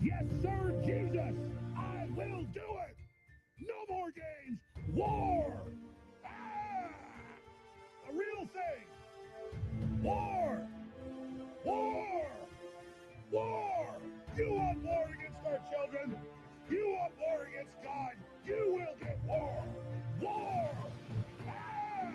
Yes, sir, Jesus. I will do it. No more games. War. Ah, a real thing. War. War. War. You want war against our children? You want war against God? You will get war. War. Ah.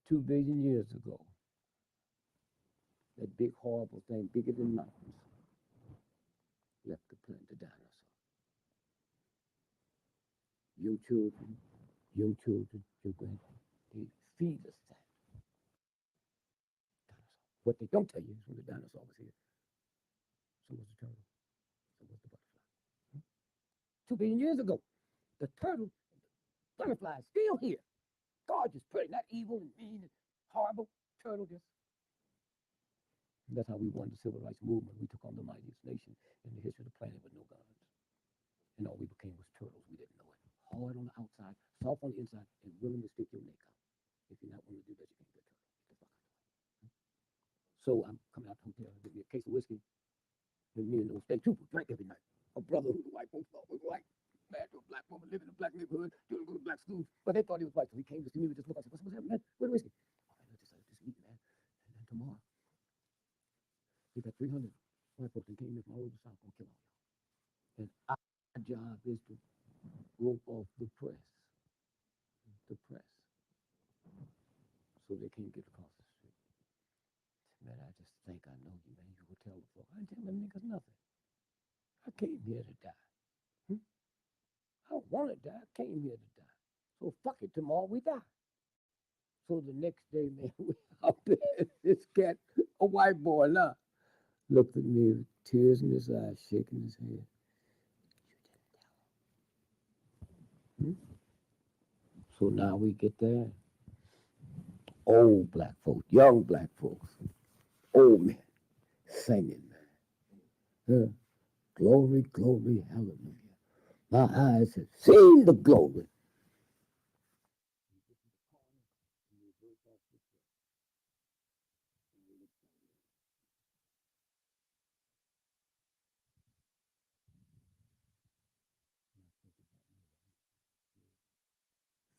2 billion years ago, that big horrible thing, bigger than mountains, left the planet, the dinosaur. Your children, your children, your grandchildren, they feed us that dinosaur. What they don't tell you is when the dinosaur was here, so was the turtle, so was the butterfly. 2 billion years ago, the turtle, butterfly is still here. Gorgeous, pretty, not evil and mean and horrible. Turtle just. That's how we won the civil rights movement. We took on the mightiest nation in the history of the planet with no guns. And all we became was turtles. We didn't know it. Hard on the outside, soft on the inside, and willing to stick your neck out. If you're not willing to do that, you can't be a turtle. Get the fuck out of the way. So I'm coming out the hotel, get me a case of whiskey, and me and those state troopers drank every night. A brother who was white folks thought was white, married to a black woman, living in a black neighborhood, doing go to black schools, but they thought he was white. So he came to see me with this look. I said, what's happening, man? Where's the whiskey? All right, let's just eat, man. And then tomorrow, we got 300 white folks that came in from all over the South gonna kill all y'all. And our job is to rope off the press, so they can't get across the street. Man, I just think I know you, man. You go tell the folk. I ain't telling them niggas nothing. I came here to die. I don't want to die. I came here to die. So fuck it, tomorrow we die. So the next day, man, we out there. This cat, a white boy now, looked at me with tears in his eyes, shaking his head. Hmm? So now we get there. Old black folks, young black folks, old men singing, man. Glory, glory, hallelujah. My eyes have seen the glory.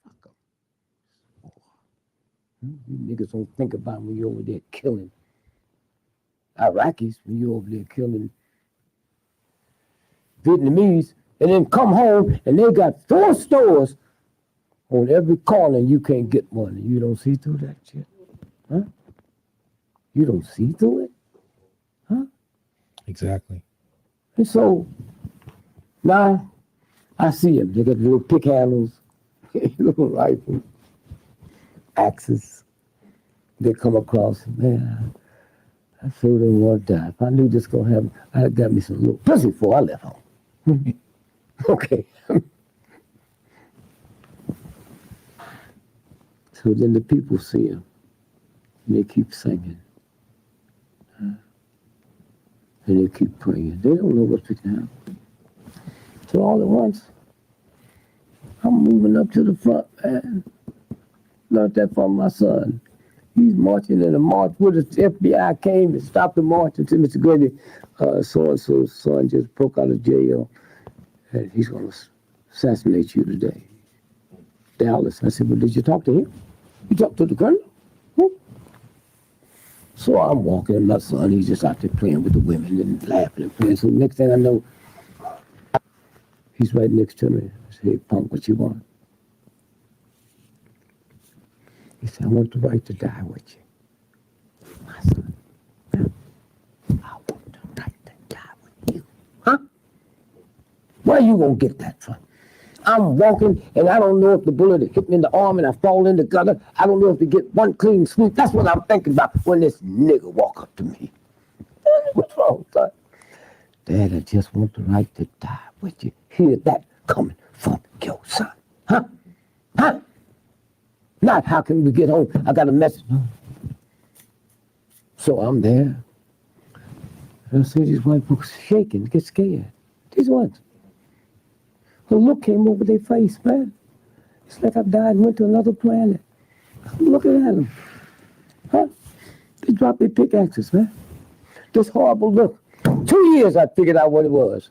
Fuck 'em. You niggas don't think about when you're over there killing Iraqis, when you're over there killing Vietnamese, and then come home and they got 4 stores on every corner and you can't get one. You don't see through that shit. Huh? You don't see through it? Huh? Exactly. And so now I see them. They got little pick handles, little rifles, axes. They come across, man. I sure didn't want to die. If I knew this gonna happen, I got me some little pussy before I left home. Okay. So then the people see him, and they keep singing, and they keep praying. They don't know what's going to happen. So all at once, I'm moving up to the front, man. Not that far, my son. He's marching in a march with us. The FBI came and stopped the march and said, Mr. Gregory, so-and-so's son just broke out of jail, and he's going to assassinate you today. Dallas. I said, well, did you talk to him? You talked to the colonel? So I'm walking, and my son, he's just out there playing with the women and laughing and playing. So next thing I know, he's right next to me. I said, hey, punk, what you want? He said, I want the right to die with you. My son, I want the right to die with you. Huh? Where you gonna get that from? I'm walking, and I don't know if the bullet hit me in the arm and I fall in the gutter. I don't know if to get one clean sweep. That's what I'm thinking about when this nigga walk up to me. What's wrong, son? Dad, I just want the right to die with you. Hear that coming from your son. Huh? Huh? Not how can we get home? I got a message. So I'm there. And I see these white folks shaking, get scared. These ones. A look came over their face, man. It's like I died and went to another planet. I'm looking at them. Huh? They dropped their pickaxes, man. This horrible look. 2 years I figured out what it was.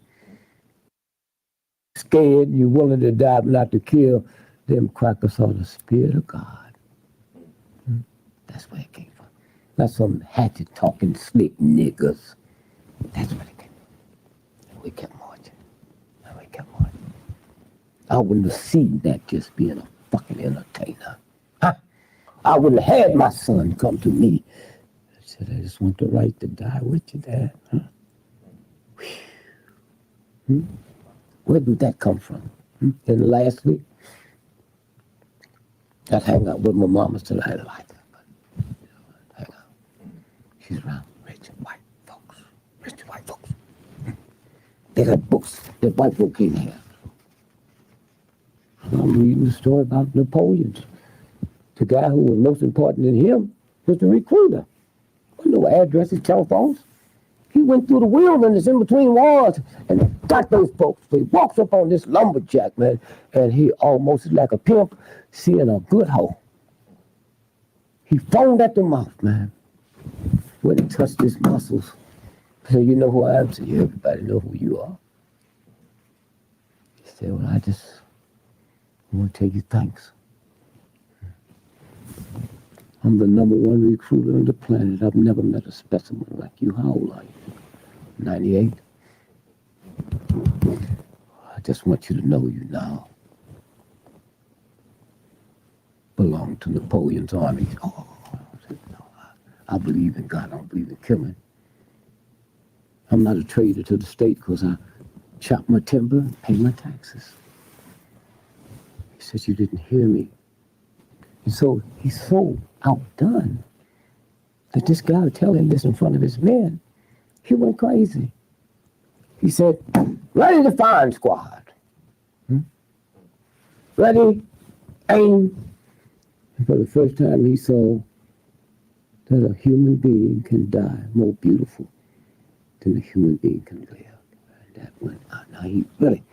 Scared, you're willing to die but not to kill. Them crackers are the Spirit of God. That's where it came from. Not some hatchet talking slick niggas. That's where it came from. And we kept marching. And we kept marching. I wouldn't have seen that just being a fucking entertainer. Huh? I wouldn't have had my son come to me and said, I just want the right to die with you, Dad. Huh? Where did that come from? And lastly, I'd hang out with my mama till I had like her. But hang out. She's around rich white folks. Rich white folks. They got books that white folk can't have. I'm reading the story about Napoleon. The guy who was most important than him was the recruiter. There were no addresses, telephones. He went through the wilderness in between wars and got those folks. So he walks up on this lumberjack, man, and he almost is like a pimp seeing a good hoe. He foamed at the mouth, man. When he touched his muscles, so you know who I am, so everybody know who you are. He said, well, I just want to tell you thanks. I'm the #1 recruiter on the planet. I've never met a specimen like you. How old are you? 98. I just want you to know you now belong to Napoleon's army. Oh, I said, no, I believe in God. I don't believe in killing. I'm not a traitor to the state because I chop my timber and pay my taxes. He says, you didn't hear me. And so he's so outdone that this guy would tell him this in front of his men. He went crazy. He said, ready to fire squad. Ready, aim. And for the first time he saw that a human being can die more beautiful than a human being can live. And that went out. Now he really,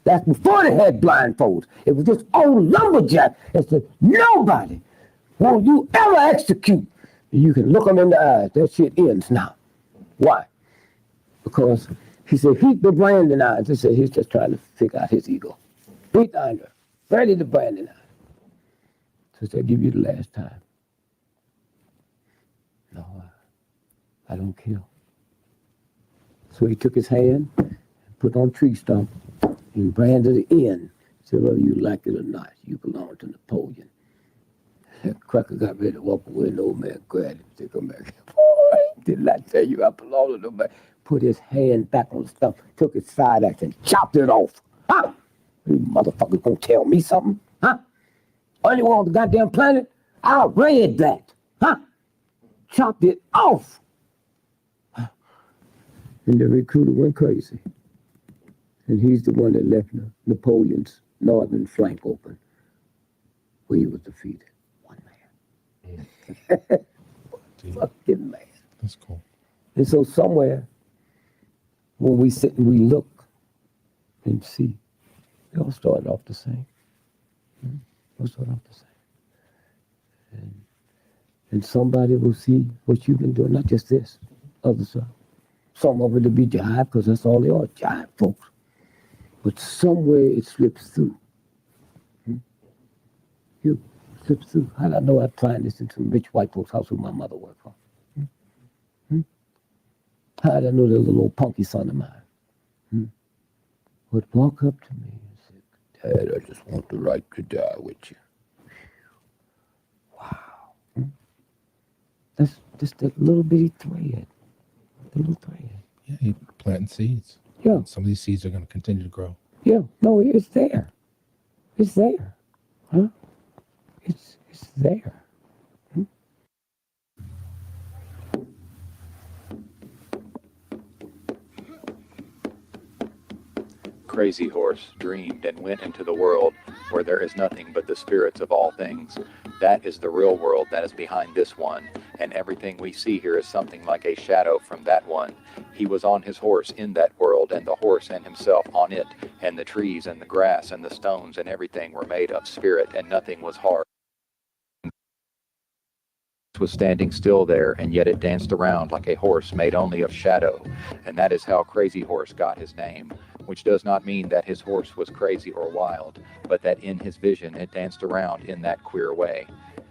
that's before they had blindfolds. It was this old lumberjack that said, nobody won't you ever execute. And you can look them in the eyes. That shit ends now. Why? Because he said, heat the branding irons. He said, he's just trying to figure out his ego. Heat the iron. Ready the branding irons. So they'll give you the last time. No, I don't kill. So he took his hand and put on tree stump and branded it in. Said, whether you like it or not, you belong to Napoleon. Cracker got ready to walk away, and the old man grabbed him. Said, come back here. Boy, didn't I tell you I belong to nobody? Put his hand back on the stump, took his side axe and chopped it off. Huh? You motherfuckers gonna tell me something? Huh? Only one on the goddamn planet? I read that. Huh? Chopped it off. And the recruiter went crazy. And he's the one that left Napoleon's northern flank open, where he was defeated. One man. Fucking man. That's cool. And so somewhere, when we sit and we look and see, they all start off the same. They all start off the same. And somebody will see what you've been doing, not just this, other stuff. Some of it will be jive, because that's all they are, jive folks. But somewhere it slips through. You slips through. How did I know I'd find this in some rich white folks' house where my mother worked for? How did I know that little old punky son of mine would walk up to me and say, Dad, I just want the right to die with you. Wow. That's just that little bitty thread. The little thread. Yeah, you're planting seeds. Yeah. Some of these seeds are going to continue to grow. Yeah. No, it's there. It's there. Huh? It's there. Crazy Horse dreamed and went into the world where there is nothing but the spirits of all things. That is the real world that is behind this one, and everything we see here is something like a shadow from that one. He was on his horse in that world, and the horse and himself on it, and the trees and the grass and the stones and everything were made of spirit, and nothing was hard. Was standing still there, and yet it danced around like a horse made only of shadow, and that is how Crazy Horse got his name, which does not mean that his horse was crazy or wild, but that in his vision it danced around in that queer way.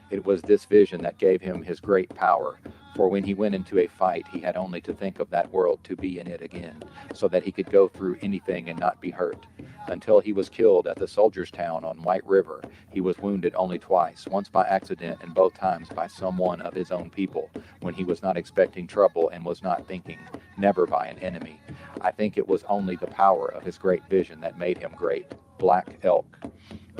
It was this vision that gave him his great power, for when he went into a fight, he had only to think of that world to be in it again, so that he could go through anything and not be hurt. Until he was killed at the soldiers' town on White River, he was wounded only twice, once by accident and both times by someone of his own people, when he was not expecting trouble and was not thinking, never by an enemy. I think it was only the power of his great vision that made him great. Black Elk.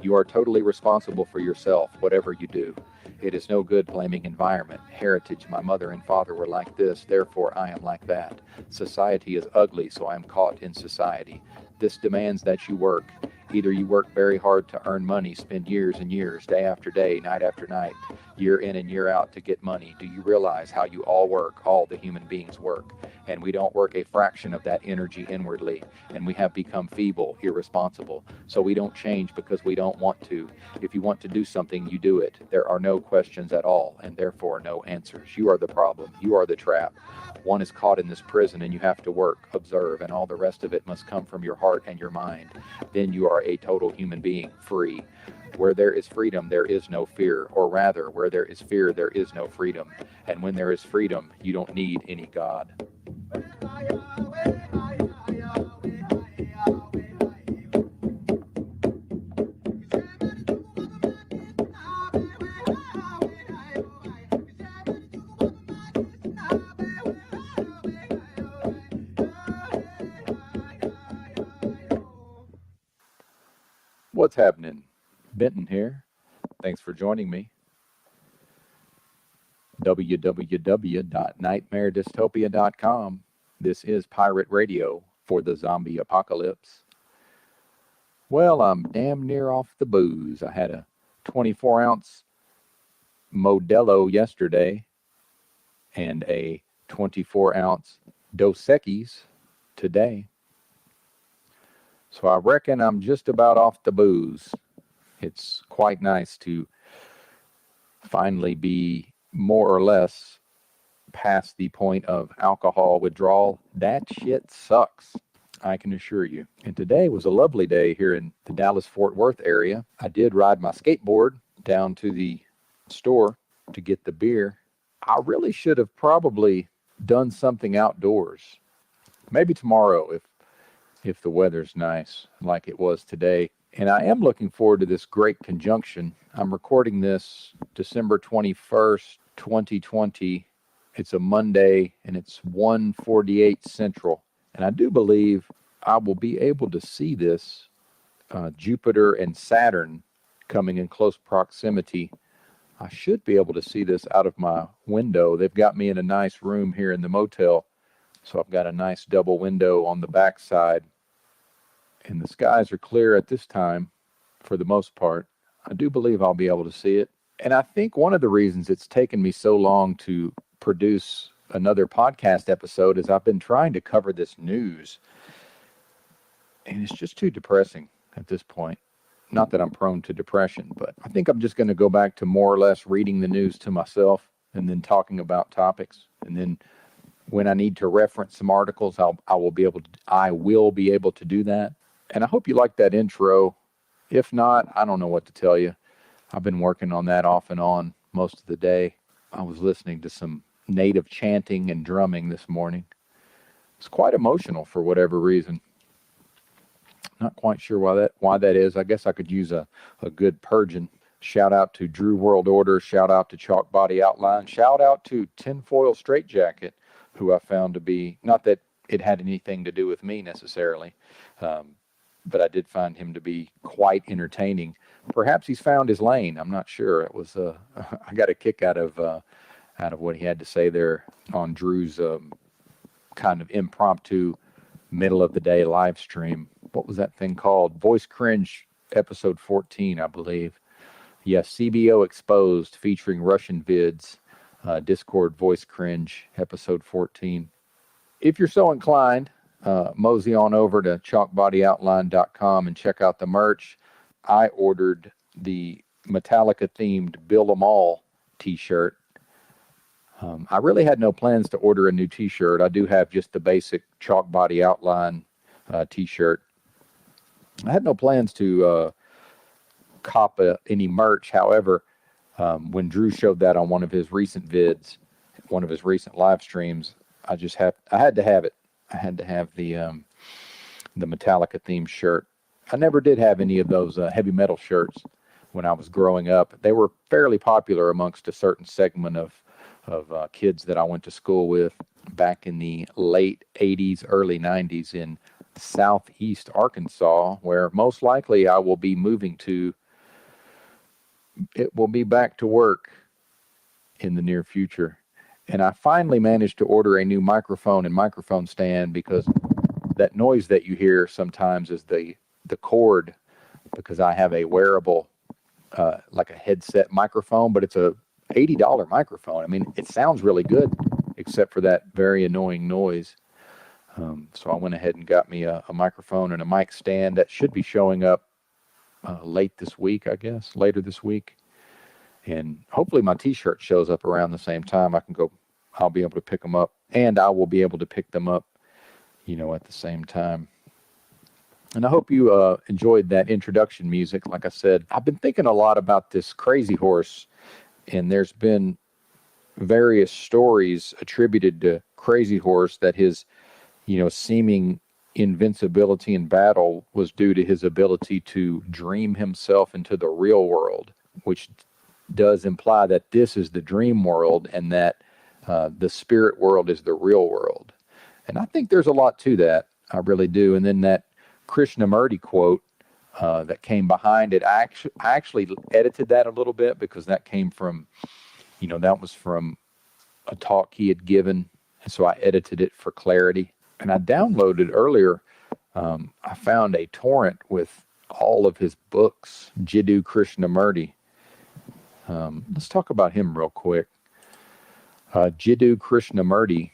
You are totally responsible for yourself, whatever you do. It is no good blaming environment, heritage. My mother and father were like this, therefore I am like that. Society is ugly, so I am caught in society. This demands that you work. Either you work very hard to earn money, spend years and years, day after day, night after night, year in and year out to get money. Do you realize how you all work, all the human beings work? And we don't work a fraction of that energy inwardly, and we have become feeble, irresponsible. So we don't change because we don't want to. If you want to do something, you do it. There are no questions at all, and therefore no answers. You are the problem. You are the trap. One is caught in this prison, and you have to work, observe, and all the rest of it must come from your heart and your mind. Then you are a total human being, free. Where there is freedom, there is no fear, or rather, where there is fear, there is no freedom. And when there is freedom, you don't need any God. What's happening? Benton here. Thanks for joining me. www.nightmaredystopia.com. This is Pirate Radio for the zombie apocalypse. Well, I'm damn near off the booze. I had a 24-ounce Modelo yesterday and a 24-ounce Dos Equis today. So I reckon I'm just about off the booze. It's quite nice to finally be more or less past the point of alcohol withdrawal. That shit sucks, I can assure you. And today was a lovely day here in the Dallas-Fort Worth area. I did ride my skateboard down to the store to get the beer. I really should have probably done something outdoors. Maybe tomorrow if the weather's nice like it was today. And I am looking forward to this great conjunction. I'm recording this December 21st, 2020. It's a Monday, and it's 1:48 Central. And I do believe I will be able to see this Jupiter and Saturn coming in close proximity. I should be able to see this out of my window. They've got me in a nice room here in the motel, so I've got a nice double window on the back side. And the skies are clear at this time for the most part. I do believe I'll be able to see it. And I think one of the reasons it's taken me so long to produce another podcast episode is I've been trying to cover this news. And it's just too depressing at this point. Not that I'm prone to depression, but I think I'm just going to go back to more or less reading the news to myself and then talking about topics. And then when I need to reference some articles, I will be able to do that. And I hope you like that intro. If not, I don't know what to tell you. I've been working on that off and on most of the day. I was listening to some native chanting and drumming this morning. It's quite emotional for whatever reason. Not quite sure why that is. I guess I could use a good purging. Shout out to Drew World Order. Shout out to Chalk Body Outline. Shout out to Tinfoil Straitjacket, who I found to be, not that it had anything to do with me necessarily, but I did find him to be quite entertaining. Perhaps he's found his lane. I'm not sure. It was I got a kick out of what he had to say there on Drew's kind of impromptu middle of the day live stream. What was that thing called? Voice Cringe episode 14, I believe. Yes, CBO Exposed, featuring Russian vids. Discord Voice Cringe, episode 14. If you're so inclined, mosey on over to chalkbodyoutline.com and check out the merch. I ordered the Metallica-themed Bill 'Em All t-shirt. I really had no plans to order a new t-shirt. I do have just the basic Chalk Body Outline t-shirt. I had no plans to cop any merch. However, when Drew showed that on one of his recent vids, one of his recent live streams, I had to have it. I had to have the Metallica themed shirt. I never did have any of those heavy metal shirts when I was growing up. They were fairly popular amongst a certain segment of kids that I went to school with back in the late 80s, early 90s in southeast Arkansas, where most likely I will be moving to. It will be back to work in the near future. And I finally managed to order a new microphone and microphone stand, because that noise that you hear sometimes is the cord, because I have a wearable, like a headset microphone, but it's a $80 microphone. I mean, it sounds really good, except for that very annoying noise. So I went ahead and got me a microphone and a mic stand that should be showing up later this week. And hopefully my t-shirt shows up around the same time. I'll be able to pick them up, and I will be able to pick them up, at the same time. And I hope you enjoyed that introduction music. Like I said, I've been thinking a lot about this Crazy Horse, and there's been various stories attributed to Crazy Horse that his, seeming invincibility in battle was due to his ability to dream himself into the real world, which does imply that this is the dream world and that the spirit world is the real world. And I think there's a lot to that. I really do. And then that Krishnamurti quote that came behind it, I actually edited that a little bit, because that came from, that was from a talk he had given. And so I edited it for clarity. And I downloaded earlier, I found a torrent with all of his books, Jiddu Krishnamurti. Let's talk about him real quick. Jiddu Krishnamurti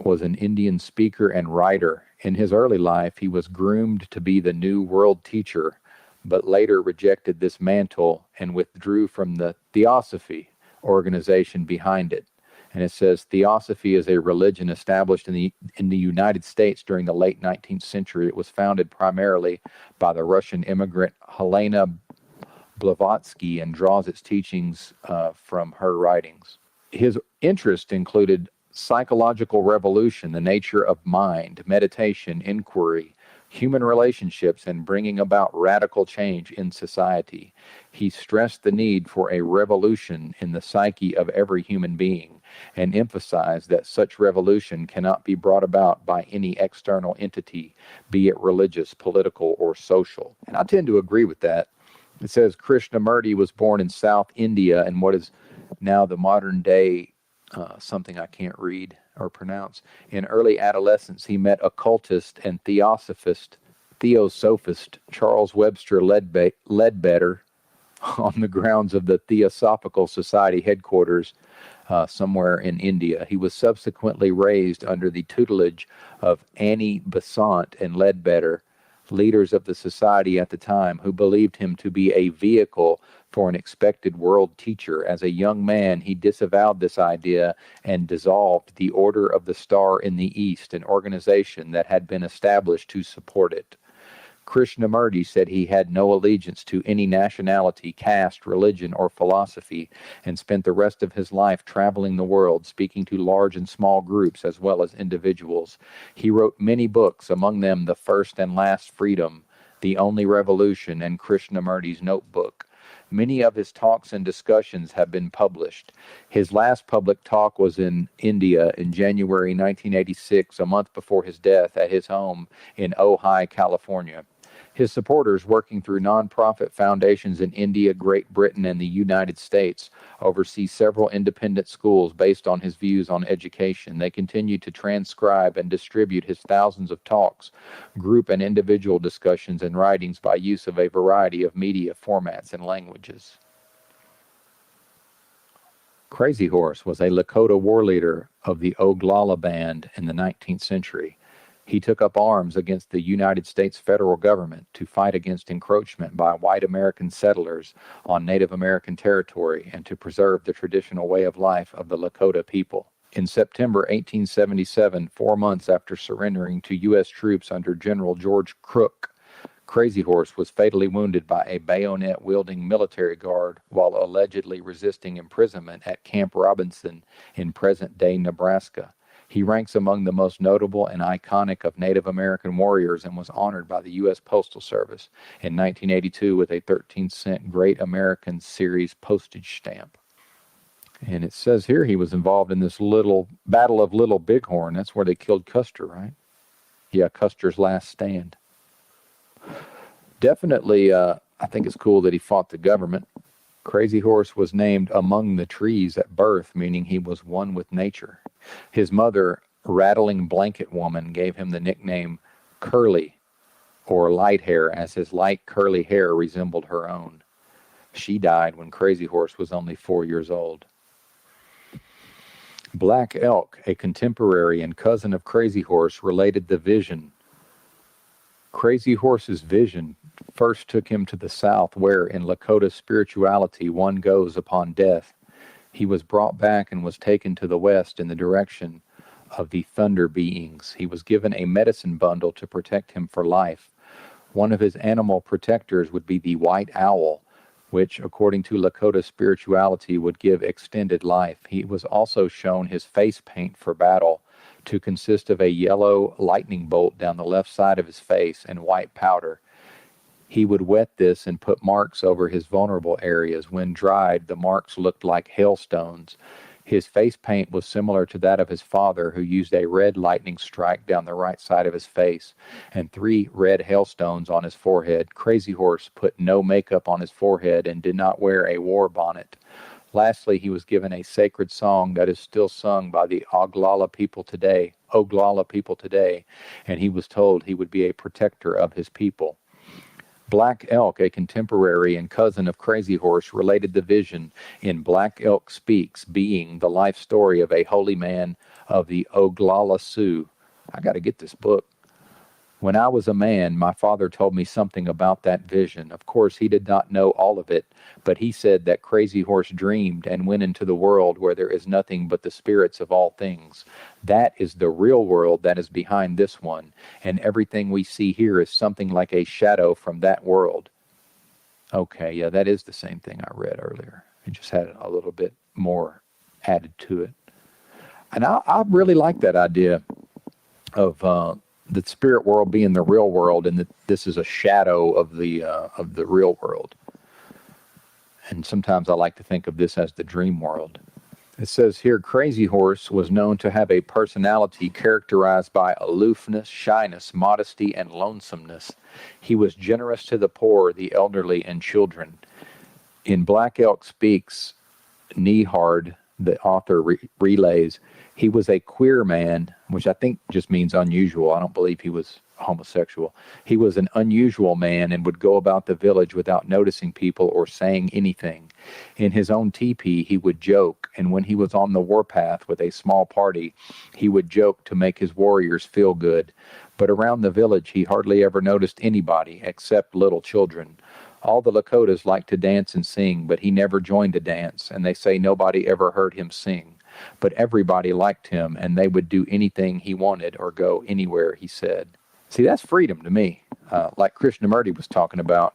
was an Indian speaker and writer. In his early life, he was groomed to be the new world teacher, but later rejected this mantle and withdrew from the Theosophy organization behind it. And it says Theosophy is a religion established in the United States during the late 19th century. It was founded primarily by the Russian immigrant Helena Blavatsky and draws its teachings from her writings. His interest included psychological revolution, the nature of mind, meditation, inquiry, human relationships, and bringing about radical change in society. He stressed the need for a revolution in the psyche of every human being and emphasized that such revolution cannot be brought about by any external entity, be it religious, political, or social. And I tend to agree with that. It says Krishnamurti was born in South India in what is now the modern day, something I can't read or pronounce. In early adolescence, he met occultist and theosophist Charles Webster Leadbetter on the grounds of the Theosophical Society headquarters somewhere in India. He was subsequently raised under the tutelage of Annie Besant and Leadbetter, leaders of the society at the time, who believed him to be a vehicle for an expected world teacher. As a young man, he disavowed this idea and dissolved the Order of the Star in the East, an organization that had been established to support it. Krishnamurti said he had no allegiance to any nationality, caste, religion, or philosophy, and spent the rest of his life traveling the world, speaking to large and small groups as well as individuals. He wrote many books, among them The First and Last Freedom, The Only Revolution, and Krishnamurti's Notebook. Many of his talks and discussions have been published. His last public talk was in India in January 1986, a month before his death, at his home in Ojai, California. His supporters, working through nonprofit foundations in India, Great Britain, and the United States, oversee several independent schools based on his views on education. They continue to transcribe and distribute his thousands of talks, group and individual discussions, and writings by use of a variety of media formats and languages. Crazy Horse was a Lakota war leader of the Oglala Band in the 19th century. He took up arms against the United States federal government to fight against encroachment by white American settlers on Native American territory and to preserve the traditional way of life of the Lakota people. In September 1877, 4 months after surrendering to U.S. troops under General George Crook, Crazy Horse was fatally wounded by a bayonet-wielding military guard while allegedly resisting imprisonment at Camp Robinson in present-day Nebraska. He ranks among the most notable and iconic of Native American warriors and was honored by the U.S. Postal Service in 1982 with a 13-cent Great American Series postage stamp. And it says here he was involved in this little Battle of Little Bighorn. That's where they killed Custer, right? Yeah, Custer's last stand. Definitely, I think it's cool that he fought the government. Crazy Horse was named among the trees at birth, meaning he was one with nature. His mother, Rattling Blanket Woman, gave him the nickname Curly, or Light Hair, as his light curly hair resembled her own. She died when Crazy Horse was only 4 years old. Black Elk, a contemporary and cousin of Crazy Horse, related the vision. Crazy Horse's vision first took him to the south where, in Lakota spirituality, one goes upon death. He was brought back and was taken to the west in the direction of the thunder beings. He was given a medicine bundle to protect him for life. One of his animal protectors would be the white owl, which, according to Lakota spirituality, would give extended life. He was also shown his face paint for battle to consist of a yellow lightning bolt down the left side of his face and white powder. He would wet this and put marks over his vulnerable areas. When dried, the marks looked like hailstones. His face paint was similar to that of his father, who used a red lightning strike down the right side of his face and 3 red hailstones on his forehead. Crazy Horse put no makeup on his forehead and did not wear a war bonnet. Lastly, he was given a sacred song that is still sung by the Oglala people today, and he was told he would be a protector of his people. Black Elk, a contemporary and cousin of Crazy Horse, related the vision in Black Elk Speaks, being the life story of a holy man of the Oglala Sioux. I got to get this book. When I was a man, my father told me something about that vision. Of course, he did not know all of it, but he said that Crazy Horse dreamed and went into the world where there is nothing but the spirits of all things. That is the real world that is behind this one, and everything we see here is something like a shadow from that world. Okay, yeah, that is the same thing I read earlier. It just had a little bit more added to it. And I really like that idea of the spirit world being the real world, and that this is a shadow of the real world. And sometimes I like to think of this as the dream world. It says here, Crazy Horse was known to have a personality characterized by aloofness, shyness, modesty, and lonesomeness. He was generous to the poor, the elderly, and children. In Black Elk Speaks, Nehard, the author, relays, he was a queer man, which I think just means unusual. I don't believe he was homosexual. He was an unusual man and would go about the village without noticing people or saying anything. In his own teepee, he would joke, and when he was on the warpath with a small party, he would joke to make his warriors feel good. But around the village, he hardly ever noticed anybody except little children. All the Lakotas liked to dance and sing, but he never joined a dance, and they say nobody ever heard him sing. But everybody liked him, and they would do anything he wanted or go anywhere he said. See, that's freedom to me. Like Krishnamurti was talking about,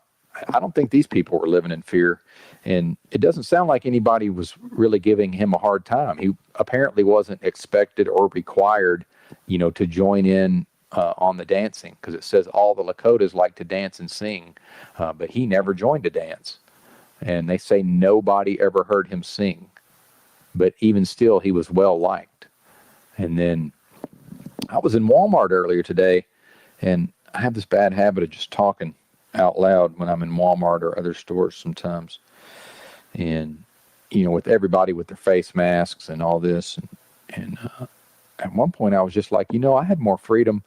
I don't think these people were living in fear, and it doesn't sound like anybody was really giving him a hard time. He apparently wasn't expected or required, to join in on the dancing, because it says all the Lakotas like to dance and sing, but he never joined a dance. And they say nobody ever heard him sing. But even still, he was well liked. And then I was in Walmart earlier today, and I have this bad habit of just talking out loud when I'm in Walmart or other stores sometimes. And, with everybody with their face masks and all this. And at one point I was just like, I had more freedom.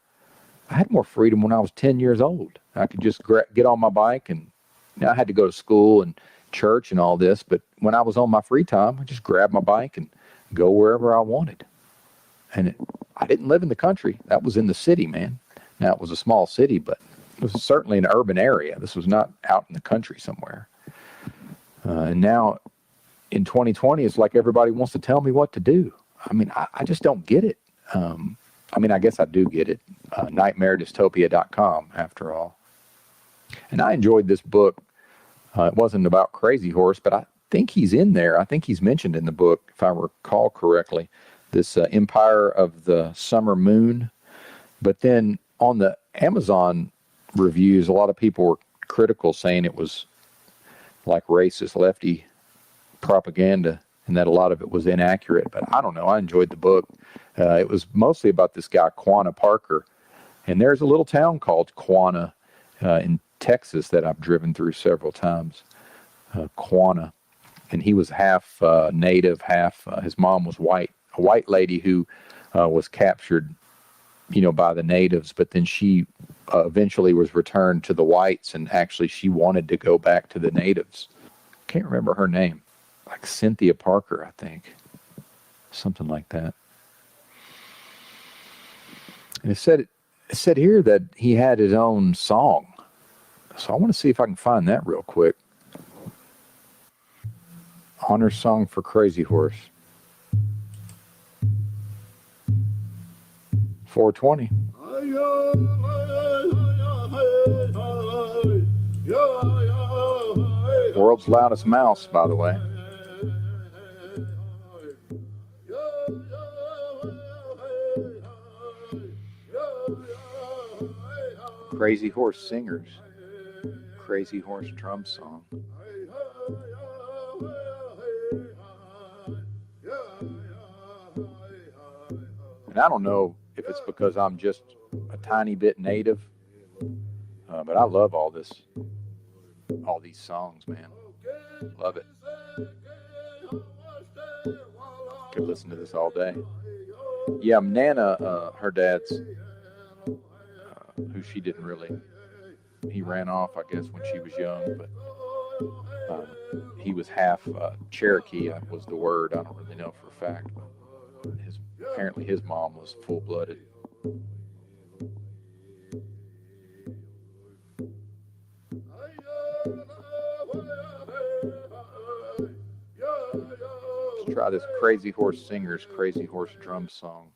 I had more freedom when I was 10 years old. I could just get on my bike, and I had to go to school and church and all this, but when I was on my free time, I just grabbed my bike and go wherever I wanted. And I didn't live in the country. That was in the city, man. Now, it was a small city, but it was certainly an urban area. This was not out in the country somewhere. And now in 2020, it's like everybody wants to tell me what to do. I mean, I just don't get it. I mean, I guess I do get it. NightmareDystopia.com, after all. And I enjoyed this book. It wasn't about Crazy Horse, but I think he's in there. I think he's mentioned in the book, if I recall correctly, this Empire of the Summer Moon. But then on the Amazon reviews, a lot of people were critical, saying it was like racist, lefty propaganda, and that a lot of it was inaccurate. But I don't know. I enjoyed the book. It was mostly about this guy, Quanah Parker. And there's a little town called Quanah in Texas that I've driven through several times. Quanah. And he was half native, half, his mom was white. A white lady who was captured, by the natives, but then she eventually was returned to the whites, and actually she wanted to go back to the natives. Can't remember her name. Like Cynthia Parker, I think. Something like that. And it said here that he had his own song. So I want to see if I can find that real quick. Honor song for Crazy Horse. 420. World's loudest mouse, by the way. Crazy Horse Singers. Crazy Horse drum song. And I don't know if it's because I'm just a tiny bit native, but I love all these songs, man. Love it. Could listen to this all day. Yeah, Nana, her dad's, who she didn't really, he ran off, I guess, when she was young, but he was half Cherokee was the word. I don't really know for a fact, but apparently his mom was full-blooded. Let's try this Crazy Horse Singers, Crazy Horse drum song.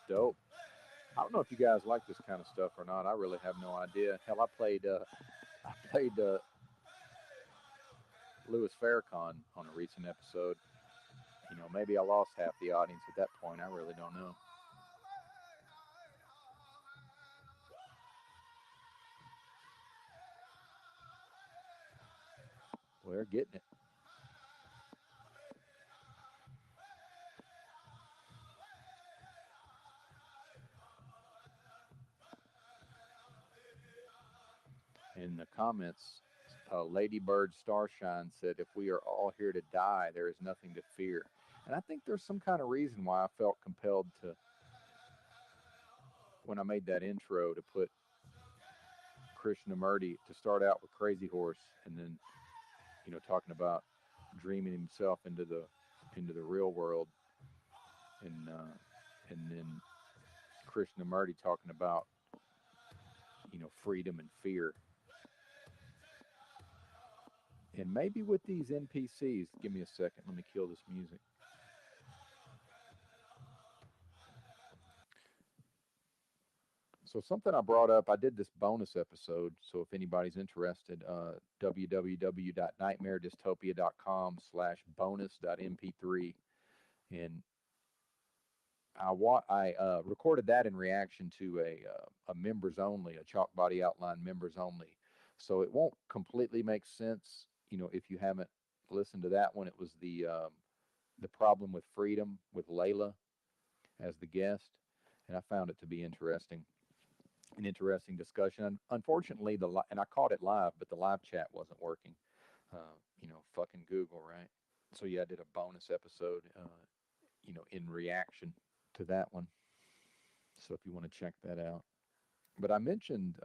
Dope. I don't know if you guys like this kind of stuff or not. I really have no idea. Hell, I played Louis Farrakhan on a recent episode. Maybe I lost half the audience at that point. I really don't know. Well, they're getting it. In the comments, Ladybird Starshine said, "If we are all here to die, there is nothing to fear." And I think there's some kind of reason why I felt compelled to, when I made that intro, to put Krishnamurti, to start out with Crazy Horse, and then, talking about dreaming himself into the real world, and then Krishnamurti talking about, freedom and fear. And maybe with these NPCs, give me a second, let me kill this music. So something I brought up, I did this bonus episode. So if anybody's interested, www.nightmaredystopia.com/bonus.mp3, and I recorded that in reaction to a members only, a chalk body outline members only. So it won't completely make sense, if you haven't listened to that one. It was the problem with freedom with Layla as the guest, and I found it to be interesting. An interesting discussion. Unfortunately, and I caught it live, but the live chat wasn't working. Fucking Google, right? So yeah, I did a bonus episode, in reaction to that one. So if you want to check that out. But I mentioned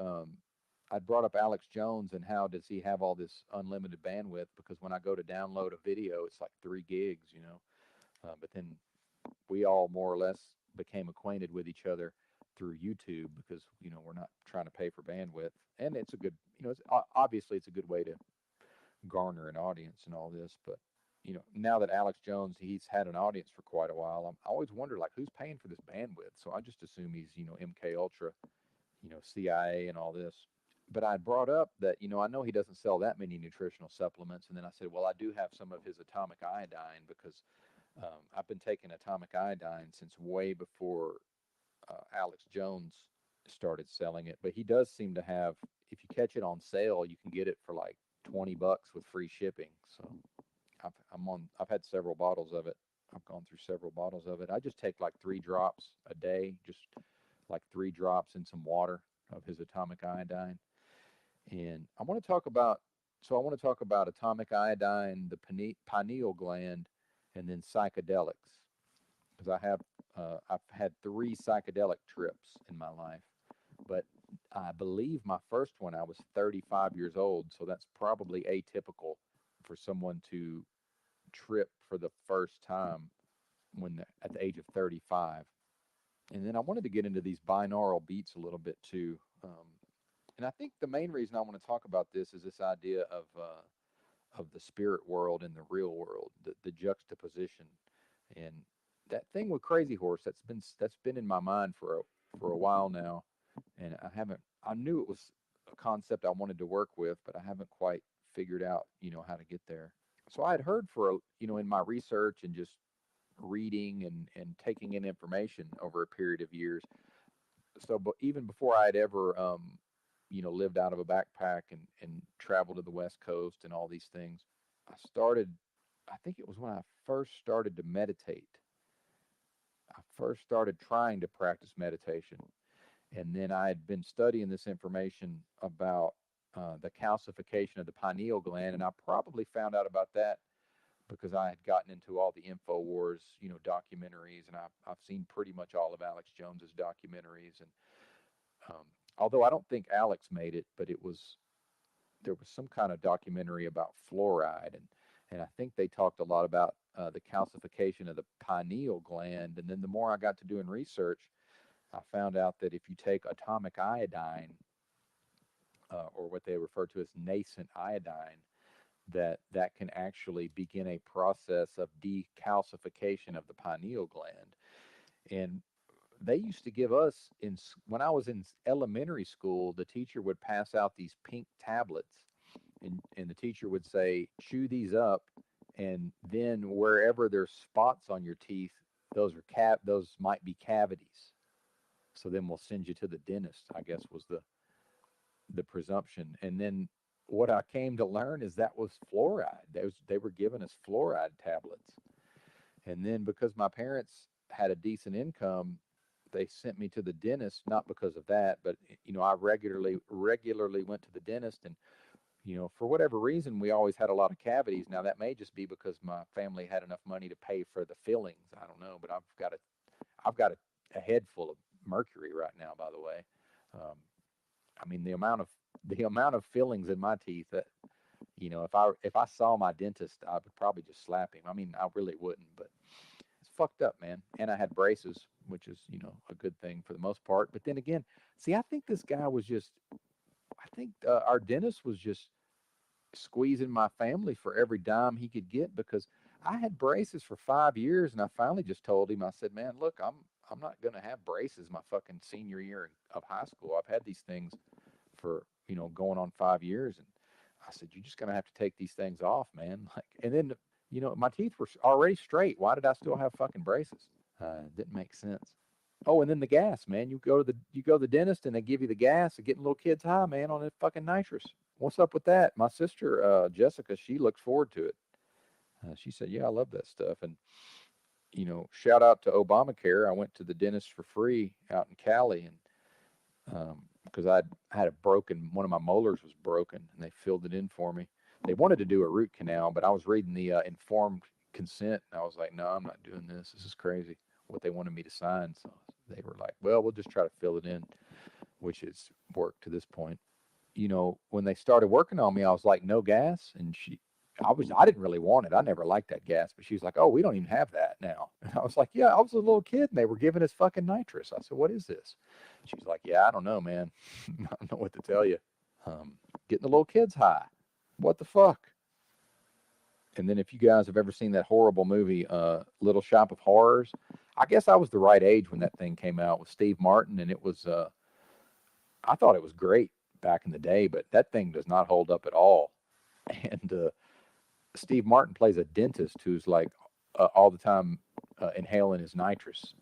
I brought up Alex Jones and how does he have all this unlimited bandwidth? Because when I go to download a video, it's like 3 gigs, but then we all more or less became acquainted with each other through YouTube because we're not trying to pay for bandwidth, and it's a good, obviously it's a good way to garner an audience and all this. But now that Alex Jones, he's had an audience for quite a while, I always wonder like who's paying for this bandwidth. So I just assume he's MK Ultra, CIA and all this. But I brought up that I know he doesn't sell that many nutritional supplements, and then I said, well, I do have some of his atomic iodine because I've been taking atomic iodine since way before Alex Jones started selling it. But he does seem to have, if you catch it on sale, you can get it for like $20 with free shipping. So I've had several bottles of it. I've gone through several bottles of it. I just take like 3 drops a day, just like 3 drops in some water of his atomic iodine. And I want to talk about atomic iodine, the pineal gland, and then psychedelics, because I've had 3 psychedelic trips in my life, but I believe my first one I was 35 years old, so that's probably atypical for someone to trip for the first time at the age of 35. And then I wanted to get into these binaural beats a little bit too. And I think the main reason I want to talk about this is this idea of the spirit world and the real world, the juxtaposition, and that thing with Crazy Horse that's been in my mind for a while now, and I knew it was a concept I wanted to work with, but I haven't quite figured out how to get there. So I had heard in my research and just reading and taking in information over a period of years. So, but even before I had ever lived out of a backpack and traveled to the West Coast and all these things, I think it was when I first started to meditate. I first started trying to practice meditation. And then I had been studying this information about the calcification of the pineal gland. And I probably found out about that because I had gotten into all the InfoWars, documentaries. And I've seen pretty much all of Alex Jones's documentaries. And although I don't think Alex made it, but there was some kind of documentary about fluoride. And I think they talked a lot about the calcification of the pineal gland. And then the more I got to doing research, I found out that if you take atomic iodine, or what they refer to as nascent iodine, that can actually begin a process of decalcification of the pineal gland. And they used to give us, when I was in elementary school, the teacher would pass out these pink tablets, and the teacher would say, chew these up, and then wherever there's spots on your teeth, those might be cavities. So then we'll send you to the dentist, I guess was the presumption. And then what I came to learn is that was fluoride. They were giving us fluoride tablets. And then because my parents had a decent income, they sent me to the dentist, not because of that, but I regularly went to the dentist, and for whatever reason, we always had a lot of cavities. Now that may just be because my family had enough money to pay for the fillings. I don't know, but I've got a head full of mercury right now, by the way. I mean, the amount of fillings in my teeth that, if I saw my dentist, I would probably just slap him. I mean, I really wouldn't, but it's fucked up, man. And I had braces, which is, a good thing for the most part. But then again, see, I think this guy was our dentist was just squeezing my family for every dime he could get, because I had braces for 5 years, and I finally just told him, I said, man, look, I'm I'm not going to have braces my fucking senior year of high school. I've had these things for, going on 5 years. And I said, you're just going to have to take these things off, man. Like, and then, my teeth were already straight. Why did I still have fucking braces? Didn't make sense. Oh, and then the gas, man. You go to the dentist and they give you the gas and getting little kids high, man, on that fucking nitrous. What's up with that? My sister, Jessica, she looks forward to it. She said, yeah, I love that stuff. And, shout out to Obamacare. I went to the dentist for free out in Cali, and because I had one of my molars was broken, and they filled it in for me. They wanted to do a root canal, but I was reading the informed consent, and I was like, no, I'm not doing this. This is crazy, what they wanted me to sign. So they were like, well, we'll just try to fill it in, which has worked to this point. When they started working on me, I was like, no gas. And I didn't really want it. I never liked that gas, but she's like, oh, we don't even have that now. And I was like, yeah, I was a little kid and they were giving us fucking nitrous. I said, what is this? She's like, yeah, I don't know, man. I don't know what to tell you. Getting the little kids high. What the fuck? And then if you guys have ever seen that horrible movie, Little Shop of Horrors, I guess I was the right age when that thing came out with Steve Martin. And it was, I thought it was great back in the day, but that thing does not hold up at all. And, Steve Martin plays a dentist who's like all the time inhaling his nitrous.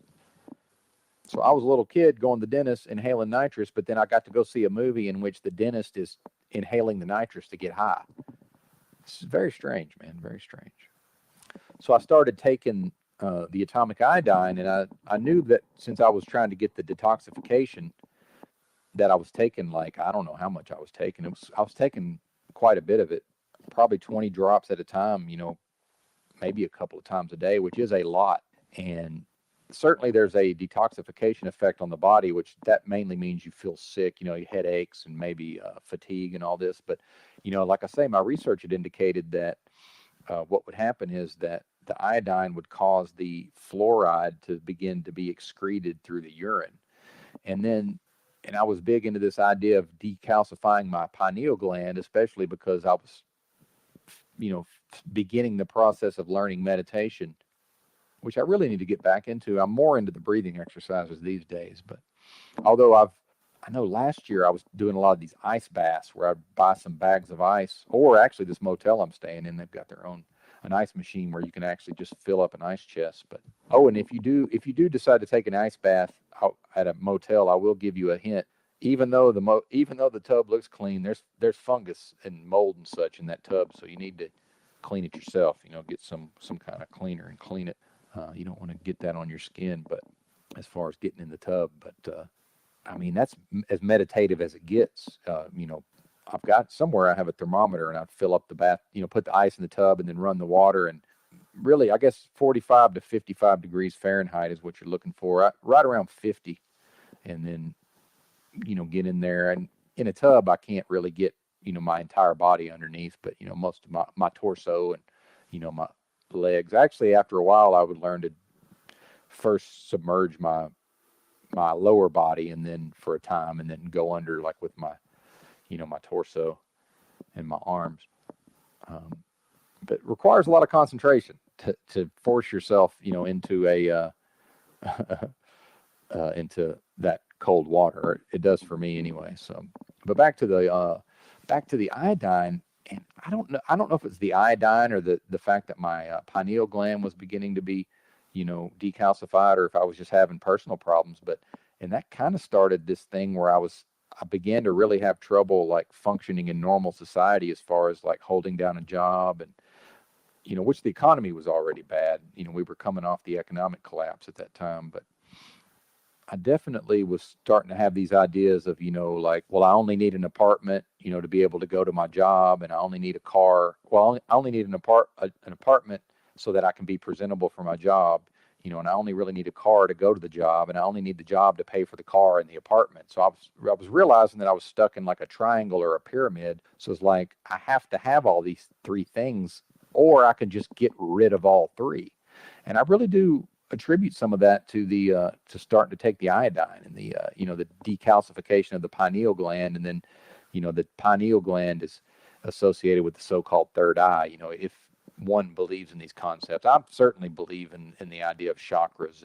So I was a little kid going to the dentist inhaling nitrous, but then I got to go see a movie in which the dentist is inhaling the nitrous to get high. It's very strange, man, very strange. So I started taking the atomic iodine, and I knew that since I was trying to get the detoxification, that I was taking I don't know how much I was taking. I was taking quite a bit of it. Probably 20 drops at a time, maybe a couple of times a day, which is a lot. And certainly there's a detoxification effect on the body, which that mainly means you feel sick, headaches and maybe fatigue and all this. But, like I say, my research had indicated that what would happen is that the iodine would cause the fluoride to begin to be excreted through the urine. And I was big into this idea of decalcifying my pineal gland, especially because I was beginning the process of learning meditation, which I really need to get back into. I'm more into the breathing exercises these days, but although I know last year I was doing a lot of these ice baths where I'd buy some bags of ice, or actually this motel I'm staying in, they've got an ice machine where you can actually just fill up an ice chest. But and if you do decide to take an ice bath out at a motel, I will give you a hint. Even though the tub looks clean, there's fungus and mold and such in that tub, so you need to clean it yourself. Get some kind of cleaner and clean it. You don't want to get that on your skin, but as far as getting in the tub, but I mean that's as meditative as it gets. I've got somewhere I have a thermometer, and I'd fill up the bath. Put the ice in the tub and then run the water, and really, I guess 45 to 55 degrees Fahrenheit is what you're looking for. Right around 50, and then get in there. And in a tub, I can't really get, my entire body underneath, but, most of my torso and, my legs. Actually, after a while, I would learn to first submerge my lower body and then for a time, and then go under like with my, my torso and my arms. But it requires a lot of concentration to force yourself, into into that cold water. It does for me anyway. So, but back to the iodine, and I don't know if it's the iodine or the fact that my pineal gland was beginning to be, decalcified, or if I was just having personal problems. And that kind of started this thing where I began to really have trouble like functioning in normal society as far as like holding down a job, and which the economy was already bad. We were coming off the economic collapse at that time, but I definitely was starting to have these ideas of, like, well, I only need an apartment, to be able to go to my job, and I only need a car. Well, I only need an apartment so that I can be presentable for my job, and I only really need a car to go to the job, and I only need the job to pay for the car and the apartment. So I was realizing that I was stuck in like a triangle or a pyramid. So it's like, I have to have all these three things, or I can just get rid of all three. And I really do attribute some of that to to starting to take the iodine and the the decalcification of the pineal gland. And then the pineal gland is associated with the so-called third eye. If one believes in these concepts. I certainly believe in the idea of chakras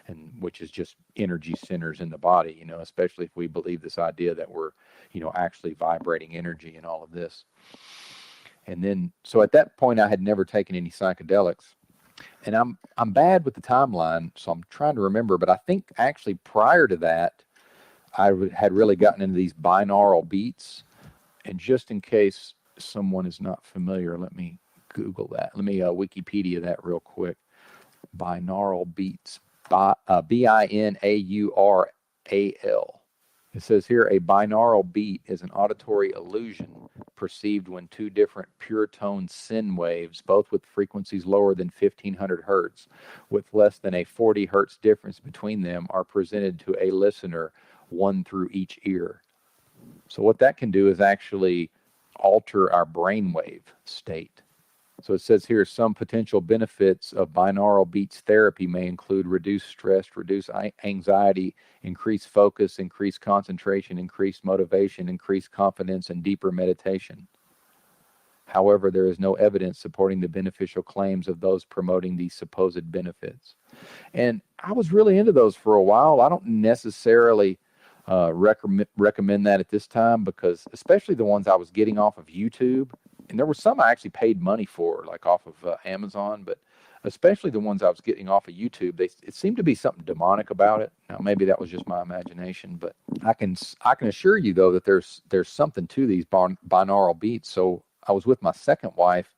and which is just energy centers in the body, you know, especially if we believe this idea that we're, you know, actually vibrating energy and all of this. And then, so at that point, I had never taken any psychedelics. And I'm bad with the timeline, so I'm trying to remember. But I think actually prior to that, had really gotten into these binaural beats. And just in case someone is not familiar, let me Google that. Let me Wikipedia that real quick. Binaural beats, Binaural. It says here, a binaural beat is an auditory illusion perceived when two different pure tone sin waves, both with frequencies lower than 1500 hertz, with less than a 40 hertz difference between them, are presented to a listener, one through each ear. So what that can do is actually alter our brainwave state. So it says here, some potential benefits of binaural beats therapy may include reduced stress, reduced anxiety, increased focus, increased concentration, increased motivation, increased confidence, and deeper meditation. However, there is no evidence supporting the beneficial claims of those promoting these supposed benefits. And I was really into those for a while. I don't necessarily recommend that at this time, because especially the ones I was getting off of YouTube, and there were some I actually paid money for, like off of Amazon, but especially the ones I was getting off of YouTube, it seemed to be something demonic about it. Now, maybe that was just my imagination, but I can assure you though that there's something to these binaural beats. So I was with my second wife,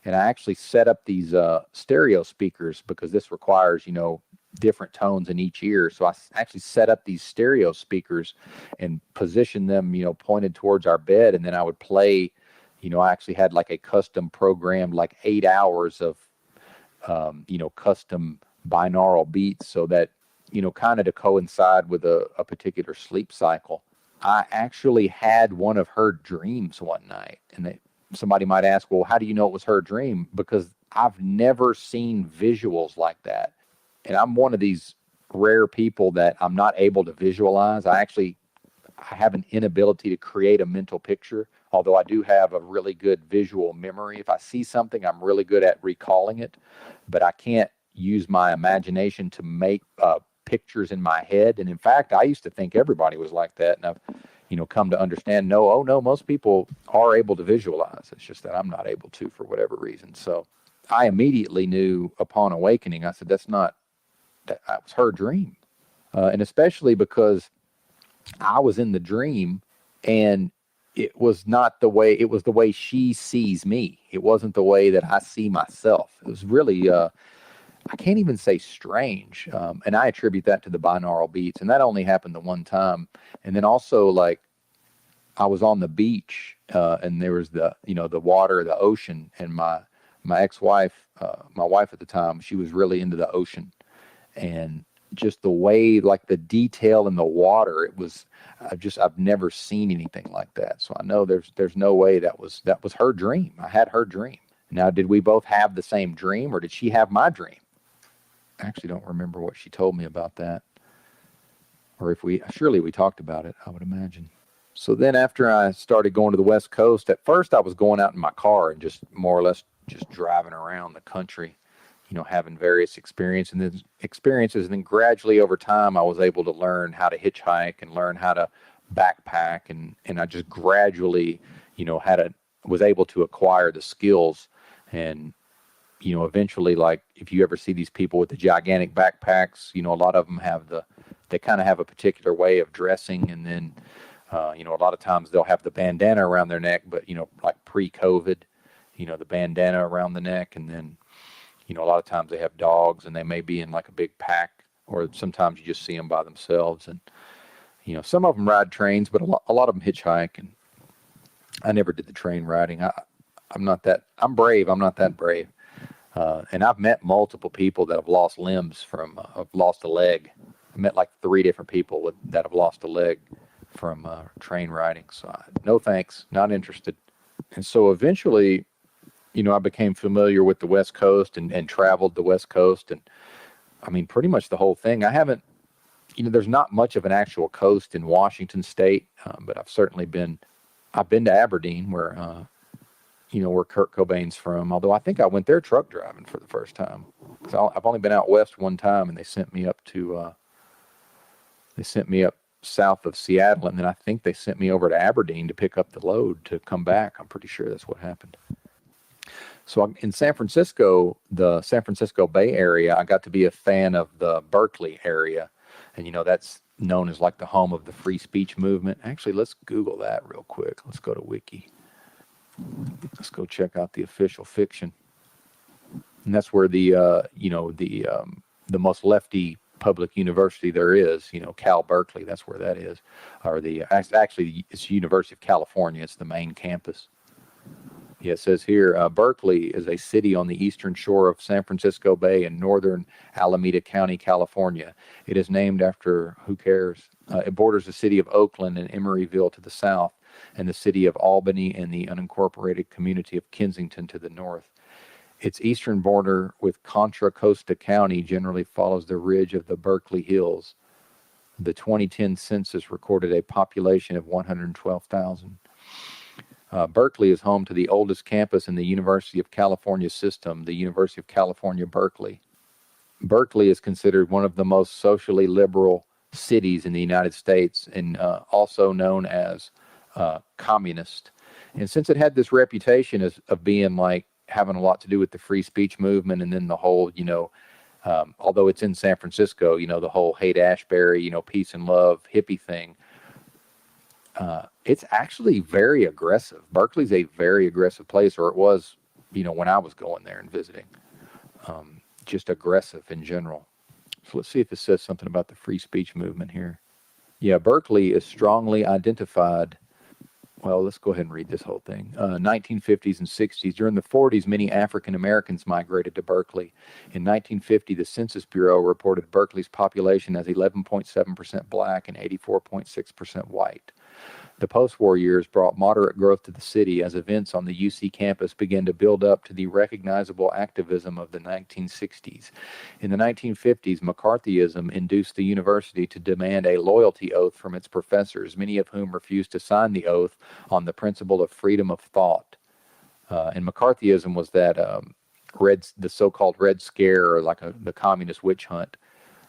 and I actually set up these stereo speakers, because this requires, you know, different tones in each ear. So I actually set up these stereo speakers and positioned them, you know, pointed towards our bed, and then I would play. You know, I actually had like a custom programmed, like 8 hours of, you know, custom binaural beats, so that, you know, kind of to coincide with a particular sleep cycle. I actually had one of her dreams one night, and somebody might ask, well, how do you know it was her dream? Because I've never seen visuals like that. And I'm one of these rare people that I'm not able to visualize. I have an inability to create a mental picture, although I do have a really good visual memory. If I see something, I'm really good at recalling it, but I can't use my imagination to make pictures in my head. And in fact, I used to think everybody was like that, and I've, you know, come to understand, no, most people are able to visualize. It's just that I'm not able to for whatever reason. So I immediately knew upon awakening, I said, that was her dream. And especially because I was in the dream, and it was not the way, it was the way she sees me. It wasn't the way that I see myself. It was really, I can't even say strange. And I attribute that to the binaural beats. And that only happened the one time. And then also, like, I was on the beach, and there was the, you know, the water, the ocean, and my ex-wife, my wife at the time, she was really into the ocean. And just the way, like the detail in the water, it was, I've never seen anything like that. So I know there's no way that was her dream. I had her dream. Now, did we both have the same dream, or did she have my dream? I actually don't remember what she told me about that. Or surely we talked about it, I would imagine. So then after I started going to the West Coast, at first I was going out in my car and just more or less just driving around the country, you know, having various experiences. And then gradually over time, I was able to learn how to hitchhike and learn how to backpack. And I just gradually, you know, was able to acquire the skills. And, you know, eventually, like, if you ever see these people with the gigantic backpacks, you know, a lot of them they kind of have a particular way of dressing. And then, you know, a lot of times they'll have the bandana around their neck, but, you know, like pre-COVID, you know, the bandana around the neck. And then, you know, a lot of times they have dogs, and they may be in like a big pack, or sometimes you just see them by themselves. And, you know, some of them ride trains, but a lot of them hitchhike. And I never did the train riding. I'm brave. I'm not that brave. And I've met multiple people that have lost limbs have lost a leg. I met like 3 different people that have lost a leg from train riding. So no thanks, not interested. And so eventually, you know, I became familiar with the West Coast and traveled the West Coast. And I mean, pretty much the whole thing. I haven't, you know, there's not much of an actual coast in Washington State, but I've been to Aberdeen, where where Kurt Cobain's from. Although I think I went there truck driving for the first time. So I've only been out west one time, and they sent me up south of Seattle, and then I think they sent me over to Aberdeen to pick up the load to come back. I'm pretty sure that's what happened. So in San Francisco, the San Francisco Bay Area, I got to be a fan of the Berkeley area. And, that's known as like the home of the free speech movement. Actually, let's Google that real quick. Let's go to Wiki. Let's go check out the official fiction. And that's where the most lefty public university there is, Cal Berkeley. That's where that is. Or actually, it's University of California. It's the main campus. Yeah, it says here, Berkeley is a city on the eastern shore of San Francisco Bay in northern Alameda County, California. It is named after, who cares? It borders the city of Oakland and Emeryville to the south, and the city of Albany and the unincorporated community of Kensington to the north. Its eastern border with Contra Costa County generally follows the ridge of the Berkeley Hills. The 2010 census recorded a population of 112,000. Berkeley is home to the oldest campus in the University of California system, the University of California, Berkeley. Berkeley is considered one of the most socially liberal cities in the United States, and also known as communist. And since it had this reputation of being like having a lot to do with the free speech movement, and then the whole, although it's in San Francisco, the whole Haight-Ashbury, peace and love hippie thing, it's actually very aggressive. Berkeley's a very aggressive place, or it was, when I was going there and visiting. Just aggressive in general. So let's see if it says something about the free speech movement here. Yeah, Berkeley is strongly identified. Well, let's go ahead and read this whole thing. 1950s and 60s. During the 40s, many African Americans migrated to Berkeley. In 1950, the Census Bureau reported Berkeley's population as 11.7% black and 84.6% white. The post-war years brought moderate growth to the city as events on the UC campus began to build up to the recognizable activism of the 1960s. In the 1950s, McCarthyism induced the university to demand a loyalty oath from its professors, many of whom refused to sign the oath on the principle of freedom of thought. And McCarthyism was that the so-called Red Scare, or like the communist witch hunt.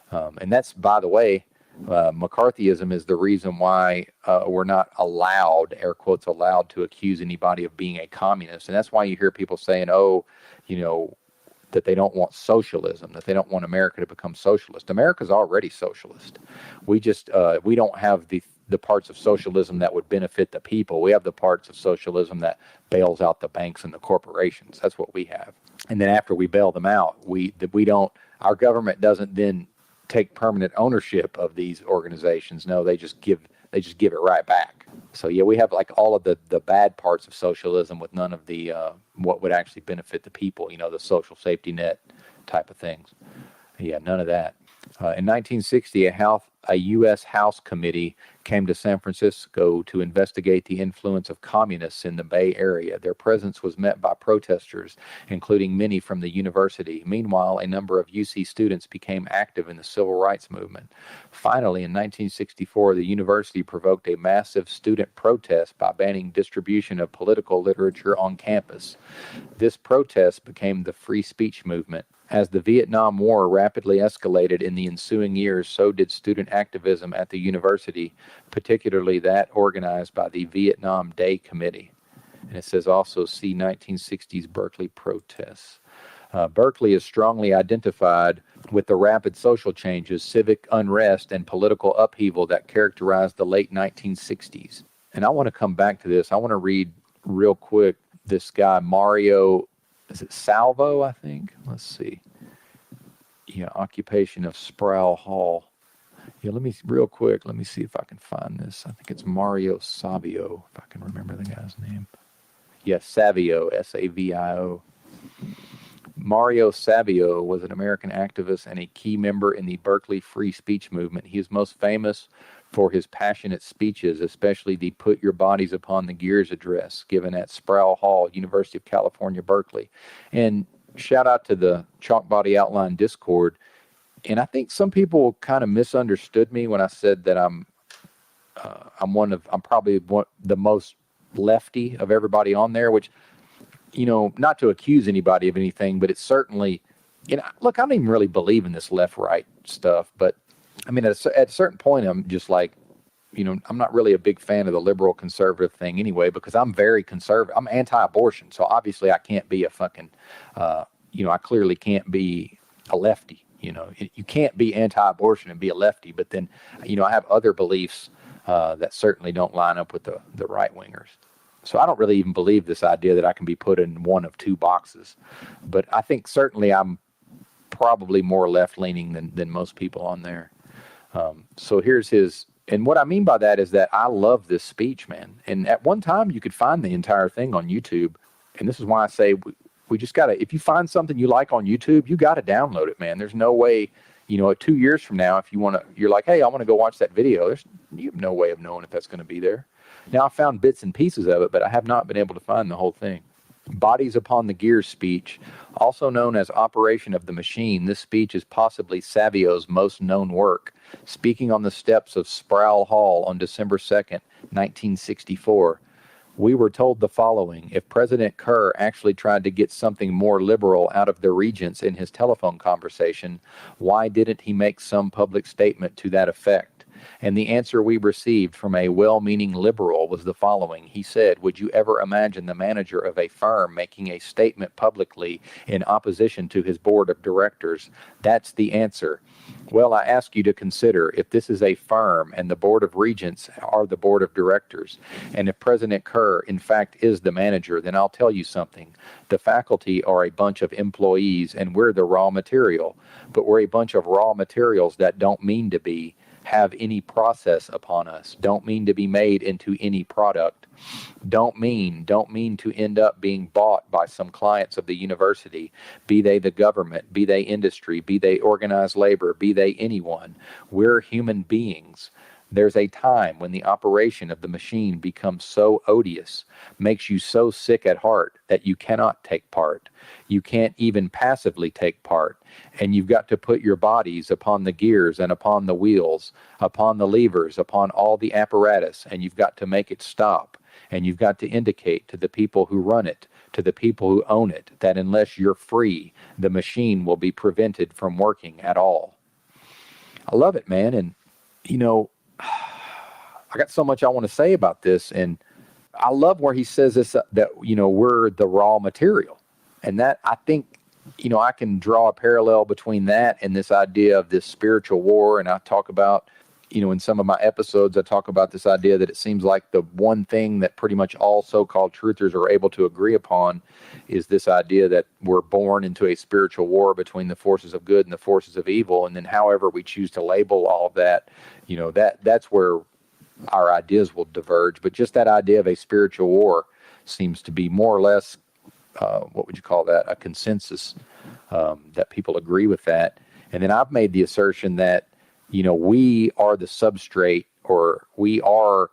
And that's, by the way, McCarthyism is the reason why we're not allowed, air quotes, allowed to accuse anybody of being a communist. And that's why you hear people saying, that they don't want socialism, that they don't want America to become socialist. America's already socialist. We just, we don't have the parts of socialism that would benefit the people. We have the parts of socialism that bails out the banks and the corporations. That's what we have. And then after we bail them out, our government doesn't then take permanent ownership of these organizations. No, they just give it right back. So yeah, we have like all of the bad parts of socialism with none of the what would actually benefit the people, the social safety net type of things. Yeah, none of that. In 1960, a U.S. House committee came to San Francisco to investigate the influence of communists in the Bay Area. Their presence was met by protesters, including many from the university. Meanwhile, a number of UC students became active in the civil rights movement. Finally, in 1964, the university provoked a massive student protest by banning distribution of political literature on campus. This protest became the free speech movement. As the Vietnam War rapidly escalated in the ensuing years, so did student activism at the university, particularly that organized by the Vietnam Day Committee. And it says also see 1960s Berkeley protests. Berkeley is strongly identified with the rapid social changes, civic unrest, and political upheaval that characterized the late 1960s. And I want to come back to this. I want to read real quick this guy, Mario. Is it Salvo, I think? Let's see. Yeah, occupation of Sproul Hall. Yeah, let me see if I can find this. I think it's Mario Savio, if I can remember the guy's name. Yes, Savio, S-A-V-I-O. Mario Savio was an American activist and a key member in the Berkeley free speech movement. He is most famous for his passionate speeches, especially the Put Your Bodies Upon the Gears address given at Sproul Hall, University of California, Berkeley. And shout out to the Chalk Body Outline Discord. And I think some people kind of misunderstood me when I said that I'm probably the most lefty of everybody on there, which not to accuse anybody of anything, but it's certainly, look, I don't even really believe in this left-right stuff, but I mean, at a certain point, I'm just like, I'm not really a big fan of the liberal conservative thing anyway, because I'm very conservative. I'm anti-abortion. So obviously I can't be a fucking, I clearly can't be a lefty. You can't be anti-abortion and be a lefty, but then, I have other beliefs that certainly don't line up with the right-wingers. So I don't really even believe this idea that I can be put in one of two boxes. But I think certainly I'm probably more left-leaning than most people on there. So here's his, and what I mean by that is that I love this speech, man. And at one time you could find the entire thing on YouTube. And this is why I say we just got to, if you find something you like on YouTube, you got to download it, man. There's no way, 2 years from now, if you're like, hey, I want to go watch that video, you have no way of knowing if that's going to be there. Now I found bits and pieces of it, but I have not been able to find the whole thing. Bodies Upon the Gears speech, also known as Operation of the Machine. This speech is possibly Savio's most known work. Speaking on the steps of Sproul Hall on December 2nd, 1964, we were told the following: if President Kerr actually tried to get something more liberal out of the regents in his telephone conversation, why didn't he make some public statement to that effect? And the answer we received from a well-meaning liberal was the following. He said, would you ever imagine the manager of a firm making a statement publicly in opposition to his board of directors? That's the answer. Well, I ask you to consider if this is a firm and the board of regents are the board of directors, and if President Kerr, in fact, is the manager, then I'll tell you something. The faculty are a bunch of employees and we're the raw material, but we're a bunch of raw materials that don't mean to have any process upon us, don't mean to be made into any product, don't mean to end up being bought by some clients of the university, be they the government, be they industry, be they organized labor, be they anyone. We're human beings. There's a time when the operation of the machine becomes so odious, makes you so sick at heart that you cannot take part. You can't even passively take part. And you've got to put your bodies upon the gears and upon the wheels, upon the levers, upon all the apparatus, and you've got to make it stop. And you've got to indicate to the people who run it, to the people who own it, that unless you're free, the machine will be prevented from working at all. I love it, man. And, I got so much I want to say about this, and I love where he says this, that, we're the raw material. And that, I think, I can draw a parallel between that and this idea of this spiritual war. And I talk about, in some of my episodes, I talk about this idea that it seems like the one thing that pretty much all so-called truthers are able to agree upon is this idea that we're born into a spiritual war between the forces of good and the forces of evil. And then however we choose to label all of that, that's where our ideas will diverge. But just that idea of a spiritual war seems to be more or less, what would you call that? A consensus, that people agree with that. And then I've made the assertion that, we are the substrate, or we are,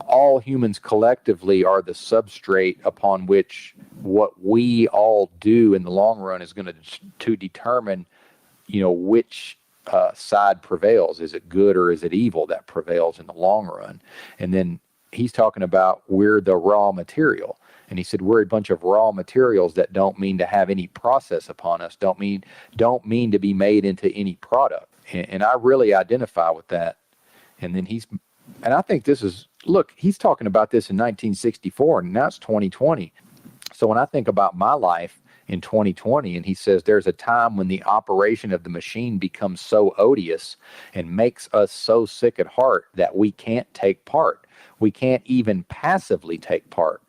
all humans collectively are the substrate upon which what we all do in the long run is going to determine, which side prevails. Is it good or is it evil that prevails in the long run? And then he's talking about we're the raw material. And he said, we're a bunch of raw materials that don't mean to have any process upon us, don't mean to be made into any product. And I really identify with that. And then and I think this is, look, he's talking about this in 1964, and now it's 2020. So when I think about my life in 2020, and he says there's a time when the operation of the machine becomes so odious and makes us so sick at heart that we can't take part. We can't even passively take part.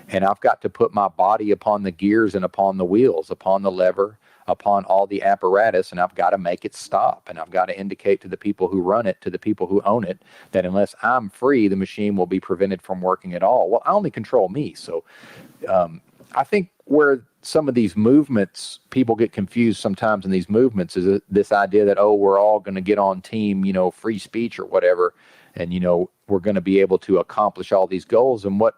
And I've got to put my body upon the gears and upon the wheels, upon the lever, upon all the apparatus, and I've got to make it stop. And I've got to indicate to the people who run it, to the people who own it, that unless I'm free, the machine will be prevented from working at all. Well, I only control me. So I think where some of these movements, people get confused sometimes in these movements, is this idea that, we're all going to get on team, free speech or whatever, and, we're going to be able to accomplish all these goals. And what,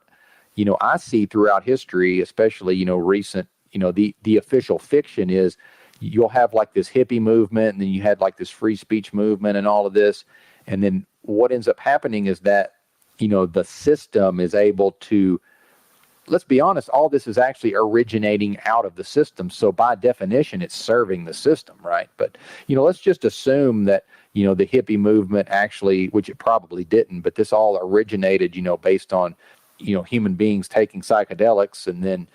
I see throughout history, especially, recent, the official fiction is you'll have like this hippie movement, and then you had like this free speech movement and all of this. And then what ends up happening is that, the system is able to let's be honest, all this is actually originating out of the system. So by definition, it's serving the system, right? But, let's just assume that, the hippie movement actually, which it probably didn't, but this all originated, based on, human beings taking psychedelics and then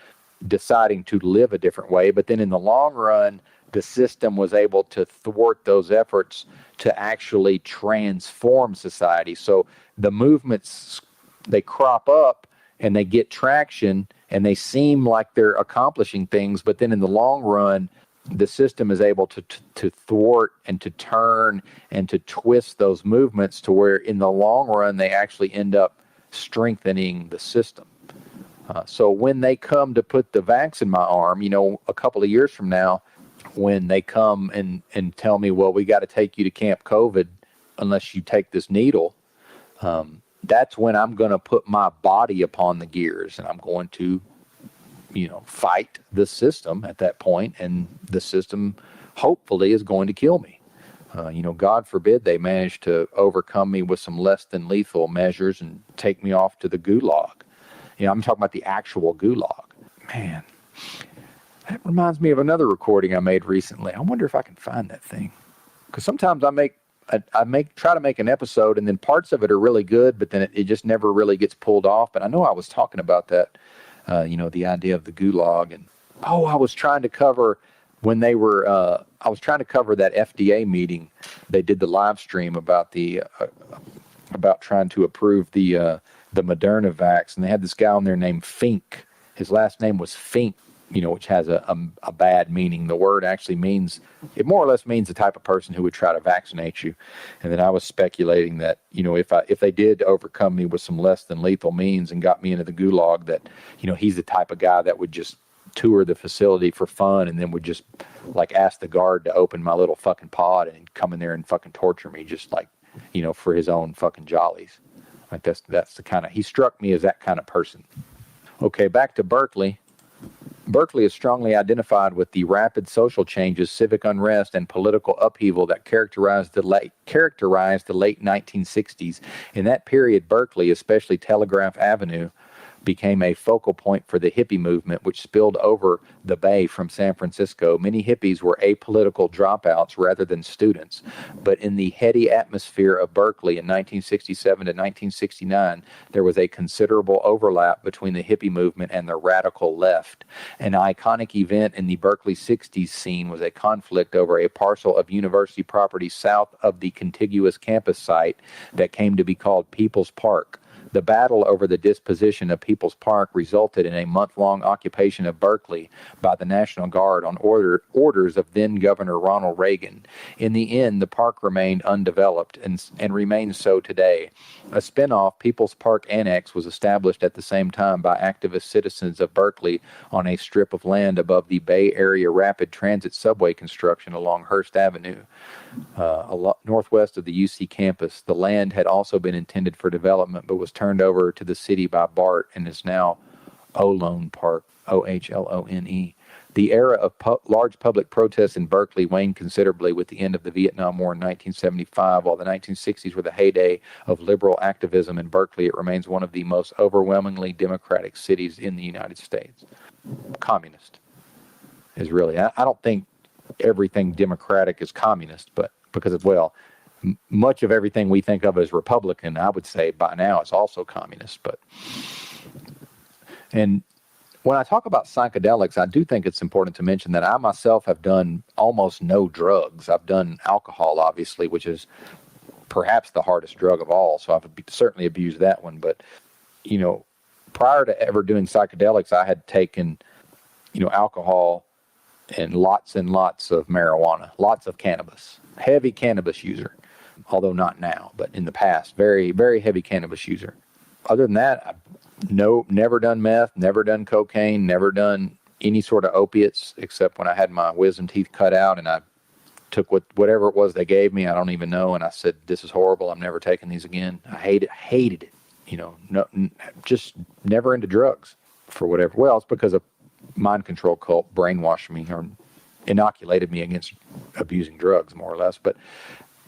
deciding to live a different way. But then in the long run, the system was able to thwart those efforts to actually transform society. So the movements, they crop up and they get traction and they seem like they're accomplishing things, but then in the long run, the system is able to thwart and to turn and to twist those movements to where in the long run, they actually end up strengthening the system. So when they come to put the vax in my arm, a couple of years from now, when they come and tell me, well, we got to take you to Camp COVID unless you take this needle, that's when I'm going to put my body upon the gears and I'm going to, fight the system at that point, and the system hopefully is going to kill me. God forbid they manage to overcome me with some less than lethal measures and take me off to the gulag. I'm talking about the actual gulag. Man, that reminds me of another recording I made recently. I wonder if I can find that thing. Because sometimes I try to make an episode and then parts of it are really good, but then it just never really gets pulled off. But I know I was talking about that, the idea of the gulag. And, I was trying to cover when they were, I was trying to cover that FDA meeting. They did the live stream about about trying to approve the Moderna vax, and they had this guy on there named Fink. His last name was Fink, which has a bad meaning. The word actually means, it more or less means the type of person who would try to vaccinate you. And then I was speculating that, if they did overcome me with some less than lethal means and got me into the gulag, that, he's the type of guy that would just tour the facility for fun and then would just like ask the guard to open my little fucking pod and come in there and fucking torture me just like, for his own fucking jollies. Like that's the kind of, he struck me as that kind of person. Okay, back to Berkeley. Berkeley is strongly identified with the rapid social changes, civic unrest, and political upheaval that characterized the late 1960s. In that period, Berkeley, especially Telegraph Avenue, became a focal point for the hippie movement, which spilled over the Bay from San Francisco. Many hippies were apolitical dropouts rather than students. But in the heady atmosphere of Berkeley in 1967 to 1969, there was a considerable overlap between the hippie movement and the radical left. An iconic event in the Berkeley 60s scene was a conflict over a parcel of university property south of the contiguous campus site that came to be called People's Park. The battle over the disposition of People's Park resulted in a month-long occupation of Berkeley by the National Guard on orders of then-Governor Ronald Reagan. In the end, the park remained undeveloped and remains so today. A spin-off, People's Park Annex, was established at the same time by activist citizens of Berkeley on a strip of land above the Bay Area Rapid Transit subway construction along Hearst Avenue, northwest of the UC campus. The land had also been intended for development, but was turned over to the city by BART and is now Ohlone Park, Ohlone. The era of large public protests in Berkeley waned considerably with the end of the Vietnam War in 1975. While the 1960s were the heyday of liberal activism in Berkeley, it remains one of the most overwhelmingly democratic cities in the United States. Communist is really, I don't think everything democratic is communist, but because of, much of everything we think of as Republican, I would say by now it's also communist. And when I talk about psychedelics, I do think it's important to mention that I myself have done almost no drugs. I've done alcohol, obviously, which is perhaps the hardest drug of all. So I've certainly abused that one. But, prior to ever doing psychedelics, I had taken, alcohol and lots of marijuana, lots of cannabis, heavy cannabis user, although not now, but in the past, very, very heavy cannabis user. Other than that, never done meth, never done cocaine, never done any sort of opiates, except when I had my wisdom teeth cut out and I took whatever it was they gave me, I don't even know, and I said, this is horrible, I'm never taking these again. I hated it, just never into drugs for whatever. Well, it's because a mind control cult brainwashed me or inoculated me against abusing drugs, more or less. But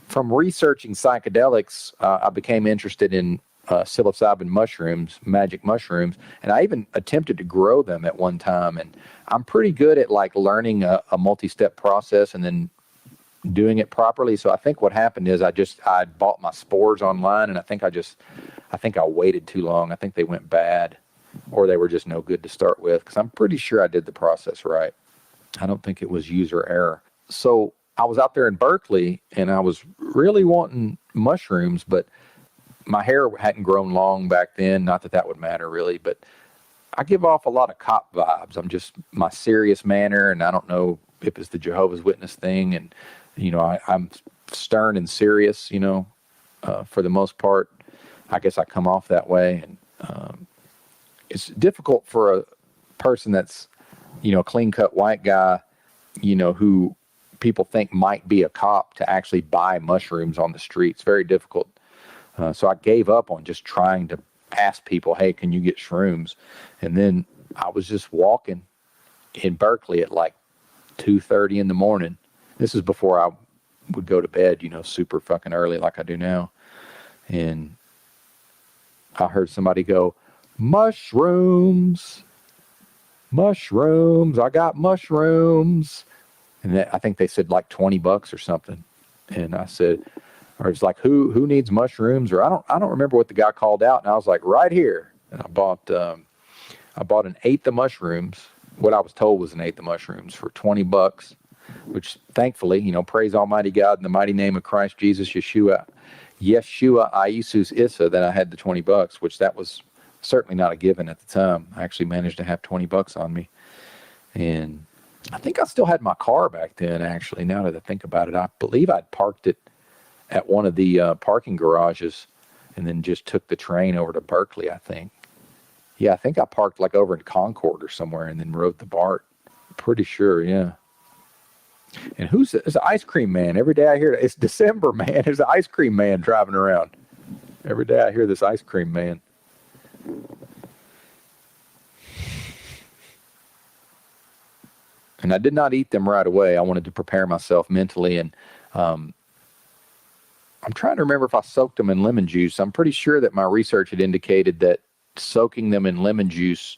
from researching psychedelics, I became interested in psilocybin mushrooms, magic mushrooms, and I even attempted to grow them at one time. And I'm pretty good at like learning a multi-step process and then doing it properly. So I think what happened is I bought my spores online, and I think I waited too long. I think they went bad, or they were just no good to start with, because I'm pretty sure I did the process right. I don't think it was user error. So I was out there in Berkeley, and I was really wanting mushrooms, but my hair hadn't grown long back then. Not that that would matter really, but I give off a lot of cop vibes. I'm just my serious manner, and I don't know if it's the Jehovah's Witness thing. And, I'm stern and serious, for the most part. I guess I come off that way. And it's difficult for a person that's, a clean-cut white guy, who people think might be a cop, to actually buy mushrooms on the street. It's very difficult. So I gave up on just trying to ask people, hey, can you get shrooms? And then I was just walking in Berkeley at like 2:30 in the morning. This is before I would go to bed, super fucking early like I do now. And I heard somebody go, mushrooms, I got mushrooms. And I think they said like $20 or something. And I said, or it's like, who needs mushrooms? Or I don't remember what the guy called out. And I was like, right here. And I bought an eighth of mushrooms. What I was told was an eighth of mushrooms for $20, which thankfully, praise Almighty God in the mighty name of Christ Jesus, Yeshua, Iesus Issa, that I had the $20, which that was certainly not a given at the time. I actually managed to have $20 on me. And I think I still had my car back then, actually, now that I think about it. I believe I'd parked it at one of the parking garages, and then just took the train over to Berkeley, I think. Yeah, I think I parked like over in Concord or somewhere, and then rode the BART. Pretty sure, yeah. And there's the ice cream man? Every day I hear it. It's December, man. There's an ice cream man driving around. Every day I hear this ice cream man. And I did not eat them right away. I wanted to prepare myself mentally, and I'm trying to remember if I soaked them in lemon juice. I'm pretty sure that my research had indicated that soaking them in lemon juice,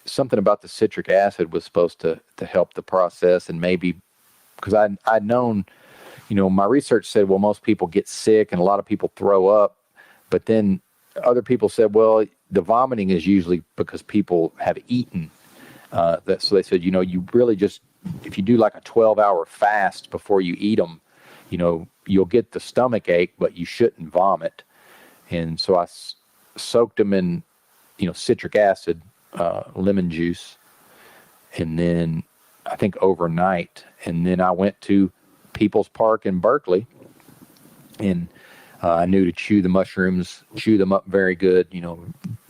something about the citric acid was supposed to help the process. And maybe because I'd known, my research said, well, most people get sick and a lot of people throw up. But then other people said, well, the vomiting is usually because people have eaten. So they said, you really just, if you do like a 12-hour fast before you eat them, you'll get the stomach ache, but you shouldn't vomit. And so I soaked them in, citric acid, lemon juice, and then I think overnight. And then I went to People's Park in Berkeley, and I knew to chew the mushrooms, chew them up very good,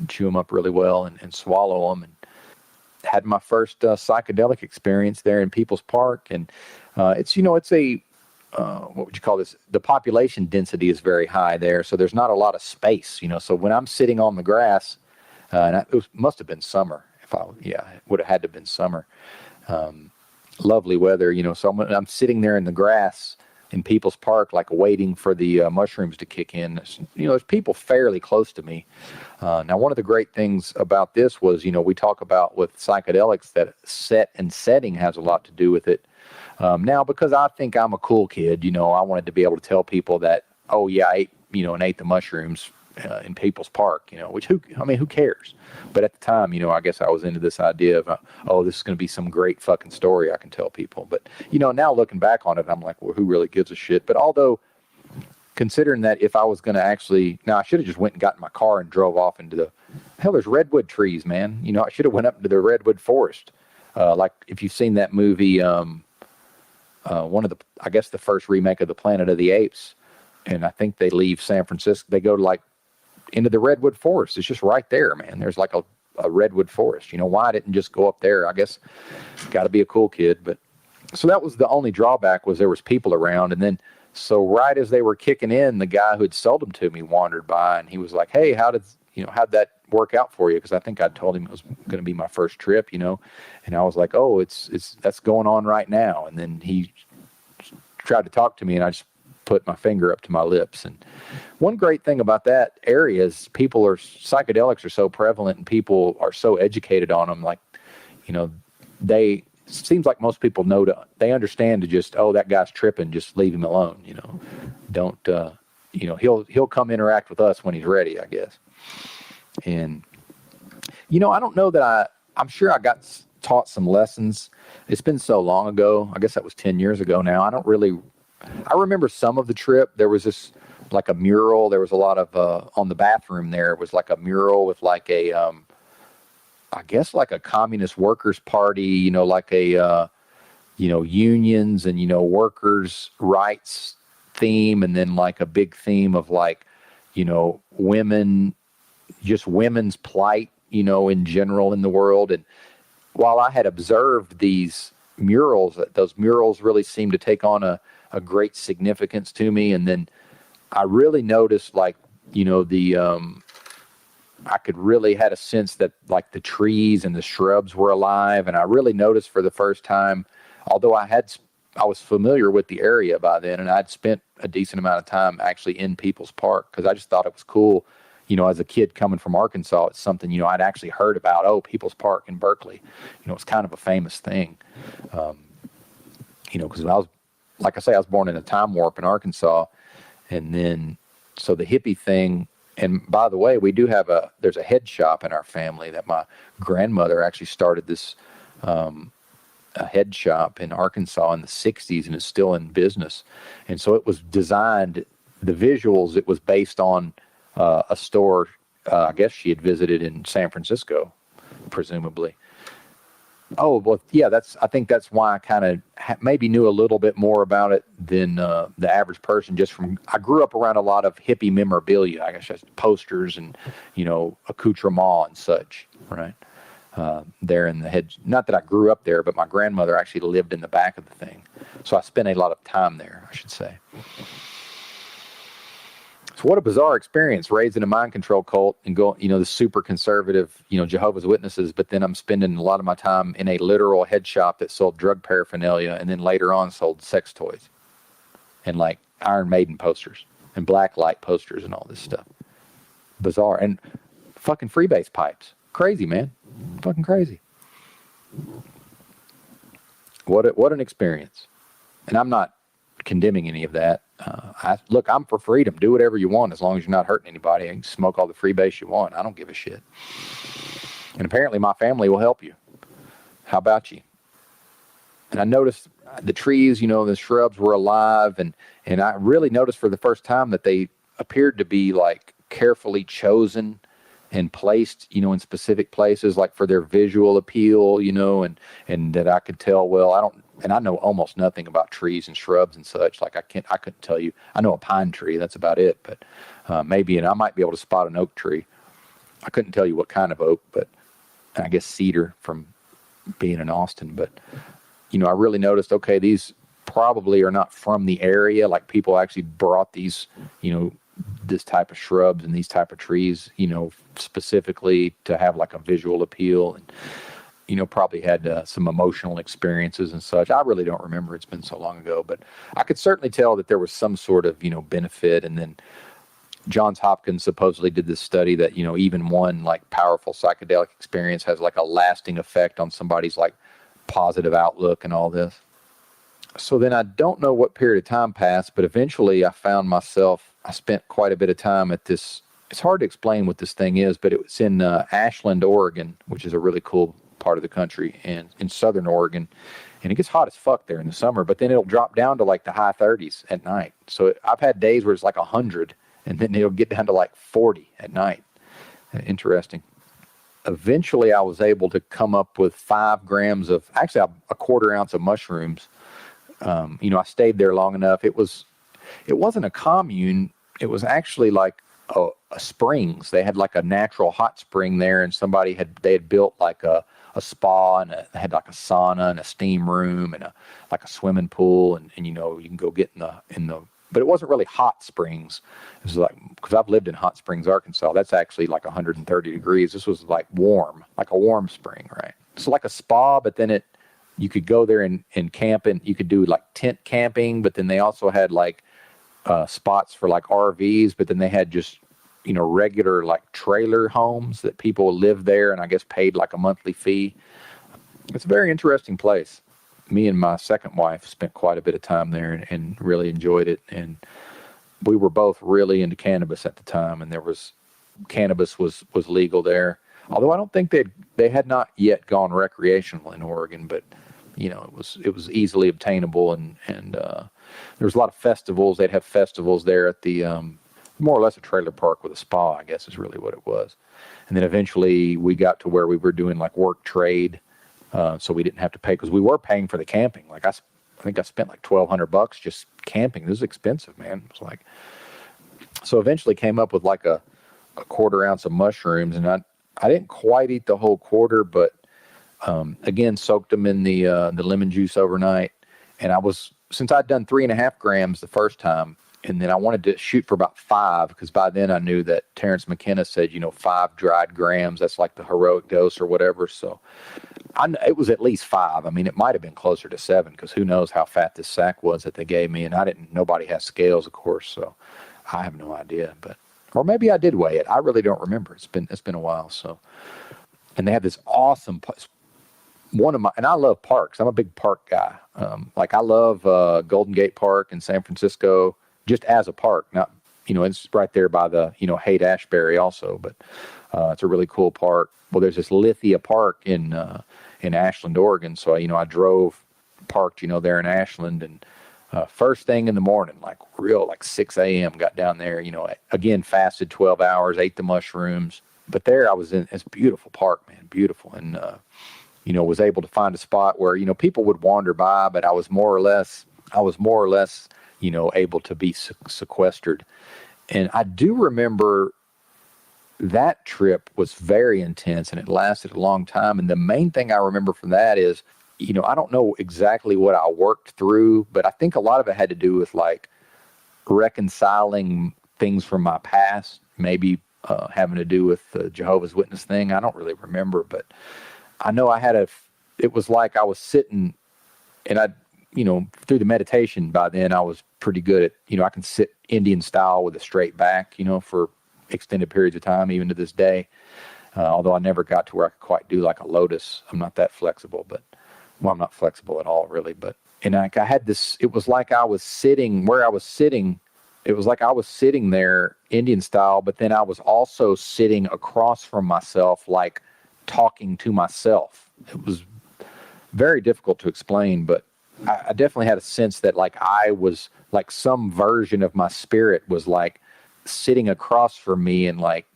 chew them up really well and swallow them. And had my first psychedelic experience there in People's Park. And it's a, what would you call this? The population density is very high there, so there's not a lot of space, So when I'm sitting on the grass, and must have been summer. It would have had to have been summer. Lovely weather, So I'm sitting there in the grass in People's Park, like waiting for the mushrooms to kick in. There's people fairly close to me. Now, one of the great things about this was, we talk about with psychedelics that set and setting has a lot to do with it. Now, because I think I'm a cool kid, I wanted to be able to tell people that, oh yeah, I ate, and ate the mushrooms in People's Park, which who cares? But at the time, I guess I was into this idea of, this is going to be some great fucking story I can tell people. But, now looking back on it, I'm like, well, who really gives a shit? But although considering that if I was going to I should have just went and got in my car and drove off into there's redwood trees, man. I should have went up into the redwood forest. Like if you've seen that movie, one of the first remake of the Planet of the Apes, and I think they leave San Francisco, they go to into the redwood forest. It's just right there, man. There's like a redwood forest. Why I didn't just go up there? I guess got to be a cool kid. But so that was the only drawback, was there was people around. And then so right as they were kicking in, the guy who had sold them to me wandered by, and he was like, hey, how'd that work out for you? Because I think I told him it was going to be my first trip, and I was like, oh, that's going on right now. And then he tried to talk to me, and I just put my finger up to my lips. And one great thing about that area is psychedelics are so prevalent and people are so educated on them. Like, seems like most people they understand to just, oh, that guy's tripping, just leave him alone. Don't, he'll come interact with us when he's ready, I guess. And, I don't know that I'm sure I got taught some lessons. It's been so long ago. I guess that was 10 years ago now. I remember some of the trip. There was this, like a mural. There was a lot of, on the bathroom there, it was like a mural with like I guess like a communist workers party, like a, unions and, workers' rights theme. And then like a big theme of like, women, just women's plight, in general in the world. And while I had observed these murals, those murals really seemed to take on a great significance to me. And then I really noticed like, I could really had a sense that like the trees and the shrubs were alive. And I really noticed for the first time, although I was familiar with the area by then, and I'd spent a decent amount of time actually in People's Park, because I just thought it was cool. As a kid coming from Arkansas, it's something, I'd actually heard about, People's Park in Berkeley. It's kind of a famous thing. Because like I say, I was born in a time warp in Arkansas. And then, so the hippie thing, and by the way, there's a head shop in our family that my grandmother actually started this, a head shop in Arkansas in the 60s, and is still in business. And so it was designed, the visuals, it was based on a store, I guess she had visited in San Francisco, presumably. Oh, well, yeah, I think that's why I kind of maybe knew a little bit more about it than the average person, I grew up around a lot of hippie memorabilia, I guess, just posters and, accoutrements and such, right? There in the head, not that I grew up there, but my grandmother actually lived in the back of the thing. So I spent a lot of time there, I should say. So what a bizarre experience, raised in a mind control cult and going, the super conservative, Jehovah's Witnesses, but then I'm spending a lot of my time in a literal head shop that sold drug paraphernalia, and then later on sold sex toys and like Iron Maiden posters and black light posters and all this stuff. Bizarre. And fucking freebase pipes. Crazy, man. Fucking crazy. What an experience. And I'm not condemning any of that. Look, I'm for freedom. Do whatever you want as long as you're not hurting anybody. You can smoke all the freebase you want. I don't give a shit. And apparently my family will help you. How about you? And I noticed the trees, the shrubs were alive. And I really noticed for the first time that they appeared to be like carefully chosen and placed, in specific places, like for their visual appeal, and that I could tell, I know almost nothing about trees and shrubs and such. Like I couldn't tell you. I know a pine tree, that's about it. But maybe, and I might be able to spot an oak tree. I couldn't tell you what kind of oak, but I guess cedar from being in Austin. But, I really noticed, okay, these probably are not from the area. Like people actually brought these, this type of shrubs and these type of trees, specifically to have like a visual appeal, and, probably had some emotional experiences and such. I really don't remember. It's been so long ago, but I could certainly tell that there was some sort of, benefit. And then Johns Hopkins supposedly did this study that, even one like powerful psychedelic experience has like a lasting effect on somebody's like positive outlook and all this. So then I don't know what period of time passed, but eventually I spent quite a bit of time at this. It's hard to explain what this thing is, but it was in Ashland, Oregon, which is a really cool part of the country, and in Southern Oregon. And it gets hot as fuck there in the summer, but then it'll drop down to like the high 30s at night. So I've had days where it's like 100, and then it'll get down to like 40 at night. Interesting. Eventually I was able to come up with 5 grams of, actually a quarter ounce of mushrooms. I stayed there long enough. It wasn't a commune. It was actually like a springs. They had like a natural hot spring there, and they had built like a spa, and had like a sauna and a steam room and like a swimming pool, and you can go get in the, but it wasn't really hot springs. It was like, because I've lived in Hot Springs, Arkansas. That's actually like 130 degrees. This was like warm, like a warm spring, right? So like a spa, but then you could go there and camp, and you could do like tent camping, but then they also had like spots for like RVs, but then they had just, regular like trailer homes that people lived there and I guess paid like a monthly fee. It's a very interesting place. Me and my second wife spent quite a bit of time there and really enjoyed it. And we were both really into cannabis at the time, and cannabis was legal there. Although I don't think they had not yet gone recreational in Oregon, but it was easily obtainable, and there was a lot of festivals. They'd have festivals there at the more or less a trailer park with a spa, I guess is really what it was. And then eventually we got to where we were doing like work trade, so we didn't have to pay, because we were paying for the camping. Like I think I spent like $1,200 just camping. This is expensive, man. It was like, so eventually came up with like a quarter ounce of mushrooms, and I didn't quite eat the whole quarter, but again, soaked them in the lemon juice overnight. And since I'd done 3.5 grams the first time, and then I wanted to shoot for about 5, because by then I knew that Terrence McKenna said, 5 dried grams, that's like the heroic dose or whatever. So it was at least 5. I mean, it might have been closer to 7, because who knows how fat this sack was that they gave me. And nobody has scales, of course, so I have no idea. Or maybe I did weigh it. I really don't remember. It's been a while. So, and they have this awesome and I love parks. I'm a big park guy. Like I love Golden Gate Park in San Francisco, just as a park. Not, it's right there by the, Haight-Ashbury also, but it's a really cool park. Well, there's this Lithia Park in Ashland, Oregon. So, I parked, there in Ashland, and first thing in the morning, like 6 a.m., got down there, again, fasted 12 hours, ate the mushrooms. But there I was it's a beautiful park, man, beautiful. And, was able to find a spot where, people would wander by, but I was more or less, able to be sequestered. And I do remember that trip was very intense, and it lasted a long time. And the main thing I remember from that is, I don't know exactly what I worked through, but I think a lot of it had to do with like reconciling things from my past, maybe having to do with the Jehovah's Witness thing. I don't really remember, but I know it was like I was sitting, and through the meditation by then I was pretty good at, I can sit Indian style with a straight back, for extended periods of time, even to this day. Although I never got to where I could quite do like a lotus. I'm not that flexible, I'm not flexible at all, really. And I had this, it was like I was sitting where I was sitting. It was like I was sitting there Indian style, but then I was also sitting across from myself, like talking to myself. It was very difficult to explain, but I definitely had a sense that like I was like some version of my spirit was like sitting across from me and like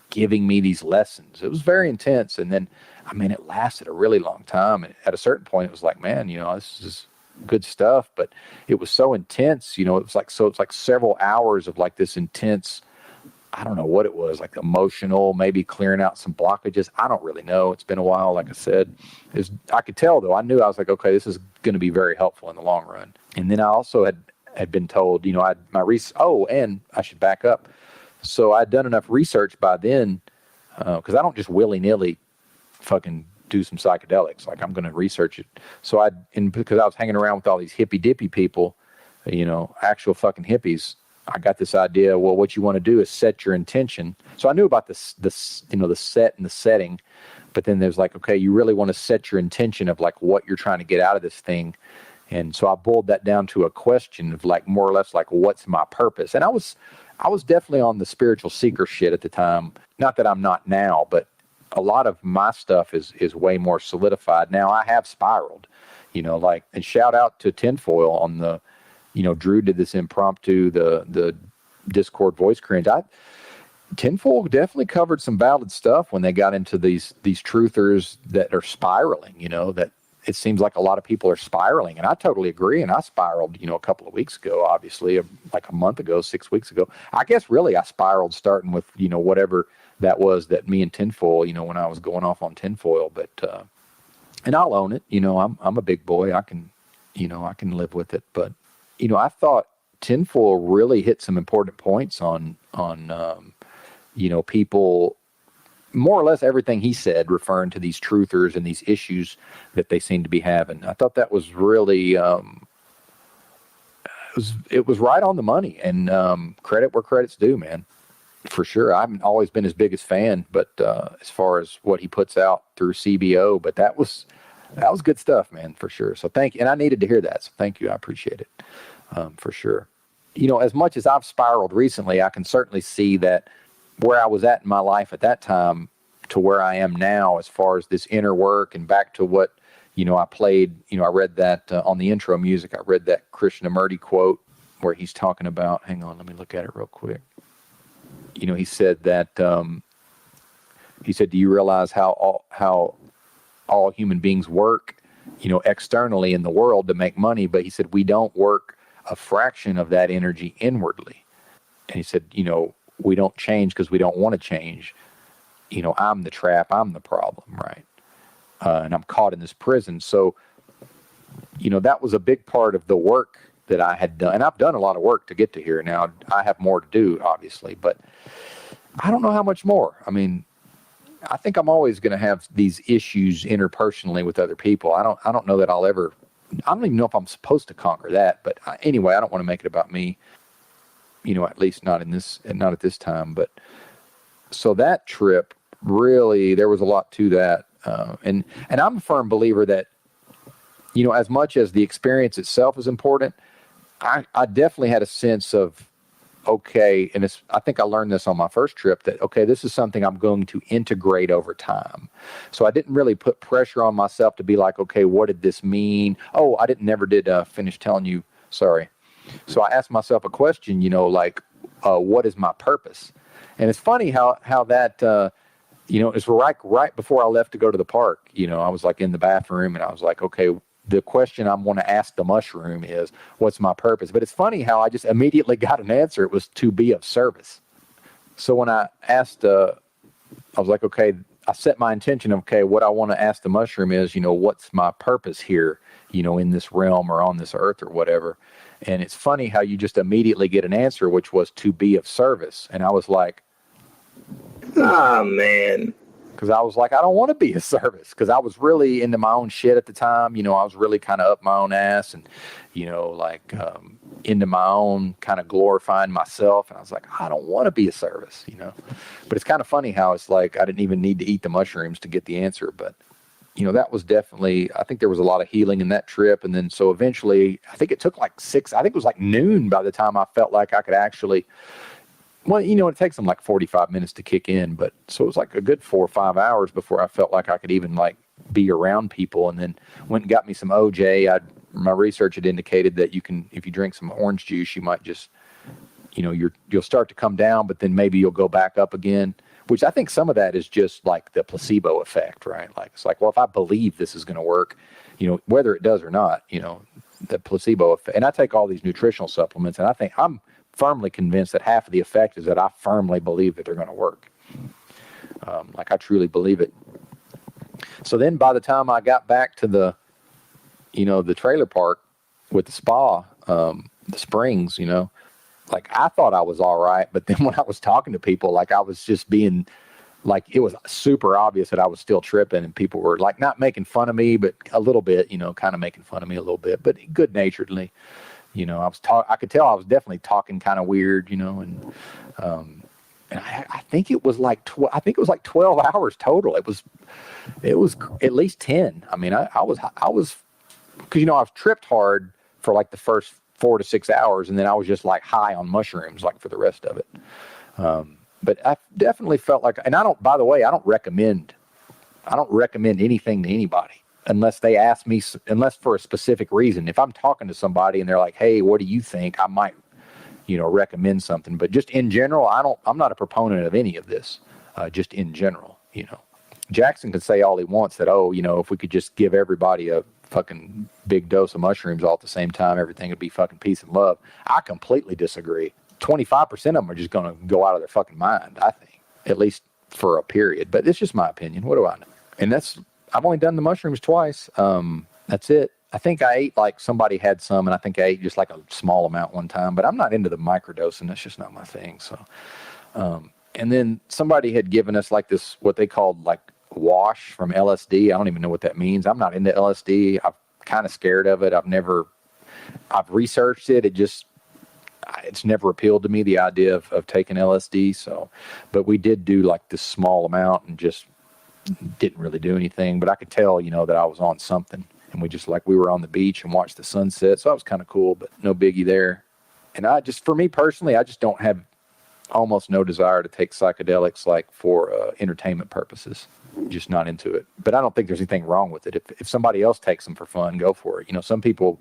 giving me these lessons. It was very intense. And then, it lasted a really long time. And at a certain point, it was like, man, this is good stuff. But it was so intense, it's like several hours of like this intense, I don't know what it was, like emotional, maybe clearing out some blockages. I don't really know. It's been a while, like I said. I could tell, though. I knew, I was like, okay, this is going to be very helpful in the long run. And then I also had been told, and I should back up. So I'd done enough research by then, because I don't just willy-nilly fucking do some psychedelics. Like, I'm going to research it. So because I was hanging around with all these hippy-dippy people, actual fucking hippies, I got this idea, well, what you want to do is set your intention. So I knew about the set and the setting, but then there's like, okay, you really want to set your intention of like what you're trying to get out of this thing. And so I boiled that down to a question of like more or less like, what's my purpose? And I was definitely on the spiritual seeker shit at the time. Not that I'm not now, but a lot of my stuff is way more solidified. Now I have spiraled, and shout out to Tinfoil on the, Drew did this impromptu, the Discord voice cringe. Tinfoil definitely covered some valid stuff when they got into these truthers that are spiraling, that it seems like a lot of people are spiraling. And I totally agree. And I spiraled, a couple of weeks ago, obviously, like a month ago, 6 weeks ago. I guess really I spiraled starting with, whatever that was that me and Tinfoil, when I was going off on Tinfoil. But, and I'll own it. I'm a big boy. I can live with it. But, I thought Tinfoil really hit some important points on people, more or less everything he said, referring to these truthers and these issues that they seem to be having. I thought that was really, it it was right on the money, and credit where credit's due, man. For sure. I haven't always been his biggest fan, but as far as what he puts out through CBO, but that was good stuff, man, for sure. So thank you. And I needed to hear that. So thank you. I appreciate it. For sure. You know, as much as I've spiraled recently, I can certainly see that where I was at in my life at that time to where I am now, as far as this inner work and back to what, you know, I played, you know, I read that on the intro music, I read that Krishnamurti quote where he's talking about, hang on, let me look at it real quick. You know, he said that, do you realize how all human beings work, you know, externally in the world to make money? But he said, we don't work a fraction of that energy inwardly. And he said, you know, we don't change because we don't want to change. You know, I'm the trap, I'm the problem, right? And I'm caught in this prison. So, you know, that was a big part of the work that I had done. And I've done a lot of work to get to here. Now, I have more to do, obviously, but I don't know how much more. I mean, I think I'm always going to have these issues interpersonally with other people. I don't know that I don't even know if I'm supposed to conquer that. But anyway, I don't want to make it about me, you know, at least not at this time. But so that trip, really, there was a lot to that. And I'm a firm believer that, you know, as much as the experience itself is important, I definitely had a sense of, okay, and I think I learned this on my first trip, that, okay, this is something I'm going to integrate over time. So I didn't really put pressure on myself to be like, okay, what did this mean? Oh, never did finish telling you, sorry. So I asked myself a question, you know, like, what is my purpose? And it's funny how that, you know, it's right before I left to go to the park, you know, I was like in the bathroom and I was like, okay, the question I'm going to ask the mushroom is, what's my purpose? But it's funny how I just immediately got an answer. It was to be of service. So when I asked, I was like, okay, I set my intention of, okay, what I want to ask the mushroom is, you know, what's my purpose here, you know, in this realm or on this earth or whatever. And it's funny how you just immediately get an answer, which was to be of service. And I was like, ah, man. Because I was like, I don't want to be a service, because I was really into my own shit at the time. You know, I was really kind of up my own ass and, you know, like into my own kind of glorifying myself. And I was like, I don't want to be a service, you know. But it's kind of funny how it's like I didn't even need to eat the mushrooms to get the answer. But, you know, that was definitely, I think there was a lot of healing in that trip. And then so eventually, I think it took like I think it was like noon by the time I felt like I could actually, well, you know, it takes them like 45 minutes to kick in, but so it was like a good 4 or 5 hours before I felt like I could even like be around people. And then went and got me some OJ. My research had indicated that you can, if you drink some orange juice, you might just, you know, you'll start to come down, but then maybe you'll go back up again, which I think some of that is just like the placebo effect, right? Like, it's like, well, if I believe this is going to work, you know, whether it does or not, you know, the placebo effect. And I take all these nutritional supplements, and I think I'm firmly convinced that half of the effect is that I firmly believe that they're going to work. Like I truly believe it. So then by the time I got back to the, you know, the trailer park with the spa, the springs, you know, like I thought I was all right. But then when I was talking to people, like I was just being like, it was super obvious that I was still tripping, and people were like not making fun of me, but a little bit, you know, kind of making fun of me a little bit, but good naturedly. You know, I could tell I was definitely talking kind of weird, you know, and I think it was like 12 hours total. It was at least 10. I mean, I was because, you know, I was tripped hard for like the first 4 to 6 hours, and then I was just like high on mushrooms like for the rest of it. But I definitely felt like, and by the way, I don't recommend anything to anybody unless they ask me, unless for a specific reason. If I'm talking to somebody and they're like, hey, what do you think? I might, you know, recommend something. But just in general, I'm not a proponent of any of this, just in general, you know. Jackson can say all he wants that, oh, you know, if we could just give everybody a fucking big dose of mushrooms all at the same time, everything would be fucking peace and love. I completely disagree. 25% of them are just going to go out of their fucking mind, I think, at least for a period. But it's just my opinion. What do I know? And I've only done the mushrooms twice. That's it. I think I ate, like somebody had some, and I think I ate just like a small amount one time, but I'm not into the microdosing. That's just not my thing. So, and then somebody had given us like this, what they called like wash from LSD. I don't even know what that means. I'm not into LSD. I'm kind of scared of it. I've never I've researched it. It's never appealed to me, the idea of taking LSD. So, but we did do like this small amount and just didn't really do anything. But I could tell, that I was on something. And we were on the beach and watched the sunset. So that was kind of cool, but no biggie there. And for me personally, I just don't have almost no desire to take psychedelics like for entertainment purposes. Just not into it. But I don't think there's anything wrong with it. If somebody else takes them for fun, go for it. Some people,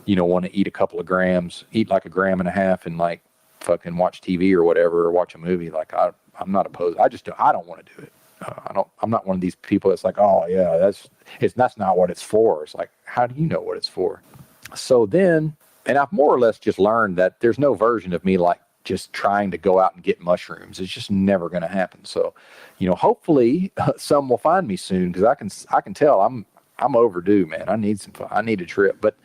want to eat a couple of grams, eat like 1.5 grams and like fucking watch TV or whatever, or watch a movie. Like I'm not opposed. I don't want to do it. I'm not one of these people that's like, oh yeah, that's not what it's for. It's like, how do you know what it's for? So then, and I've more or less just learned that there's no version of me like just trying to go out and get mushrooms. It's just never going to happen. So, hopefully some will find me soon, because I can tell I'm overdue, man. I need a trip. But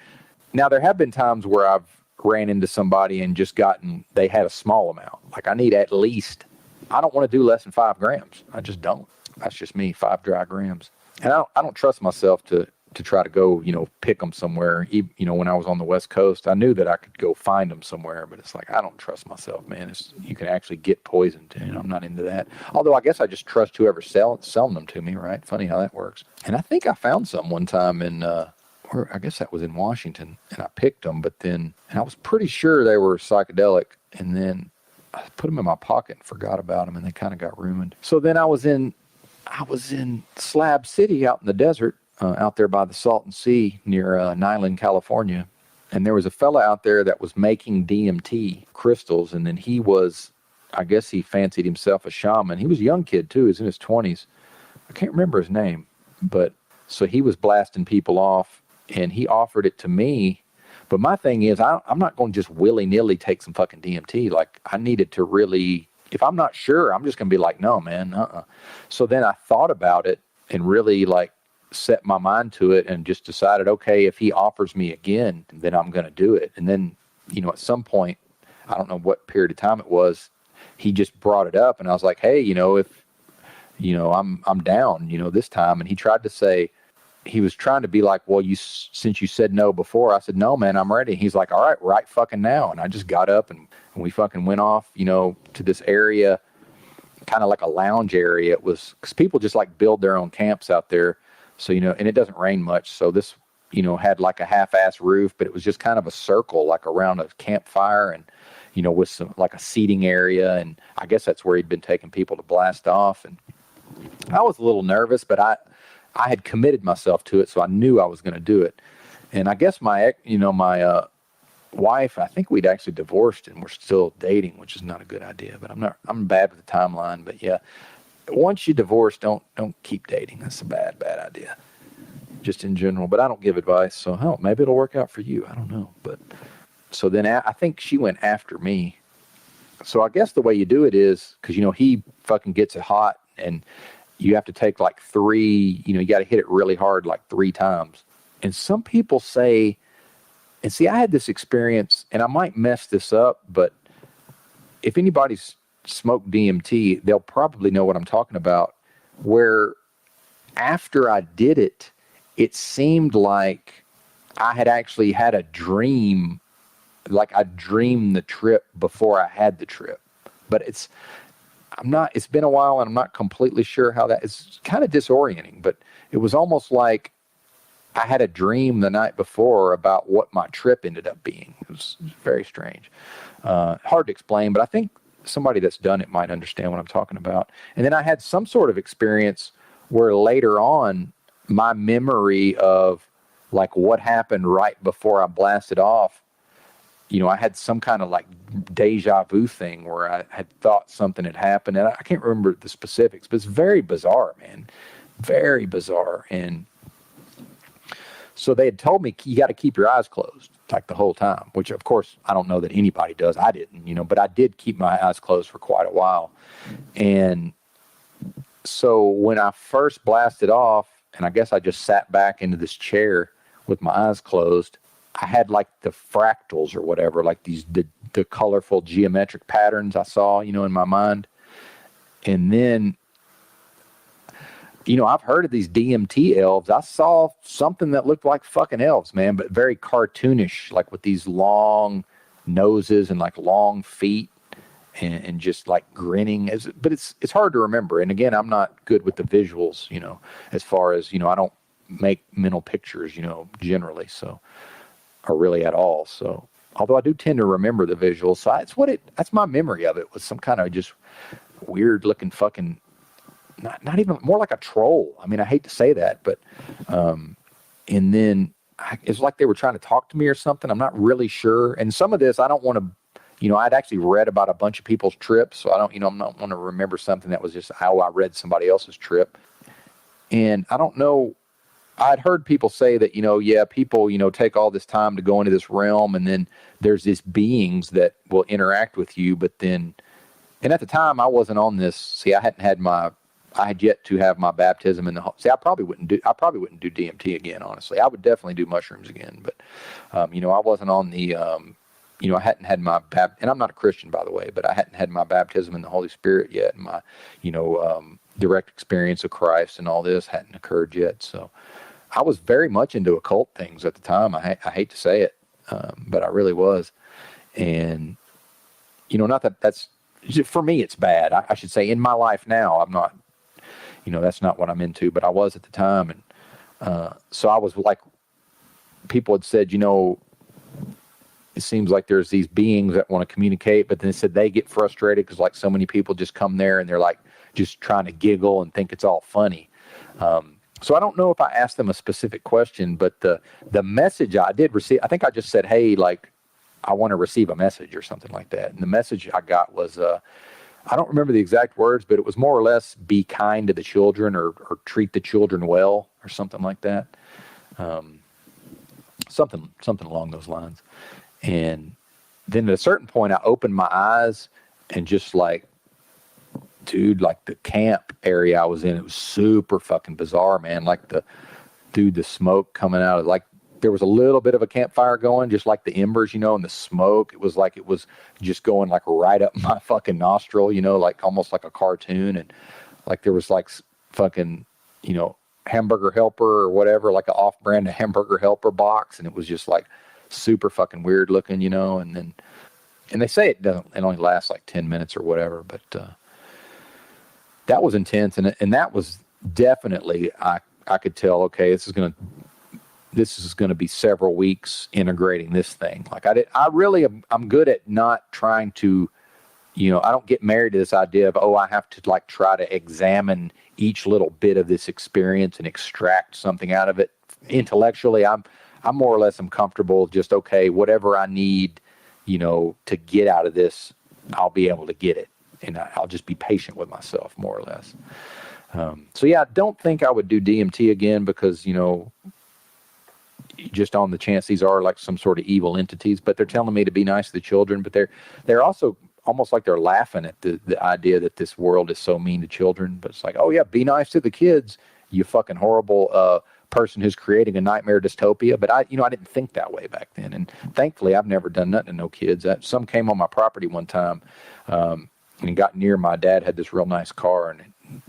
now there have been times where I've ran into somebody and just they had a small amount. Like I need at least, I don't want to do less than 5 grams. I just don't. That's just me, 5 dry grams. And I don't trust myself to try to go, pick them somewhere. When I was on the West Coast, I knew that I could go find them somewhere, but it's like, I don't trust myself, man. You can actually get poisoned, and I'm not into that. Although I guess I just trust whoever's selling them to me, right? Funny how that works. And I think I found some one time I guess that was in Washington, and I picked them, and I was pretty sure they were psychedelic, and then I put them in my pocket and forgot about them, and they kind of got ruined. So then I was in Slab City out in the desert, out there by the Salton Sea near Nyland, California. And there was a fella out there that was making DMT crystals. And then I guess he fancied himself a shaman. He was a young kid too. He was in his 20s. I can't remember his name, but so he was blasting people off, and he offered it to me. But my thing is, I'm not going to just willy-nilly take some fucking DMT. Like, I needed to really, if I'm not sure, I'm just going to be like, no, man, So then I thought about it and really like set my mind to it and just decided, okay, if he offers me again, then I'm going to do it. And then, at some point, I don't know what period of time it was, he just brought it up, and I was like, hey, if, I'm down, this time. And he tried to say, he was trying to be like, well, since you said no before. I said, no, man, I'm ready. He's like, all right, right fucking now. And I just got up and we fucking went off, to this area, kind of like a lounge area. It was, because people just like build their own camps out there. So, and it doesn't rain much. So this, had like a half-ass roof, but it was just kind of a circle, like around a campfire, and, with some, like a seating area. And I guess that's where he'd been taking people to blast off. And I was a little nervous, but I had committed myself to it, so I knew I was going to do it. And I guess my wife, I think we'd actually divorced and we're still dating, which is not a good idea, but I'm bad with the timeline. But yeah, once you divorce, don't keep dating. That's a bad idea, just in general. But I don't give advice, so hell, maybe it'll work out for you. I don't know. But so then I think she went after me. So I guess the way you do it is, because he fucking gets it hot, and you have to take like 3, you got to hit it really hard like 3 times. And some people say, and see, I had this experience, and I might mess this up, but if anybody's smoked DMT, they'll probably know what I'm talking about, where after I did it, it seemed like I had actually had a dream, like I dreamed the trip before I had the trip. But it's been a while, and I'm not completely sure how it's kind of disorienting, but it was almost like I had a dream the night before about what my trip ended up being. It was very strange. Hard to explain, but I think somebody that's done it might understand what I'm talking about. And then I had some sort of experience where later on, my memory of like what happened right before I blasted off, I had some kind of like deja vu thing where I had thought something had happened, and I can't remember the specifics, but it's very bizarre, man. Very bizarre. And so they had told me, you got to keep your eyes closed like the whole time, which of course I don't know that anybody does. I didn't, but I did keep my eyes closed for quite a while. And so when I first blasted off, and I guess I just sat back into this chair with my eyes closed, I had like the fractals or whatever, like the colorful geometric patterns I saw, in my mind. And then I've heard of these DMT elves. I saw something that looked like fucking elves, man, but very cartoonish, like with these long noses and like long feet and just like grinning. But it's hard to remember. And again, I'm not good with the visuals, as far as, I don't make mental pictures, generally, so, or really at all. So, although I do tend to remember the visuals, so that's my memory of it, was some kind of just weird looking fucking, not even, more like a troll. I mean, I hate to say that, but, and then it's like they were trying to talk to me or something. I'm not really sure. And some of this, I don't want to, I'd actually read about a bunch of people's trips. So I don't, I'm not want to remember something that was just how I read somebody else's trip. And I don't know, I'd heard people say that, people, take all this time to go into this realm, and then there's these beings that will interact with you. But then, and at the time I wasn't on this. See, I had yet to have my baptism in the. See, I probably wouldn't do DMT again. Honestly, I would definitely do mushrooms again. But, I wasn't on the. I hadn't had my and I'm not a Christian, by the way, but I hadn't had my baptism in the Holy Spirit yet, and my, direct experience of Christ and all this hadn't occurred yet. So, I was very much into occult things at the time. I hate to say it, but I really was, and not that that's for me. It's bad. I should say in my life now, I'm not. That's not what I'm into, but I was at the time. And so I was like, people had said, it seems like there's these beings that want to communicate, but then they said they get frustrated because like so many people just come there and they're like just trying to giggle and think it's all funny. So I don't know if I asked them a specific question, but the message I did receive, I think I just said, hey, like, I want to receive a message or something like that. And the message I got was, I don't remember the exact words, but it was more or less be kind to the children or treat the children well or something like that. Something along those lines. And then at a certain point I opened my eyes and just like, dude, like the camp area I was in, it was super fucking bizarre, man. Like the smoke coming out of, like, there was a little bit of a campfire going, just like the embers, and the smoke. It was like it was just going like right up my fucking nostril, like almost like a cartoon. And like there was like fucking, Hamburger Helper or whatever, like an off-brand Hamburger Helper box, and it was just like super fucking weird looking, and they say it only lasts like 10 minutes or whatever, but that was intense, and that was definitely, I could tell, okay, this is going to be several weeks integrating this thing. Like I'm good at not trying to, I don't get married to this idea of, I have to like try to examine each little bit of this experience and extract something out of it. Intellectually, I'm more or less, I'm comfortable just, okay, whatever I need, to get out of this, I'll be able to get it. And I'll just be patient with myself, more or less. So yeah, I don't think I would do DMT again because, just on the chance these are like some sort of evil entities, but they're telling me to be nice to the children, but they're also almost like they're laughing at the idea that this world is so mean to children. But it's like, oh yeah, be nice to the kids, you fucking horrible person who's creating a nightmare dystopia. But I didn't think that way back then, and thankfully I've never done nothing to no kids. Some came on my property one time and got near. My dad had this real nice car,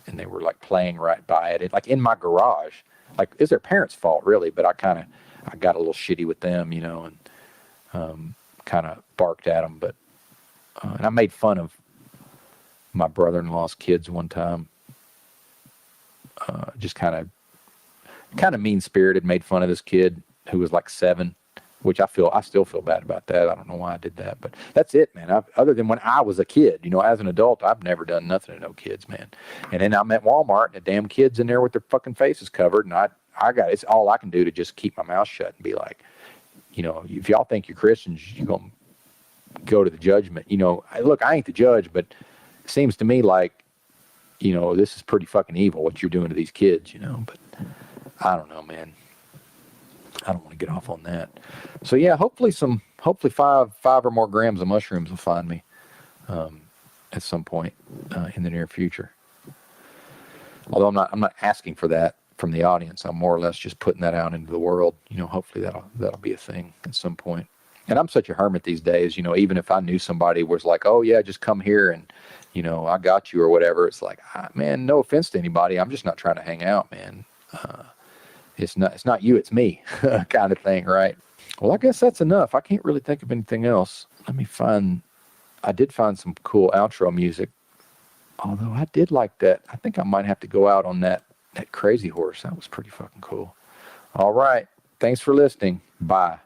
and they were like playing right by it, like in my garage. Like, it's their parents' fault really, but I got a little shitty with them, and kind of barked at them. But and I made fun of my brother-in-law's kids one time. Just kind of mean-spirited, made fun of this kid who was like 7, which I still feel bad about that. I don't know why I did that, but that's it, man. Other than when I was a kid, as an adult, I've never done nothing to no kids, man. And then I'm at Walmart and the damn kids in there with their fucking faces covered, and it's all I can do to just keep my mouth shut and be like, if y'all think you're Christians, you're going to go to the judgment. Look, I ain't the judge, but it seems to me like, this is pretty fucking evil what you're doing to these kids, but I don't know, man. I don't want to get off on that. So yeah, hopefully 5 or more grams of mushrooms will find me at some point in the near future. Although I'm not asking for that from the audience. I'm more or less just putting that out into the world. Hopefully that'll be a thing at some point. And I'm such a hermit these days, even if I knew somebody was like, oh yeah, just come here and, I got you or whatever. It's like, man, no offense to anybody. I'm just not trying to hang out, man. It's not you, it's me kind of thing. Right. Well, I guess that's enough. I can't really think of anything else. I did find some cool outro music. Although I did like that. I think I might have to go out on that crazy horse. That was pretty fucking cool. All right. Thanks for listening. Bye.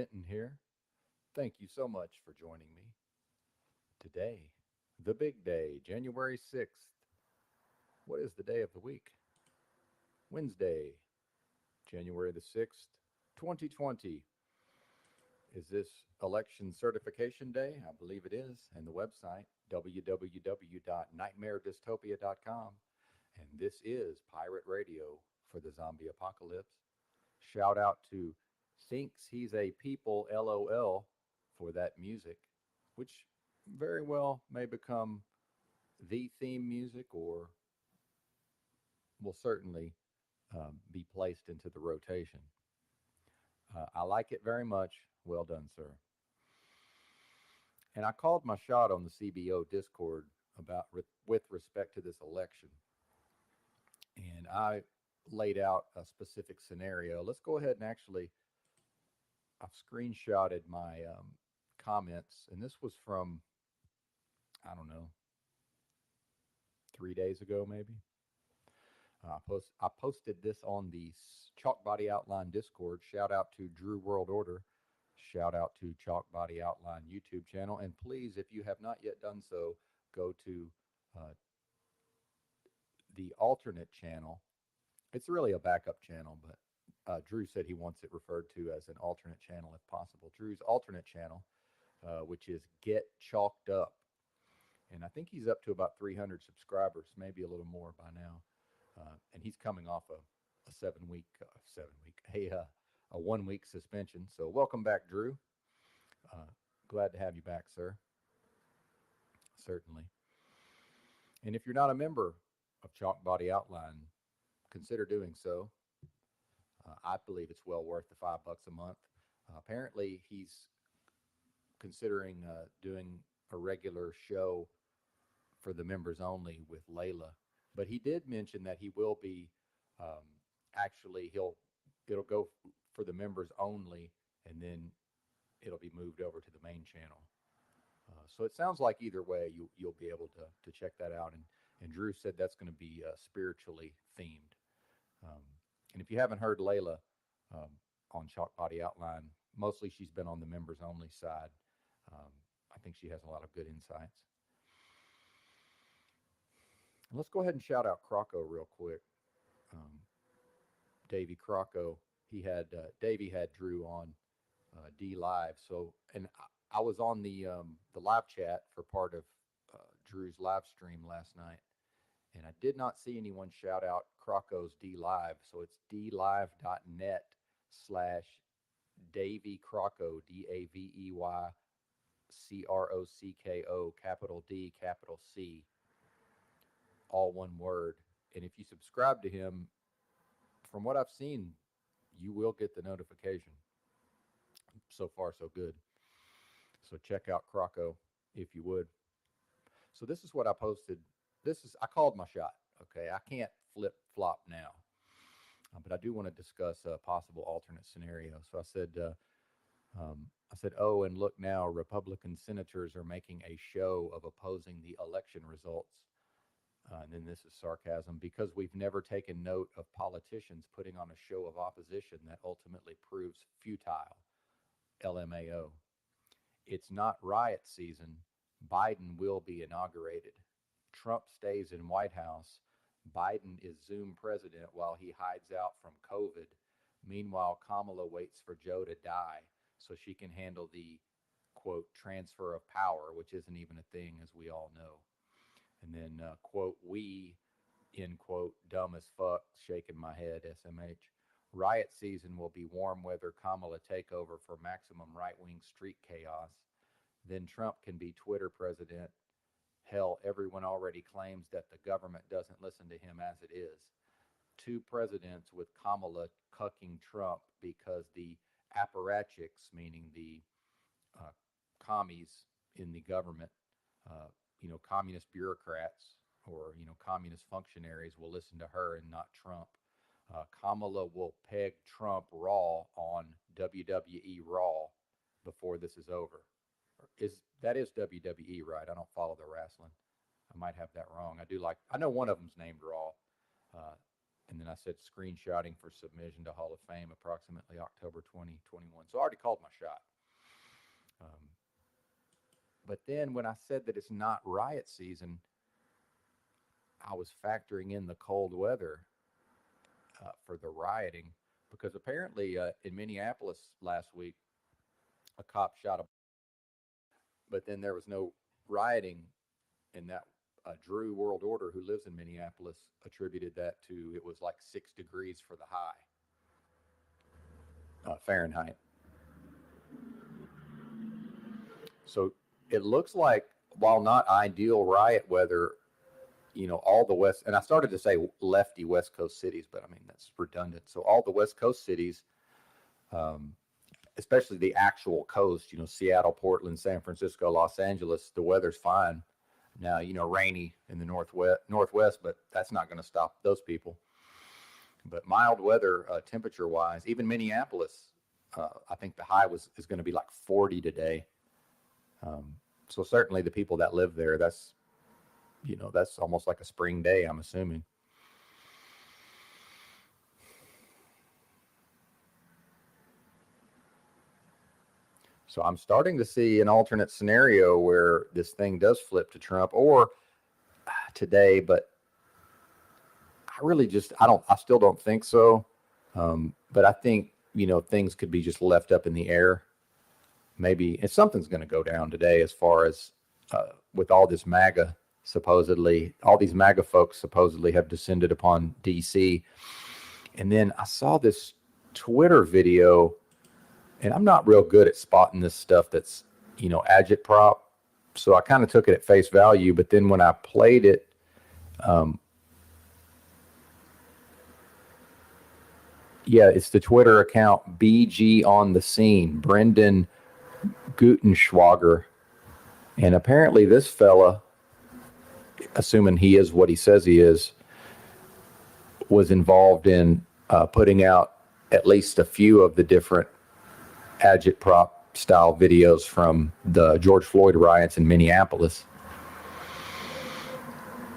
Benton here. Thank you so much for joining me. Today, the big day, January 6th. What is the day of the week? Wednesday, January the 6th, 2020. Is this election certification day? I believe it is. And the website, www.nightmaredystopia.com. And this is Pirate Radio for the zombie apocalypse. Shout out to Thinks He's a People LOL for that music, which very well may become the theme music or will certainly be placed into the rotation. I like it very much. Well done, sir. And I called my shot on the CBO Discord about with respect to this election. And I laid out a specific scenario. Let's go ahead and actually, I've screenshotted my comments, and this was from, I don't know, 3 days ago maybe. I posted this on the Chalk Body Outline Discord. Shout out to Drew World Order. Shout out to Chalk Body Outline YouTube channel. And please, if you have not yet done so, go to the alternate channel. It's really a backup channel, but Drew said he wants it referred to as an alternate channel if possible. Drew's alternate channel, which is Get Chalked Up. And I think he's up to about 300 subscribers, maybe a little more by now. And he's coming off a 1 week suspension. So welcome back, Drew. Glad to have you back, sir. Certainly. And if you're not a member of Chalk Body Outline, consider doing so. I believe it's well worth the $5 a month. Apparently, he's considering doing a regular show for the members only with Layla. But he did mention that he will be it'll go for the members only, and then it'll be moved over to the main channel. So it sounds like either way you'll be able to check that out. And Drew said that's going to be spiritually themed. And if you haven't heard Layla on Chalk Body Outline, mostly she's been on the members only side. I think she has a lot of good insights. And let's go ahead and shout out Croco real quick. Davey Croco, Davey had Drew on D Live. So, and I was on the live chat for part of Drew's live stream last night, and I did not see anyone shout out Croco's D Live. So it's dlive.net/Davey Croco, DAVEY CROCKO, capital D, capital C, all one word. And if you subscribe to him, from what I've seen, you will get the notification. So far, so good. So check out Croco if you would. So this is what I posted. I called my shot. Okay, I can't flip flop now, but I do want to discuss a possible alternate scenario. So I said, oh, and look now, Republican senators are making a show of opposing the election results. And then this is sarcasm, because we've never taken note of politicians putting on a show of opposition that ultimately proves futile. LMAO. It's not riot season. Biden will be inaugurated. Trump stays in White House. Biden is Zoom president while he hides out from COVID. Meanwhile, Kamala waits for Joe to die so she can handle the, quote, transfer of power, which isn't even a thing, as we all know. And then, quote, we, end quote, dumb as fuck, shaking my head, SMH. Riot season will be warm weather Kamala takeover for maximum right-wing street chaos. Then Trump can be Twitter president. Hell, everyone already claims that the government doesn't listen to him as it is. 2 presidents with Kamala cucking Trump because the apparatchiks, meaning the commies in the government, communist bureaucrats or, communist functionaries will listen to her and not Trump. Kamala will peg Trump raw on WWE Raw before this is over. That is WWE, right? I don't follow the wrestling. I might have that wrong. I know one of them's named Raw. And then I said screenshotting for submission to Hall of Fame approximately October 2021. So I already called my shot. But then when I said that it's not riot season, I was factoring in the cold weather for the rioting, because apparently in Minneapolis last week, a cop shot a, but then there was no rioting, and that Drew World Order, who lives in Minneapolis, attributed that to it was like 6 degrees for the high Fahrenheit. So it looks like, while not ideal riot weather, you know, all the West, and I started to say lefty West Coast cities, but I mean, that's redundant. So all the West Coast cities, especially the actual coast, you know, Seattle, Portland, San Francisco, Los Angeles, the weather's fine. Now, you know, rainy in the northwest, but that's not going to stop those people. But mild weather, temperature-wise, even Minneapolis, I think the high is going to be like 40 today. So certainly the people that live there, that's almost like a spring day, I'm assuming. So I'm starting to see an alternate scenario where this thing does flip to Trump or today, but I still don't think so. But I think, you know, things could be just left up in the air. Maybe, and something's going to go down today as far as with all this MAGA, supposedly, all these MAGA folks supposedly have descended upon DC. And then I saw this Twitter video, and I'm not real good at spotting this stuff that's, you know, agitprop. So I kind of took it at face value. But then when I played it, it's the Twitter account BG on the Scene, Brendan Gutenschwager. And apparently this fella, assuming he is what he says he is, was involved in putting out at least a few of the different agitprop style videos from the George Floyd riots in Minneapolis.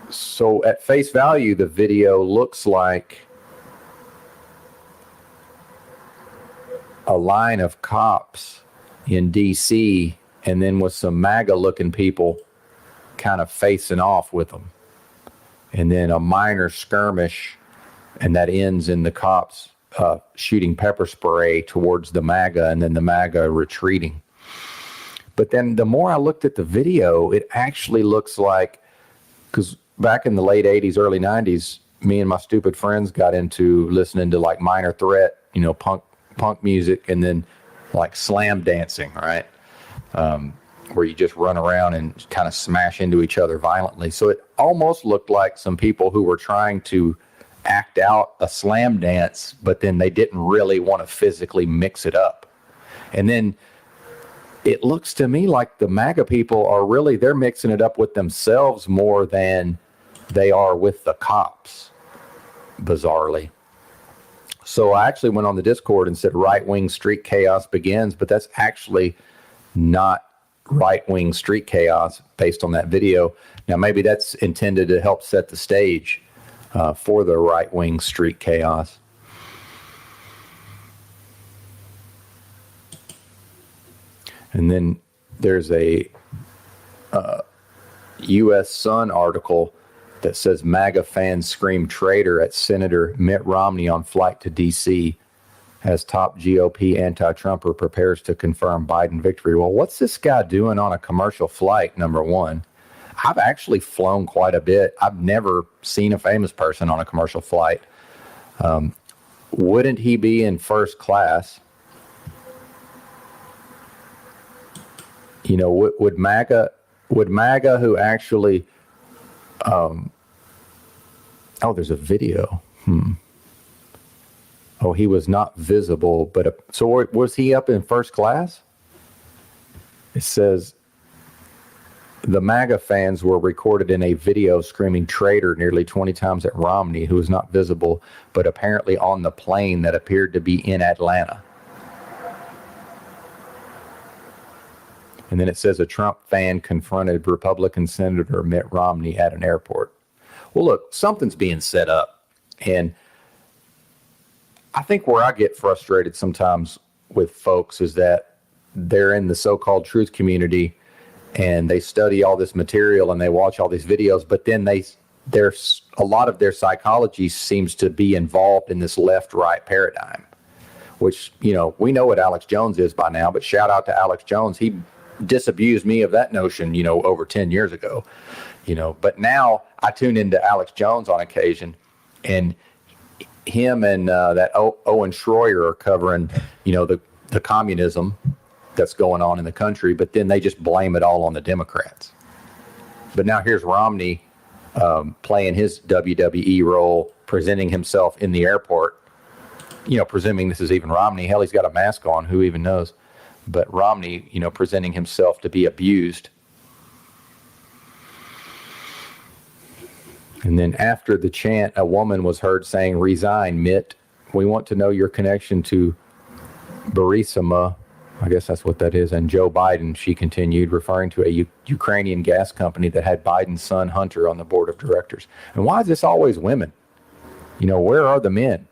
So at face value, the video looks like a line of cops in DC, and then with some MAGA looking people kind of facing off with them. And then a minor skirmish, and that ends in the cops shooting pepper spray towards the MAGA, and then the MAGA retreating. But then the more I looked at the video, it actually looks like, because back in the late 80s, early 90s, me and my stupid friends got into listening to like Minor Threat, you know, punk music, and then like slam dancing, right? Where you just run around and kind of smash into each other violently. So it almost looked like some people who were trying to act out a slam dance, but then they didn't really want to physically mix it up. And then it looks to me like the MAGA people are really, they're mixing it up with themselves more than they are with the cops, bizarrely. So I actually went on the Discord and said right-wing street chaos begins, but that's actually not right-wing street chaos based on that video. Now, maybe that's intended to help set the stage for the right-wing street chaos. And then there's a U.S. Sun article that says MAGA fans scream traitor at Senator Mitt Romney on flight to D.C. as top GOP anti-Trumper prepares to confirm Biden victory. Well, what's this guy doing on a commercial flight, number one? I've actually flown quite a bit. I've never seen a famous person on a commercial flight. Wouldn't he be in first class? You know, would MAGA who actually, there's a video. Oh, he was not visible, but so was he up in first class? It says the MAGA fans were recorded in a video screaming traitor nearly 20 times at Romney, who was not visible, but apparently on the plane that appeared to be in Atlanta. And then it says a Trump fan confronted Republican Senator Mitt Romney at an airport. Well, look, something's being set up. And I think where I get frustrated sometimes with folks is that they're in the so-called truth community and they study all this material and they watch all these videos, but then there's a lot of their psychology seems to be involved in this left-right paradigm, which, you know, we know what Alex Jones is by now, but shout out to Alex Jones. He disabused me of that notion, you know, over 10 years ago, you know, but now I tune into Alex Jones on occasion, and him and that Owen Schroyer are covering, you know, the communism that's going on in the country, but then they just blame it all on the Democrats. But now here's Romney playing his WWE role, presenting himself in the airport, you know, presuming this is even Romney. Hell, he's got a mask on, who even knows? But Romney, you know, presenting himself to be abused. And then after the chant, a woman was heard saying, "Resign, Mitt. We want to know your connection to Burisma." I guess that's what that is. And Joe Biden, she continued, referring to a Ukrainian gas company that had Biden's son, Hunter, on the board of directors. And why is this always women? You know, where are the men?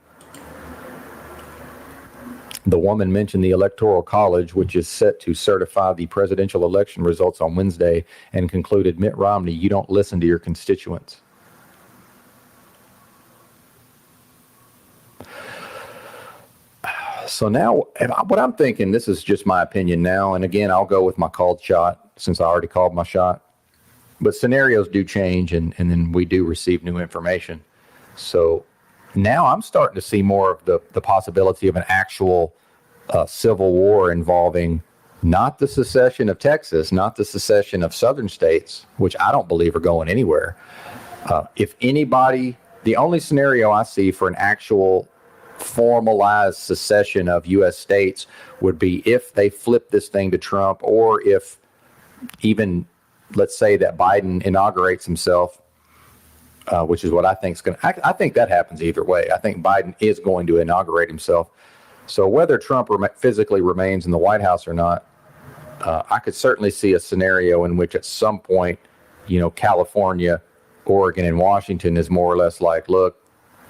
The woman mentioned the Electoral College, which is set to certify the presidential election results on Wednesday, and concluded, "Mitt Romney, you don't listen to your constituents." So now, what I'm thinking, this is just my opinion now, and again, I'll go with my called shot since I already called my shot. But scenarios do change, and then we do receive new information. So now I'm starting to see more of the possibility of an actual civil war involving not the secession of Texas, not the secession of southern states, which I don't believe are going anywhere. If anybody, the only scenario I see for an actual formalized secession of U.S. states would be if they flip this thing to Trump, or if even, let's say that Biden inaugurates himself, which is what I think is going to, I think that happens either way. I think Biden is going to inaugurate himself. So whether Trump physically remains in the White House or not, I could certainly see a scenario in which at some point, you know, California, Oregon, and Washington is more or less like, look,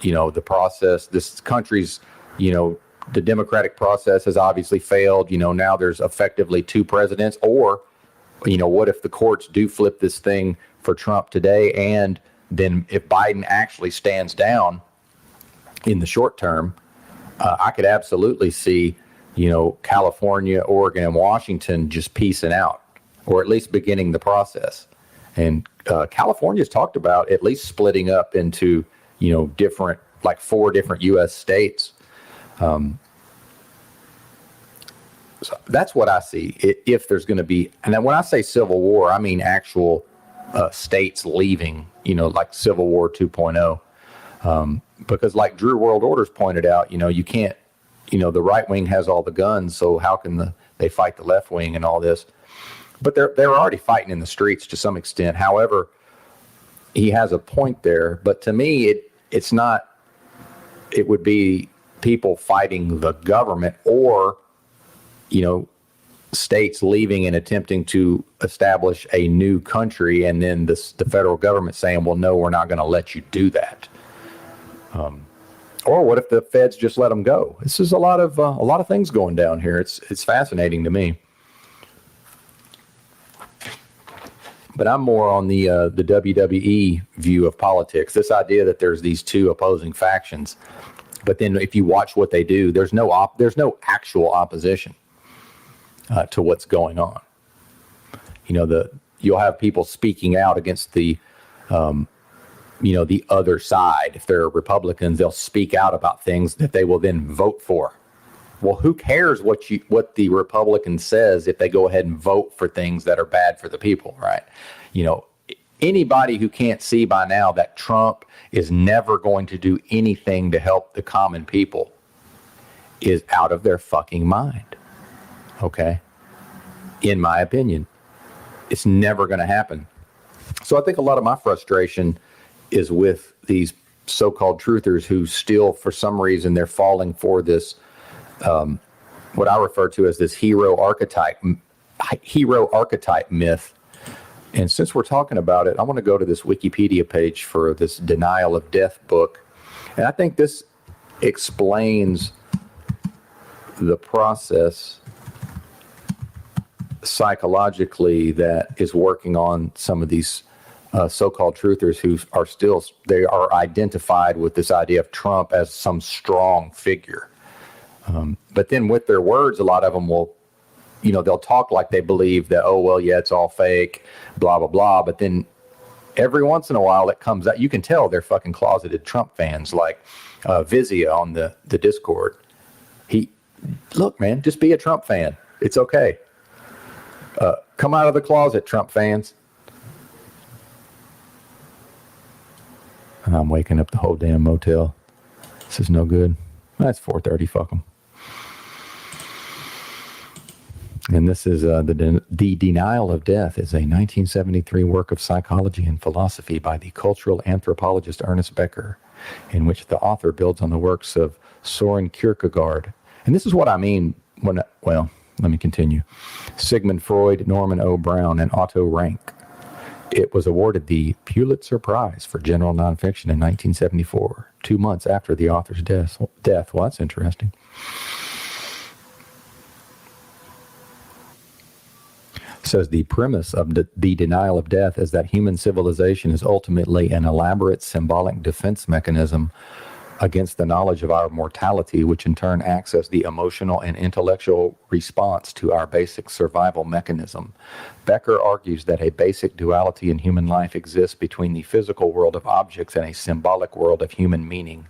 you know, the process, this country's, you know, the democratic process has obviously failed. You know, now there's effectively two presidents. Or, you know, what if the courts do flip this thing for Trump today? And then if Biden actually stands down in the short term, I could absolutely see, you know, California, Oregon, and Washington just piecing out, or at least beginning the process. And California's talked about at least splitting up into, you know, different, like 4 different U.S. states. So that's what I see if there's going to be. And then when I say civil war, I mean actual states leaving, you know, like Civil War 2.0. Because like Drew World Order's pointed out, you know, you can't, you know, the right wing has all the guns, so how can they fight the left wing and all this? But they're already fighting in the streets to some extent. However, he has a point there. But to me, it's not, it would be people fighting the government, or, you know, states leaving and attempting to establish a new country, and then the federal government saying, well, no, we're not going to let you do that. Or what if the feds just let them go? This is a lot of things going down here. It's fascinating to me. But I'm more on the WWE view of politics. This idea that there's these two opposing factions, but then if you watch what they do, there's no actual opposition to what's going on. You know, you'll have people speaking out against the the other side. If they're Republicans, they'll speak out about things that they will then vote for. Well, who cares what the Republican says if they go ahead and vote for things that are bad for the people, right? You know, anybody who can't see by now that Trump is never going to do anything to help the common people is out of their fucking mind. Okay? In my opinion, it's never going to happen. So I think a lot of my frustration is with these so-called truthers who still, for some reason, they're falling for this what I refer to as this hero archetype myth. And since we're talking about it, I want to go to this Wikipedia page for this denial of death book. And I think this explains the process psychologically that is working on some of these so-called truthers who are still, they are identified with this idea of Trump as some strong figure. But then with their words, a lot of them will, they'll talk like they believe that, oh, well, yeah, it's all fake, blah, blah, blah. But then every once in a while it comes out, you can tell they're fucking closeted Trump fans, like Vizia on the Discord. Look, man, just be a Trump fan. It's okay. Come out of the closet, Trump fans. I'm waking up the whole damn motel. This is no good. That's 4:30. Fuck them. And this is The Denial of Death is a 1973 work of psychology and philosophy by the cultural anthropologist Ernest Becker, in which the author builds on the works of Soren Kierkegaard. And this is what I mean when, well, let me continue. Sigmund Freud, Norman O. Brown, and Otto Rank. It was awarded the Pulitzer Prize for General Nonfiction in 1974, 2 months after the author's death. Well, that's interesting. Says the premise of the denial of death is that human civilization is ultimately an elaborate symbolic defense mechanism against the knowledge of our mortality, which in turn acts as the emotional and intellectual response to our basic survival mechanism. Becker argues that a basic duality in human life exists between the physical world of objects and a symbolic world of human meaning.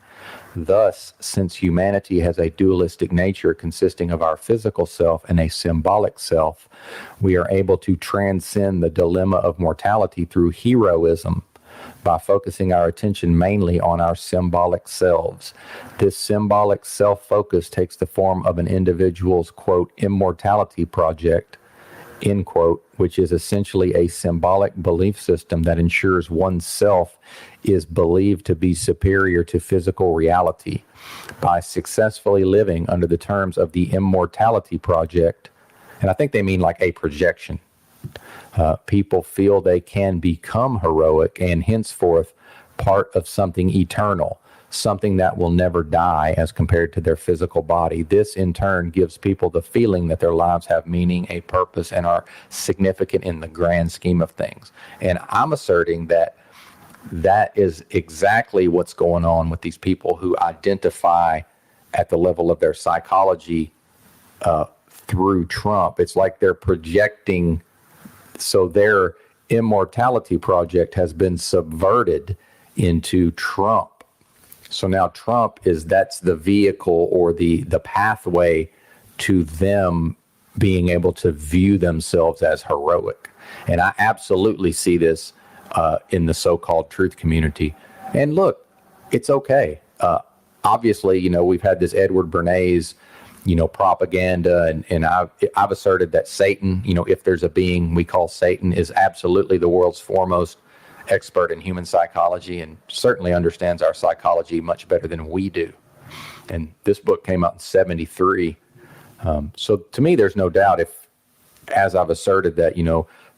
Thus, since humanity has a dualistic nature consisting of our physical self and a symbolic self, we are able to transcend the dilemma of mortality through heroism by focusing our attention mainly on our symbolic selves. This symbolic self-focus takes the form of an individual's, quote, immortality project, end quote, which is essentially a symbolic belief system that ensures oneself is believed to be superior to physical reality. By successfully living under the terms of the immortality project, and I think they mean like a projection, people feel they can become heroic and henceforth part of something eternal, something that will never die as compared to their physical body. This in turn gives people the feeling that their lives have meaning, a purpose, and are significant in the grand scheme of things. And I'm asserting that that is exactly what's going on with these people who identify at the level of their psychology through Trump. It's like they're projecting. So their immortality project has been subverted into Trump. So now Trump that's the vehicle or the pathway to them being able to view themselves as heroic. And I absolutely see this in the so-called truth community. And look, it's okay. Obviously, we've had this Edward Bernays propaganda, and I've asserted that Satan, if there's a being we call Satan, is absolutely the world's foremost expert in human psychology and certainly understands our psychology much better than we do. And this book came out in 1973. So to me, there's no doubt as I've asserted that,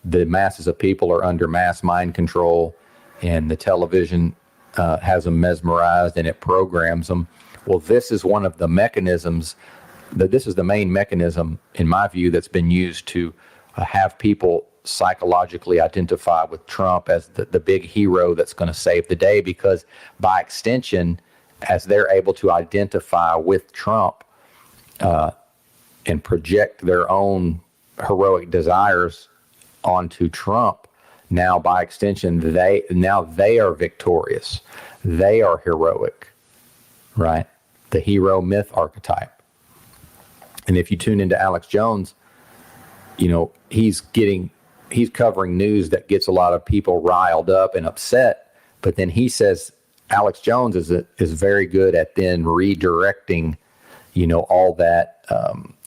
the masses of people are under mass mind control and the television has them mesmerized and it programs them. Well, this is one of the mechanisms. This is the main mechanism, in my view, that's been used to have people psychologically identify with Trump as the big hero that's going to save the day, because by extension, as they're able to identify with Trump and project their own heroic desires onto Trump, now by extension, they are victorious. They are heroic, right? The hero myth archetype. And if you tune into Alex Jones, he's covering news that gets a lot of people riled up and upset. But then he says Alex Jones is very good at then redirecting, all that,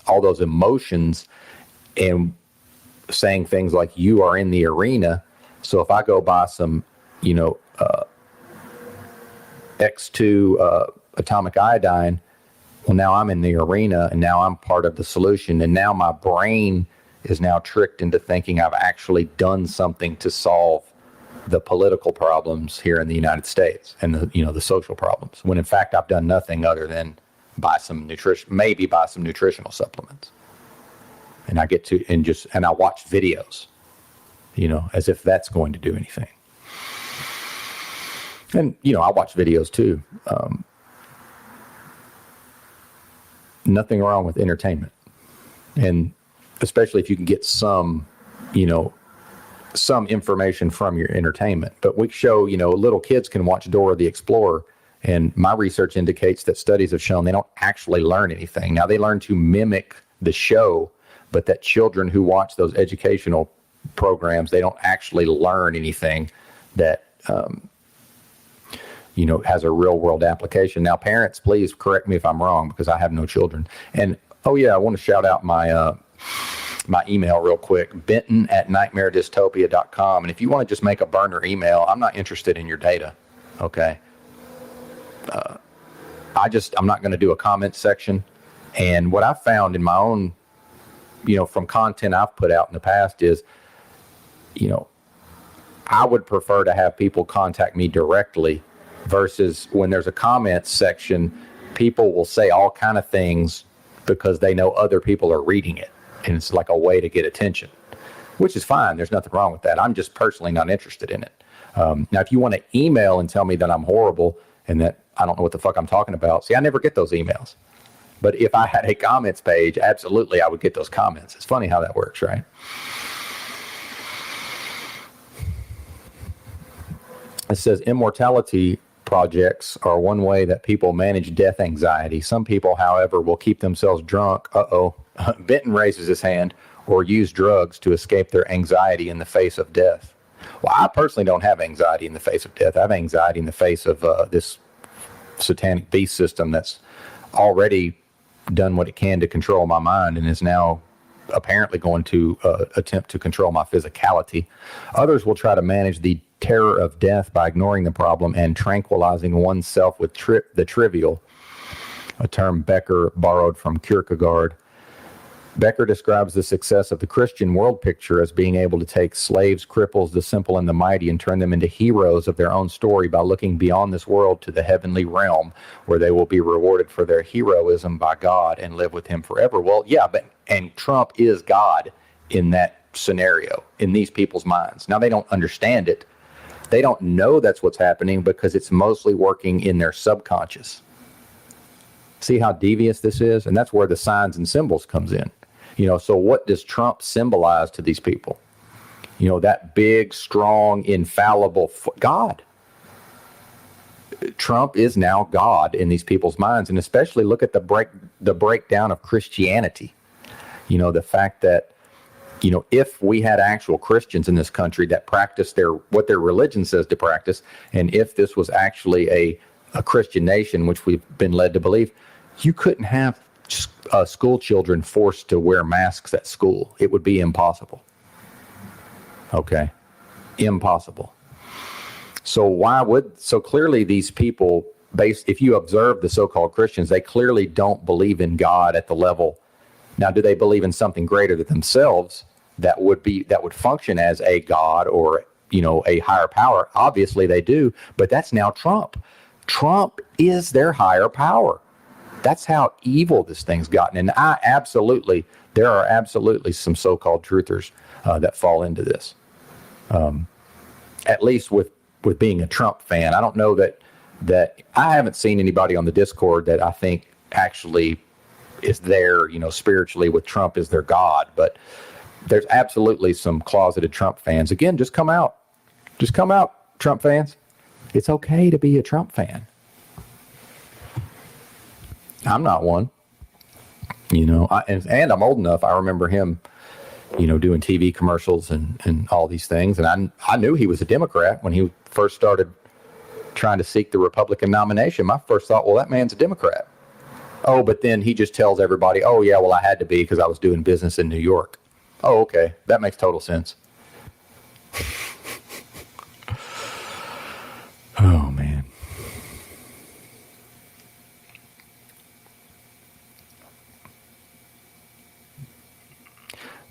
all those emotions, and saying things like, you are in the arena. So if I go buy some, X2 atomic iodine, well, now I'm in the arena and now I'm part of the solution. And now my brain is now tricked into thinking I've actually done something to solve the political problems here in the United States and the social problems, when in fact I've done nothing other than buy some nutritional supplements. And I get to and I watch videos, as if that's going to do anything. And I watch videos too. Nothing wrong with entertainment, and especially if you can get some information from your entertainment. But we show, little kids can watch Dora the Explorer, and my research indicates that studies have shown they don't actually learn anything. Now, they learn to mimic the show, but that children who watch those educational programs, they don't actually learn anything that has a real world application. Now, parents, please correct me if I'm wrong, because I have no children. And I want to shout out my my email real quick, benton@nightmaredystopia.com. And if you want to just make a burner email, I'm not interested in your data. Okay. I'm not going to do a comment section. And what I've found in my own, from content I've put out in the past is, I would prefer to have people contact me directly versus when there's a comment section, people will say all kind of things because they know other people are reading it. And it's like a way to get attention, which is fine. There's nothing wrong with that. I'm just personally not interested in it. Now, if you want to email and tell me that I'm horrible and that I don't know what the fuck I'm talking about, see, I never get those emails. But if I had a comments page, absolutely, I would get those comments. It's funny how that works, right? It says immortality projects are one way that people manage death anxiety. Some people, however, will keep themselves drunk. Benton raises his hand, or use drugs to escape their anxiety in the face of death. Well, I personally don't have anxiety in the face of death. I have anxiety in the face of this satanic beast system that's already done what it can to control my mind and is now apparently going to attempt to control my physicality. Others will try to manage the terror of death by ignoring the problem and tranquilizing oneself with the trivial, a term Becker borrowed from Kierkegaard. Becker describes the success of the Christian world picture as being able to take slaves, cripples, the simple, and the mighty and turn them into heroes of their own story by looking beyond this world to the heavenly realm where they will be rewarded for their heroism by God and live with him forever. Well, yeah, and Trump is God in that scenario, in these people's minds. Now, they don't understand it. They don't know that's what's happening because it's mostly working in their subconscious. See how devious this is? And that's where the signs and symbols comes in. So what does Trump symbolize to these people? That big, strong, infallible God. Trump is now God in these people's minds. And especially look at the breakdown of Christianity. The fact that, if we had actual Christians in this country that practice what their religion says to practice, and if this was actually a Christian nation, which we've been led to believe, you couldn't have school children forced to wear masks at school. It would be impossible. Okay. Impossible. So clearly these people, if you observe the so-called Christians, they clearly don't believe in God at the level. Now, do they believe in something greater than themselves that would function as a God or, a higher power? Obviously they do, but that's now Trump. Trump is their higher power. That's how evil this thing's gotten. And there are absolutely some so-called truthers that fall into this. At least with being a Trump fan. I don't know that I haven't seen anybody on the Discord that I think actually is there, spiritually with Trump as their God. But there's absolutely some closeted Trump fans. Again, just come out. Just come out, Trump fans. It's okay to be a Trump fan. I'm not one, and I'm old enough. I remember him, doing TV commercials and all these things. And I knew he was a Democrat when he first started trying to seek the Republican nomination. My first thought, well, that man's a Democrat. Oh, but then he just tells everybody, oh, yeah, well, I had to be because I was doing business in New York. Oh, okay. That makes total sense. Oh, man.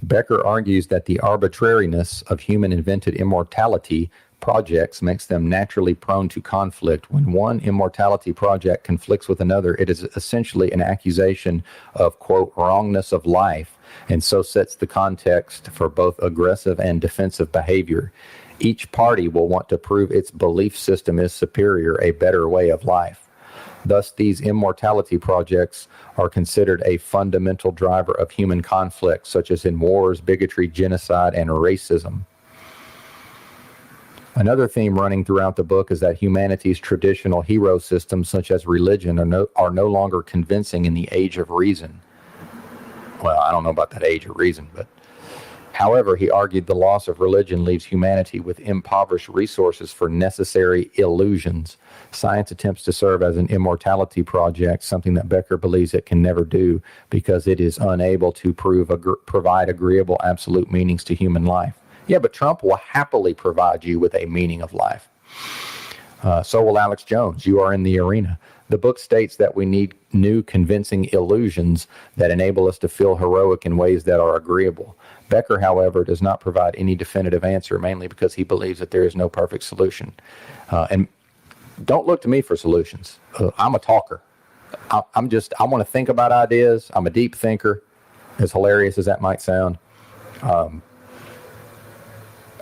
Becker argues that the arbitrariness of human invented immortality projects makes them naturally prone to conflict. When one immortality project conflicts with another, it is essentially an accusation of, quote, wrongness of life, and so sets the context for both aggressive and defensive behavior. Each party will want to prove its belief system is superior, a better way of life. Thus, these immortality projects are considered a fundamental driver of human conflict, such as in wars, bigotry, genocide, and racism. Another theme running throughout the book is that humanity's traditional hero systems, such as religion, are no longer convincing in the age of reason. Well, I don't know about that age of reason, but however, he argued the loss of religion leaves humanity with impoverished resources for necessary illusions. Science attempts to serve as an immortality project, something that Becker believes it can never do because it is unable to provide agreeable absolute meanings to human life. Yeah, but Trump will happily provide you with a meaning of life. So will Alex Jones. You are in the arena. The book states that we need new convincing illusions that enable us to feel heroic in ways that are agreeable. Becker, however, does not provide any definitive answer, mainly because he believes that there is no perfect solution. And don't look to me for solutions. I'm a talker. I want to think about ideas. I'm a deep thinker, as hilarious as that might sound.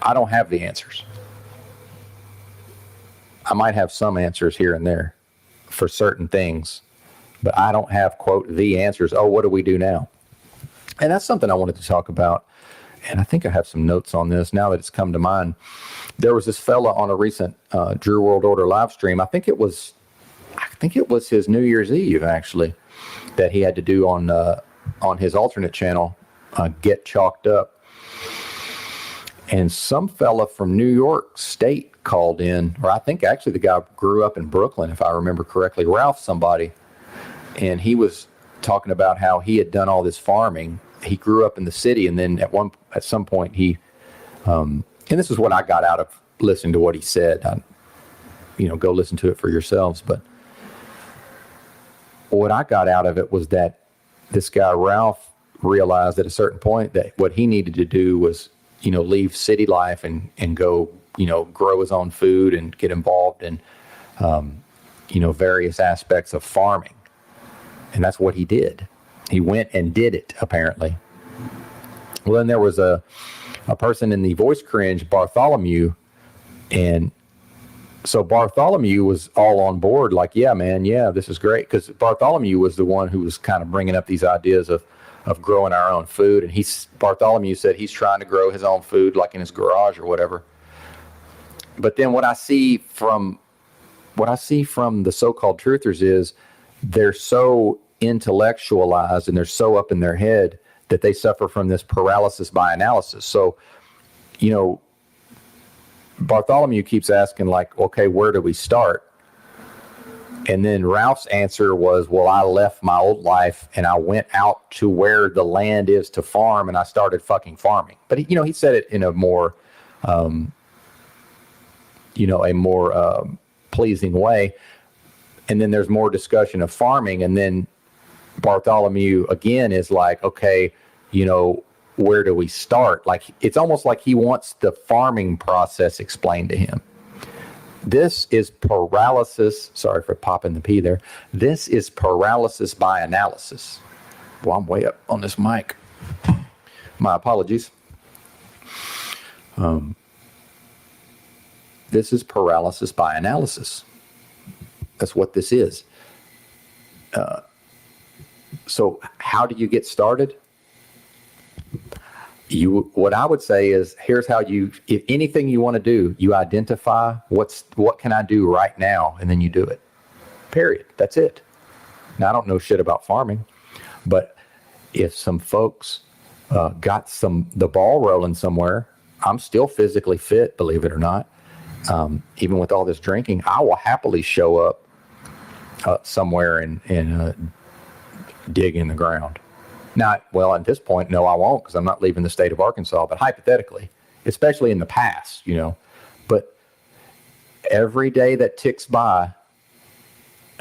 I don't have the answers. I might have some answers here and there for certain things, but I don't have, quote, the answers. Oh, what do we do now? And that's something I wanted to talk about. And I think I have some notes on this now that it's come to mind. There was this fella on a recent Drew World Order live stream. I think it was his New Year's Eve, actually, that he had to do on his alternate channel, Get Chalked Up. And some fella from New York State called in, or I think actually the guy grew up in Brooklyn, if I remember correctly, Ralph somebody. And he was talking about how he had done all this farming. He grew up in the city, and then at some point he, and this is what I got out of listening to what he said. Go listen to it for yourselves. But what I got out of it was that this guy Ralph realized at a certain point that what he needed to do was, leave city life and go, grow his own food and get involved in, various aspects of farming. And that's what he did. He went and did it, apparently. Well, then there was a person in the voice cringe, Bartholomew. And so Bartholomew was all on board, like, yeah, man, yeah, this is great. Because Bartholomew was the one who was kind of bringing up these ideas of growing our own food. And Bartholomew said he's trying to grow his own food, like in his garage or whatever. But then what I see from the so-called truthers is they're so intellectualized and they're so up in their head that they suffer from this paralysis by analysis. So, Bartholomew keeps asking, like, okay, where do we start? And then Ralph's answer was, well, I left my old life and I went out to where the land is to farm and I started fucking farming. But he said it in a more, pleasing way. And then there's more discussion of farming. And then Bartholomew again is like, okay, where do we start? Like, it's almost like he wants the farming process explained to him. This is paralysis. Sorry for popping the P there. This is paralysis by analysis. Well, I'm way up on this mic. My apologies. This is paralysis by analysis. That's what this is. So how do you get started? What I would say is, here's how if anything you want to do, you identify what can I do right now, and then you do it. Period. That's it. Now, I don't know shit about farming, but if some folks got the ball rolling somewhere, I'm still physically fit, believe it or not. Even with all this drinking, I will happily show up somewhere and dig in the ground. Well, at this point, no, I won't, because I'm not leaving the state of Arkansas, but hypothetically, especially in the past, but every day that ticks by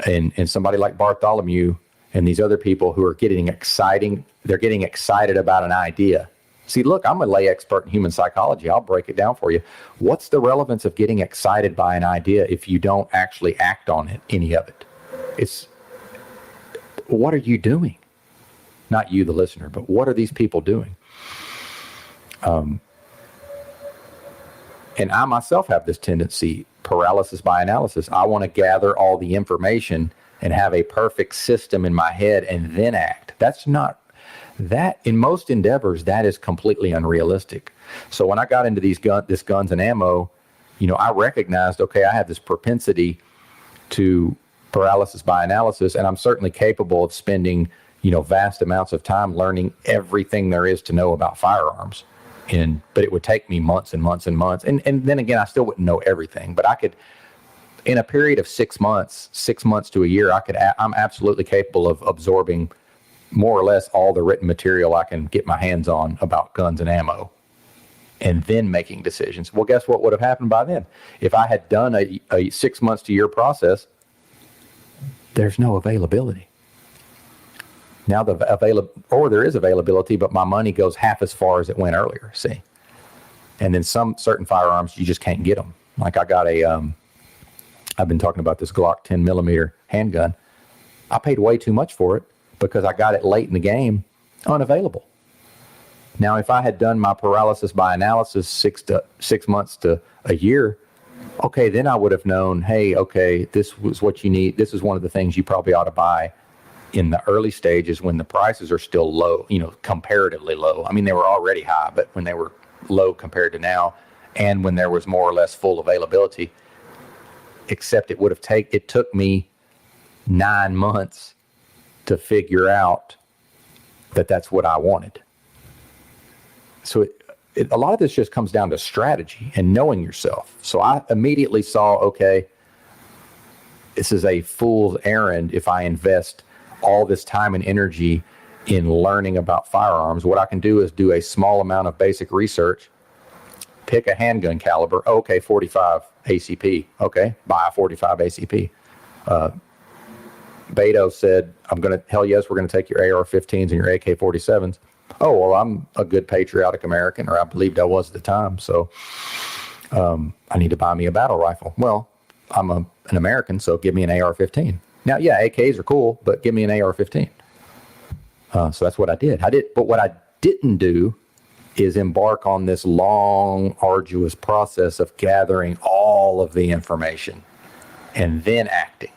and somebody like Bartholomew and these other people who are getting excited about an idea, See, look, I'm a lay expert in human psychology. I'll break it down for you. What's the relevance of getting excited by an idea if you don't actually act on it, any of it? What are you doing? Not you, the listener, but what are these people doing? And I myself have this tendency, paralysis by analysis. I want to gather all the information and have a perfect system in my head and then act. That's not, that in most endeavors, that is completely unrealistic. So when I got into this guns and ammo, I recognized, okay, I have this propensity to paralysis by analysis, and I'm certainly capable of spending, vast amounts of time learning everything there is to know about firearms. But it would take me months and months and months. And then again, I still wouldn't know everything, but I could, in a period of 6 months to a year, I'm absolutely capable of absorbing more or less all the written material I can get my hands on about guns and ammo, and then making decisions. Well, guess what would have happened by then? If I had done a 6 months to year process, there's no availability. Now there is availability, but my money goes half as far as it went earlier, see? And then some certain firearms, you just can't get them. Like I got I've been talking about this Glock 10 millimeter handgun. I paid way too much for it because I got it late in the game, unavailable. Now, if I had done my paralysis by analysis 6 months to a year, okay, then I would have known, hey, okay, this was what you need. This is one of the things you probably ought to buy in the early stages when the prices are still low, comparatively low. I mean, they were already high, but when they were low compared to now, and when there was more or less full availability, except it took me 9 months to figure out that that's what I wanted. So a lot of this just comes down to strategy and knowing yourself. So I immediately saw, okay, this is a fool's errand if I invest all this time and energy in learning about firearms. What I can do is do a small amount of basic research, pick a handgun caliber. Okay, 45 ACP. Okay, buy a 45 ACP. Beto said, hell yes, we're going to take your AR-15s and your AK-47s. Oh, well, I'm a good patriotic American, or I believed I was at the time, so I need to buy me a battle rifle. Well, I'm an American, so give me an AR-15. Now, yeah, AKs are cool, but give me an AR-15. So that's what I did. But what I didn't do is embark on this long, arduous process of gathering all of the information and then acting.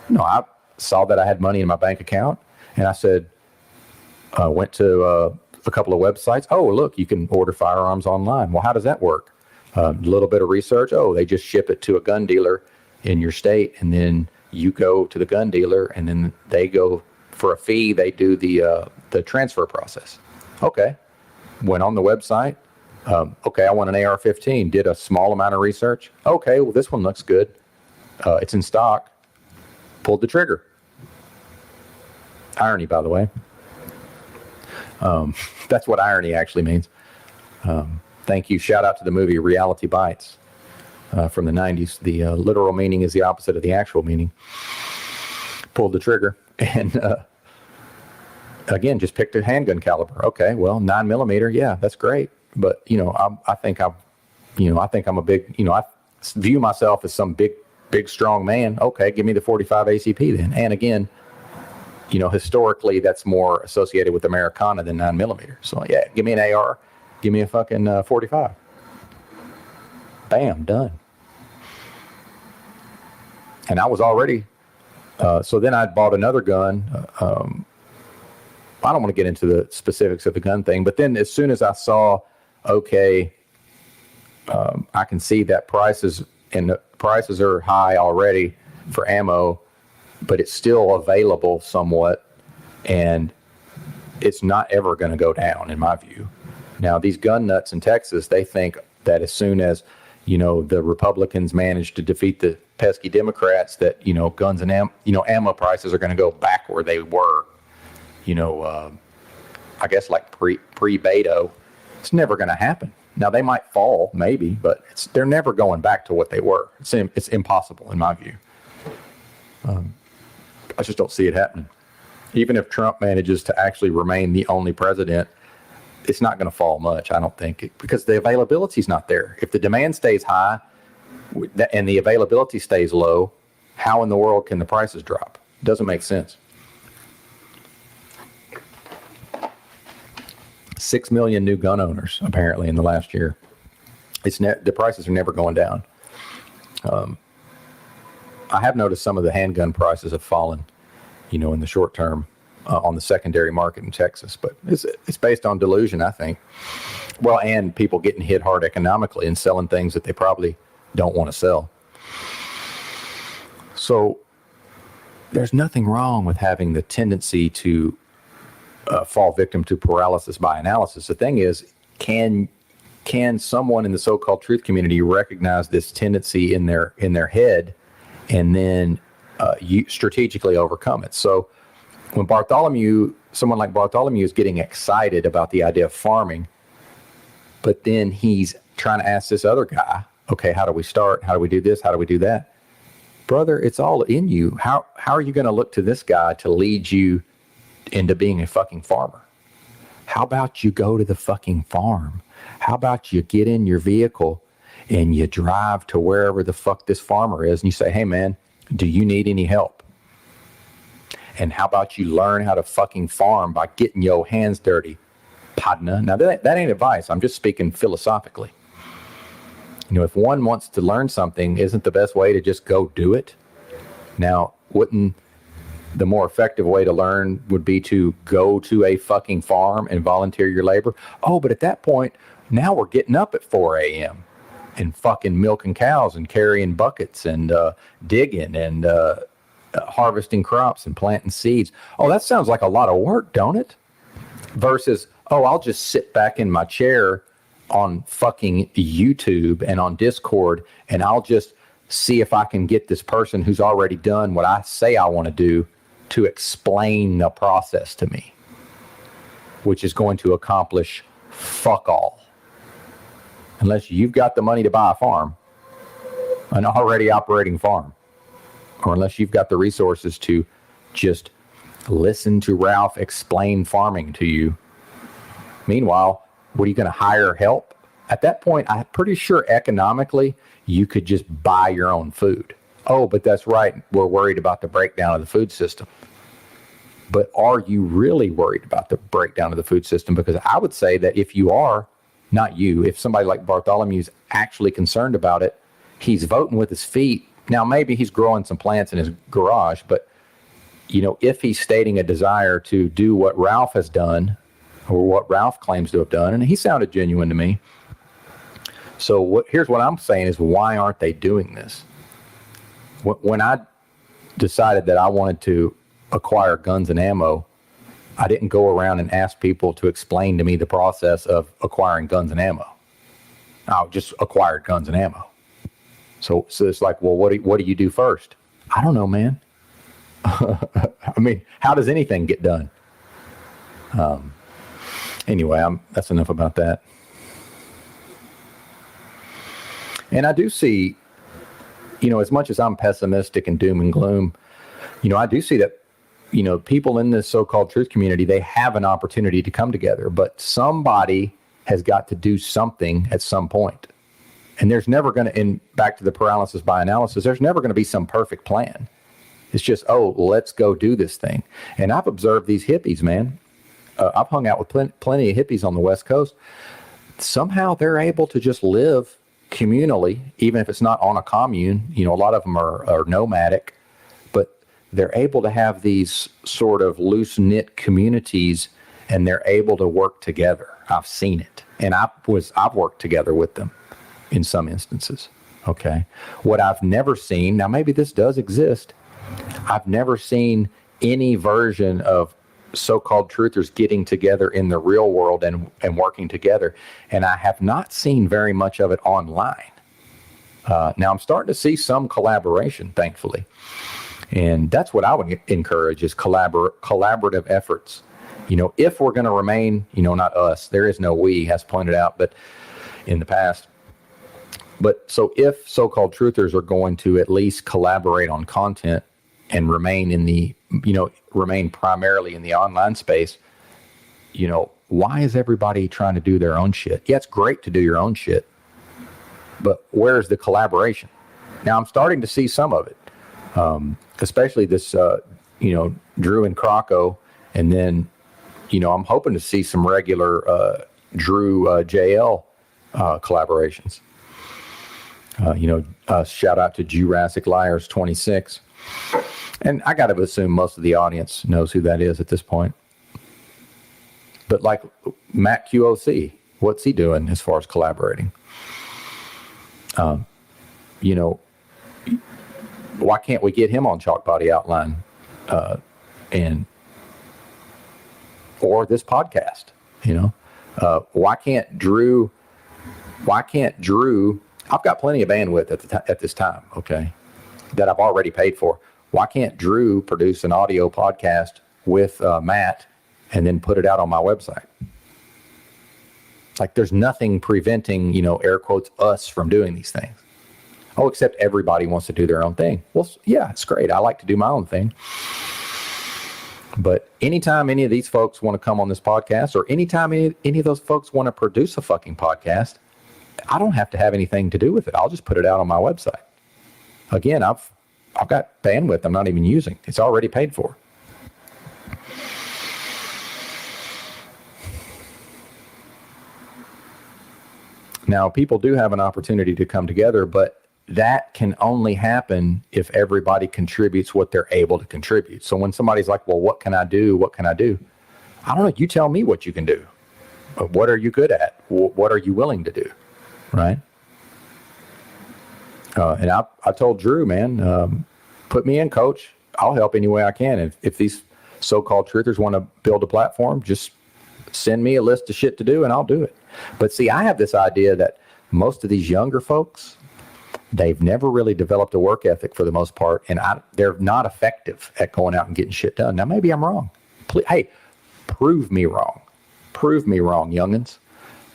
No, I saw that I had money in my bank account, and I said, went to a couple of websites. Oh, look, you can order firearms online. Well, how does that work? A little bit of research. Oh, they just ship it to a gun dealer in your state, and then you go to the gun dealer, and then they go for a fee. They do the transfer process. Okay. Went on the website. Okay, I want an AR-15. Did a small amount of research. Okay, well, this one looks good. It's in stock. Pulled the trigger. Irony, by the way. That's what irony actually means. Thank you. Shout out to the movie Reality Bites from the 90s. The literal meaning is the opposite of the actual meaning. Pulled the trigger and again, just picked a handgun caliber. Okay, well, 9mm, yeah, that's great. But I think I'm a big, I view myself as some big, strong man. Okay, give me the 45 ACP then. And again, historically, that's more associated with Americana than 9mm. So yeah, give me an AR, give me a fucking 45. Bam, done. And I was already, so then I bought another gun. I don't want to get into the specifics of the gun thing, but then as soon as I saw, okay, I can see that prices are high already for ammo, but it's still available somewhat, and it's not ever going to go down in my view. Now, these gun nuts in Texas, they think that as soon as, the Republicans manage to defeat the pesky Democrats, that, guns and ammo prices are going to go back where they were. I guess like pre-Beto. It's never going to happen. Now, they might fall, maybe, but they're never going back to what they were. It's impossible, in my view. I just don't see it happening. Even if Trump manages to actually remain the only president, it's not going to fall much, I don't think, because the availability is not there. If the demand stays high and the availability stays low, how in the world can the prices drop? It doesn't make sense. 6 million new gun owners, apparently, in the last year. The prices are never going down. I have noticed some of the handgun prices have fallen, in the short term on the secondary market in Texas. But it's based on delusion, I think. Well, and people getting hit hard economically and selling things that they probably don't want to sell. So there's nothing wrong with having the tendency to fall victim to paralysis by analysis. The thing is, can someone in the so-called truth community recognize this tendency in their head and then you strategically overcome it? So when someone like Bartholomew is getting excited about the idea of farming, but then he's trying to ask this other guy, okay, how do we start? How do we do this? How do we do that? Brother, it's all in you. How are you going to look to this guy to lead you into being a fucking farmer? How about you go to the fucking farm? How about you get in your vehicle and you drive to wherever the fuck this farmer is and you say, hey man, do you need any help? And how about you learn how to fucking farm by getting your hands dirty, partner? Now that ain't advice. I'm just speaking philosophically. If one wants to learn something, isn't the best way to just go do it? Now, wouldn't the more effective way to learn would be to go to a fucking farm and volunteer your labor? Oh, but at that point, now we're getting up at 4 a.m. and fucking milking cows and carrying buckets and digging and harvesting crops and planting seeds. Oh, that sounds like a lot of work, don't it? Versus, oh, I'll just sit back in my chair on fucking YouTube and on Discord and I'll just see if I can get this person who's already done what I say I want to do to explain the process to me, which is going to accomplish fuck all. Unless you've got the money to buy a farm, an already operating farm, or unless you've got the resources to just listen to Ralph explain farming to you. Meanwhile, what are you going to hire help? At that point, I'm pretty sure economically, you could just buy your own food. Oh, but that's right. We're worried about the breakdown of the food system. But are you really worried about the breakdown of the food system? Because I would say that if you are, not you, if somebody like Bartholomew is actually concerned about it, he's voting with his feet. Now, maybe he's growing some plants in his garage, but, if he's stating a desire to do what Ralph has done or what Ralph claims to have done, and he sounded genuine to me. So here's what I'm saying is, why aren't they doing this? When I decided that I wanted to acquire guns and ammo, I didn't go around and ask people to explain to me the process of acquiring guns and ammo. I just acquired guns and ammo. So it's like, well, what do you do first? I don't know, man. I mean, how does anything get done? Anyway, that's enough about that. And I do see, as much as I'm pessimistic and doom and gloom, I do see that, people in this so-called truth community, they have an opportunity to come together, but somebody has got to do something at some point. And there's never going to, and back to the paralysis by analysis, there's never going to be some perfect plan. It's just, oh, let's go do this thing. And I've observed these hippies, man. I've hung out with plenty of hippies on the West Coast. Somehow they're able to just live communally, even if it's not on a commune. A lot of them are nomadic, but they're able to have these sort of loose-knit communities, and they're able to work together. I've seen it, and I've worked together with them in some instances. Okay, what I've never seen, now maybe this does exist, I've never seen any version of so-called truthers getting together in the real world and working together. And I have not seen very much of it online. Now I'm starting to see some collaboration, thankfully. And that's what I would encourage is collaborative efforts. If we're going to remain, not us, there is no we, as pointed out, but in the past. But so if so-called truthers are going to at least collaborate on content and remain in the, remain primarily in the online space, why is everybody trying to do their own shit? Yeah, it's great to do your own shit, but where's the collaboration? Now I'm starting to see some of it, especially this, Drew and Croco, and then, I'm hoping to see some regular Drew JL collaborations. Shout out to Jurassic Liars 26. And I got to assume most of the audience knows who that is at this point. But like Matt QOC, what's he doing as far as collaborating? Why can't we get him on Chalk Body Outline or this podcast? Why can't Drew? I've got plenty of bandwidth at this time, okay, that I've already paid for. Why can't Drew produce an audio podcast with Matt and then put it out on my website? Like, there's nothing preventing, air quotes, us from doing these things. Oh, except everybody wants to do their own thing. Well, yeah, it's great. I like to do my own thing. But anytime any of these folks want to come on this podcast, or anytime any of those folks want to produce a fucking podcast, I don't have to have anything to do with it. I'll just put it out on my website. Again, I've got bandwidth I'm not even using. It's already paid for. Now, people do have an opportunity to come together, but that can only happen if everybody contributes what they're able to contribute. So when somebody's like, well, what can I do? What can I do? I don't know. You tell me what you can do. What are you good at? What are you willing to do? Right? And I told Drew, man, put me in, coach. I'll help any way I can. If these so-called truthers want to build a platform, just send me a list of shit to do and I'll do it. But see, I have this idea that most of these younger folks, they've never really developed a work ethic for the most part, and they're not effective at going out and getting shit done. Now, maybe I'm wrong. Hey, prove me wrong. Prove me wrong, youngins.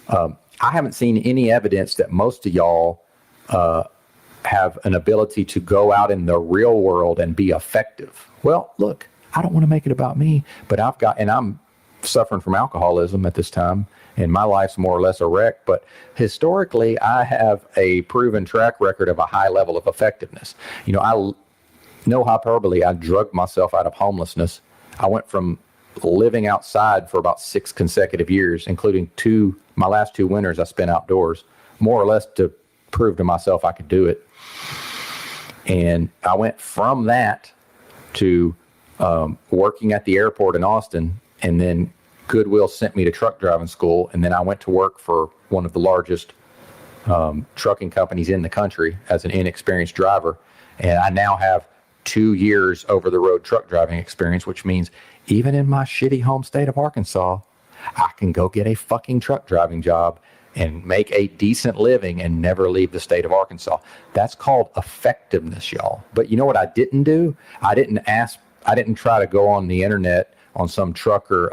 I haven't seen any evidence that most of y'all have an ability to go out in the real world and be effective. Well, look, I don't want to make it about me, but I'm suffering from alcoholism at this time, and my life's more or less a wreck. But historically, I have a proven track record of a high level of effectiveness. No hyperbole, I drugged myself out of homelessness. I went from living outside for about 6 consecutive years, including my last 2 winters I spent outdoors, more or less to prove to myself I could do it. And I went from that to working at the airport in Austin, and then Goodwill sent me to truck driving school, and then I went to work for one of the largest trucking companies in the country as an inexperienced driver. And I now have 2 years over the road truck driving experience, which means even in my shitty home state of Arkansas, I can go get a fucking truck driving job and make a decent living and never leave the state of Arkansas. That's called effectiveness, y'all. But you know what I didn't do? I didn't try to go on the internet on some trucker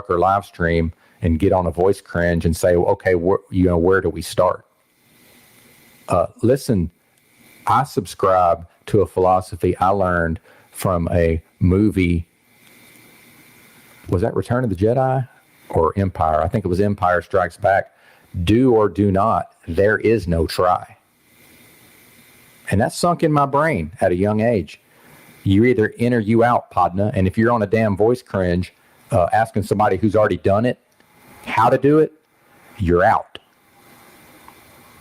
live stream and get on a voice cringe and say, okay, where do we start? Listen, I subscribe to a philosophy I learned from a movie. Was that Return of the Jedi or Empire? I think it was Empire Strikes Back. Do or do not. There is no try. And that sunk in my brain at a young age. You either in or you out, Podna. And if you're on a damn voice cringe, asking somebody who's already done it how to do it, you're out.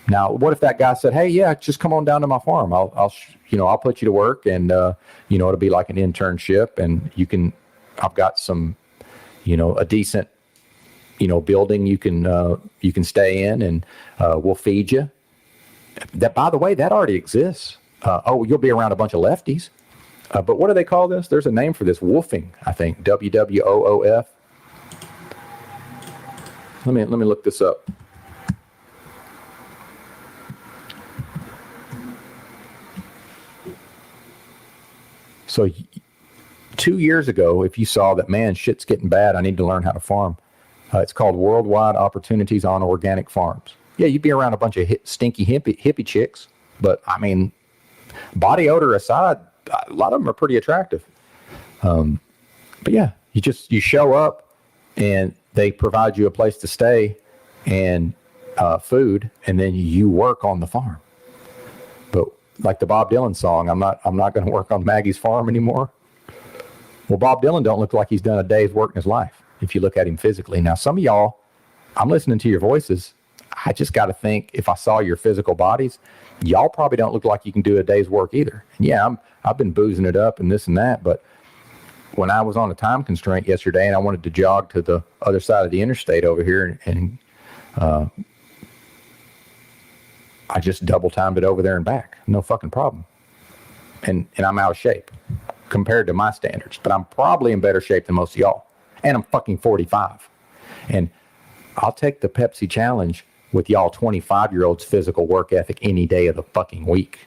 Now, what if that guy said, "Hey, yeah, just come on down to my farm. I'll put you to work, and it'll be like an internship, and I've got some, a decent, building you can stay in, and we'll feed you." That, by the way, that already exists. You'll be around a bunch of lefties. But what do they call this? There's a name for this. Woofing, I think. WWOOF. Let me look this up. So 2 years ago, if you saw that, man, shit's getting bad, I need to learn how to farm. It's called Worldwide Opportunities on Organic Farms. Yeah, you'd be around a bunch of stinky hippie chicks, but I mean, body odor aside, a lot of them are pretty attractive. But yeah, you show up and they provide you a place to stay and food, and then you work on the farm. But like the Bob Dylan song, I'm not going to work on Maggie's farm anymore. Well, Bob Dylan don't look like he's done a day's work in his life if you look at him physically. Now, some of y'all, I'm listening to your voices. I just got to think, if I saw your physical bodies, y'all probably don't look like you can do a day's work either. And yeah, I've been boozing it up and this and that, but when I was on a time constraint yesterday and I wanted to jog to the other side of the interstate over here, and I just double timed it over there and back. No fucking problem. And I'm out of shape compared to my standards, but I'm probably in better shape than most of y'all. And I'm fucking 45. And I'll take the Pepsi challenge with y'all 25-year-olds' physical work ethic any day of the fucking week.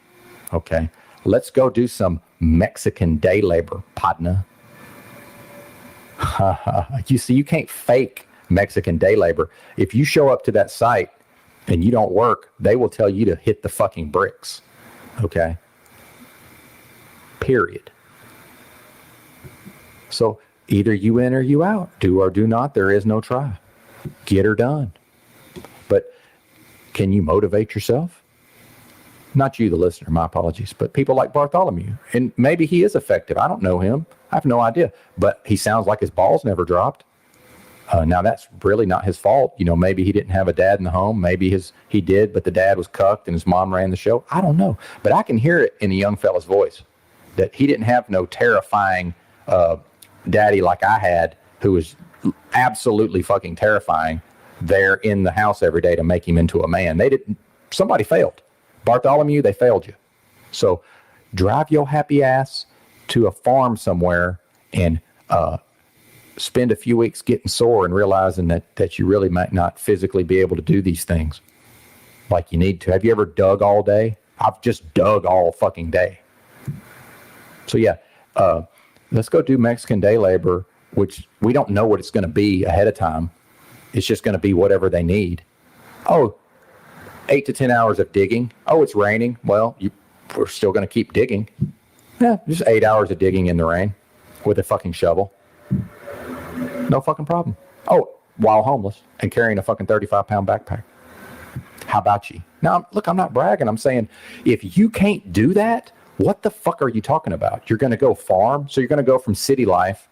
Okay? Let's go do some Mexican day labor, partner. You see, you can't fake Mexican day labor. If you show up to that site and you don't work, they will tell you to hit the fucking bricks. Okay? Period. So either you in or you out. Do or do not. There is no try. Get her done. But can you motivate yourself? Not you, the listener, my apologies, but people like Bartholomew. And maybe he is effective. I don't know him. I have no idea. But he sounds like his balls never dropped. Now, that's really not his fault. You know, maybe he didn't have a dad in the home. Maybe he did, but the dad was cucked and his mom ran the show. I don't know. But I can hear it in a young fella's voice that he didn't have no terrifying daddy like I had, who was absolutely fucking terrifying there in the house every day to make him into a man. Somebody failed. Bartholomew, they failed you. So drive your happy ass to a farm somewhere and spend a few weeks getting sore and realizing that you really might not physically be able to do these things like you need to. Have you ever dug all day? I've just dug all fucking day. So yeah, let's go do Mexican day labor, which we don't know what it's going to be ahead of time. It's just going to be whatever they need. Oh, 8 to 10 hours of digging. Oh, it's raining. Well, we're still going to keep digging. Yeah, just 8 hours of digging in the rain with a fucking shovel. No fucking problem. Oh, while homeless and carrying a fucking 35-pound backpack. How about you? Now, look, I'm not bragging. I'm saying if you can't do that, what the fuck are you talking about? You're going to go farm? So you're going to go from city life,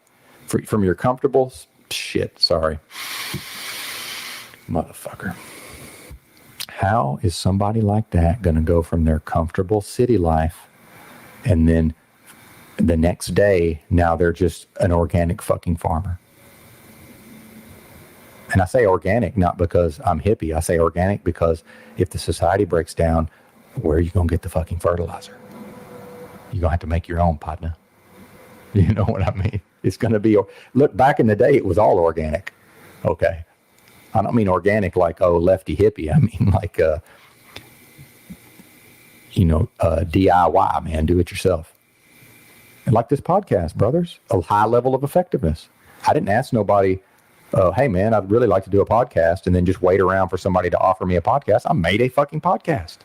from your comfortable shit. Sorry. Motherfucker. How is somebody like that going to go from their comfortable city life and then the next day, now they're just an organic fucking farmer? And I say organic not because I'm hippie. I say organic because if the society breaks down, where are you going to get the fucking fertilizer? You're going to have to make your own, partner. You know what I mean? It's going to be, look, back in the day, it was all organic. Okay. I don't mean organic like, oh, lefty hippie. I mean like, DIY, man, do it yourself. And like this podcast, brothers, a high level of effectiveness. I didn't ask nobody, hey, man, I'd really like to do a podcast, and then just wait around for somebody to offer me a podcast. I made a fucking podcast.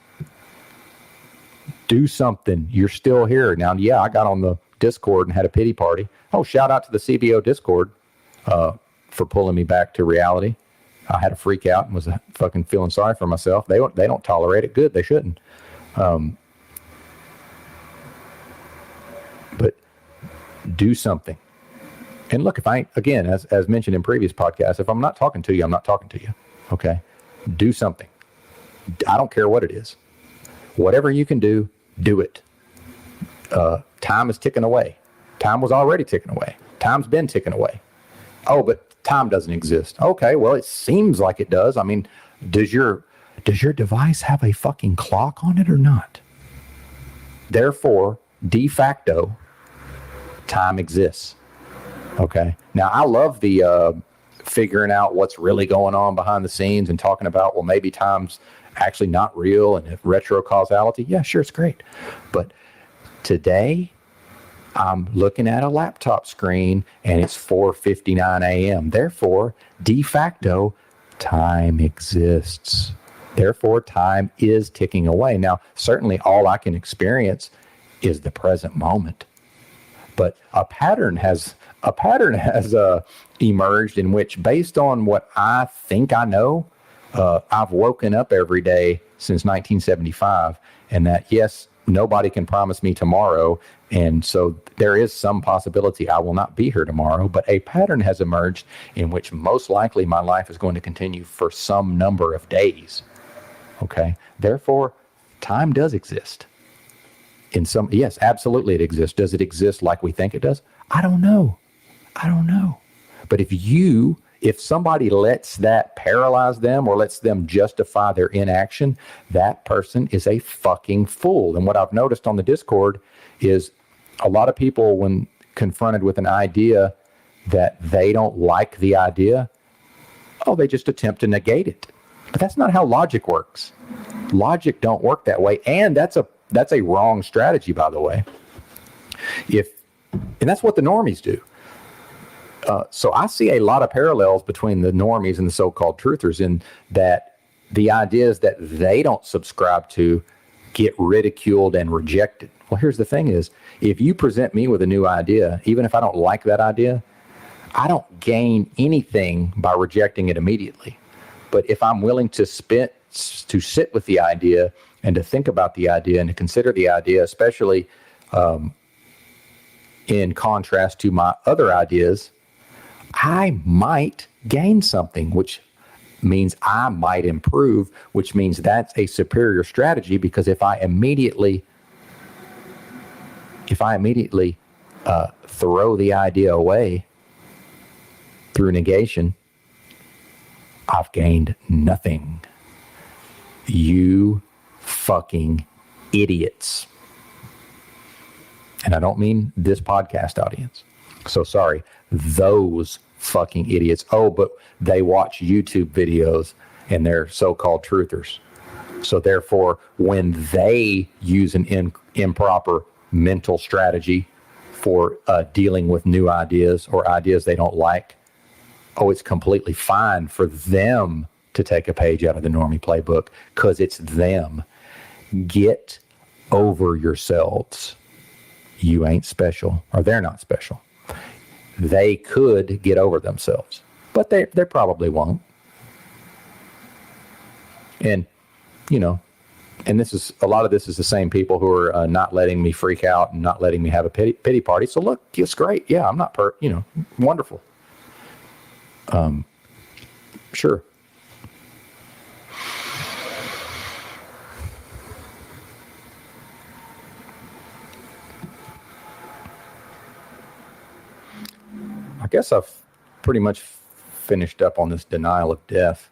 Do something. You're still here. Now, yeah, I got on the Discord and had a pity party. Oh, shout out to the CBO Discord for pulling me back to reality. I had a freak out and was fucking feeling sorry for myself. They don't tolerate it. Good, they shouldn't. But do something. And look, if I ain't, again, as mentioned in previous podcasts, if I'm not talking to you, I'm not talking to you. Okay? Do something. I don't care what it is. Whatever you can do, do it. Time is ticking away. Time was already ticking away. Time's been ticking away. Oh, but time doesn't exist. Okay, well, it seems like it does. I mean, does your device have a fucking clock on it or not? Therefore, de facto, time exists. Okay. Now, I love the figuring out what's really going on behind the scenes and talking about, well, maybe time's actually not real and retro causality. Yeah, sure, it's great. But today, I'm looking at a laptop screen and it's 4:59 a.m. Therefore, de facto, time exists. Therefore, time is ticking away. Now, certainly all I can experience is the present moment. But a pattern has a pattern has emerged in which, based on what I think I know, I've woken up every day since 1975, and that, yes, nobody can promise me tomorrow, and so there is some possibility I will not be here tomorrow, but a pattern has emerged in which most likely my life is going to continue for some number of days. Okay? Therefore, time does exist. Yes, absolutely it exists. Does it exist like we think it does? I don't know. But if somebody lets that paralyze them or lets them justify their inaction, that person is a fucking fool. And what I've noticed on the Discord is a lot of people, when confronted with an idea that they don't like the idea, they just attempt to negate it. But that's not how logic works. Logic don't work that way. And that's a wrong strategy, by the way. And that's what the normies do. So I see a lot of parallels between the normies and the so-called truthers, in that the ideas that they don't subscribe to get ridiculed and rejected. Well, here's the thing is, if you present me with a new idea, even if I don't like that idea, I don't gain anything by rejecting it immediately. But if I'm willing to sit with the idea and to think about the idea and to consider the idea, especially in contrast to my other ideas, I might gain something, which means I might improve, which means that's a superior strategy, because if I immediately throw the idea away through negation, I've gained nothing. You fucking idiots. And I don't mean this podcast audience. So sorry, those fucking idiots. But they watch YouTube videos and they're so-called truthers. So therefore, when they use an improper mental strategy for dealing with new ideas or ideas they don't like, it's completely fine for them to take a page out of the normie playbook because it's them. Get over yourselves. You ain't special, or they're not special. They could get over themselves, but they probably won't. And, and a lot of this is the same people who are not letting me freak out and not letting me have a pity party. So look, it's great. Yeah, I'm not wonderful. Sure. I guess I've pretty much finished up on this denial of death.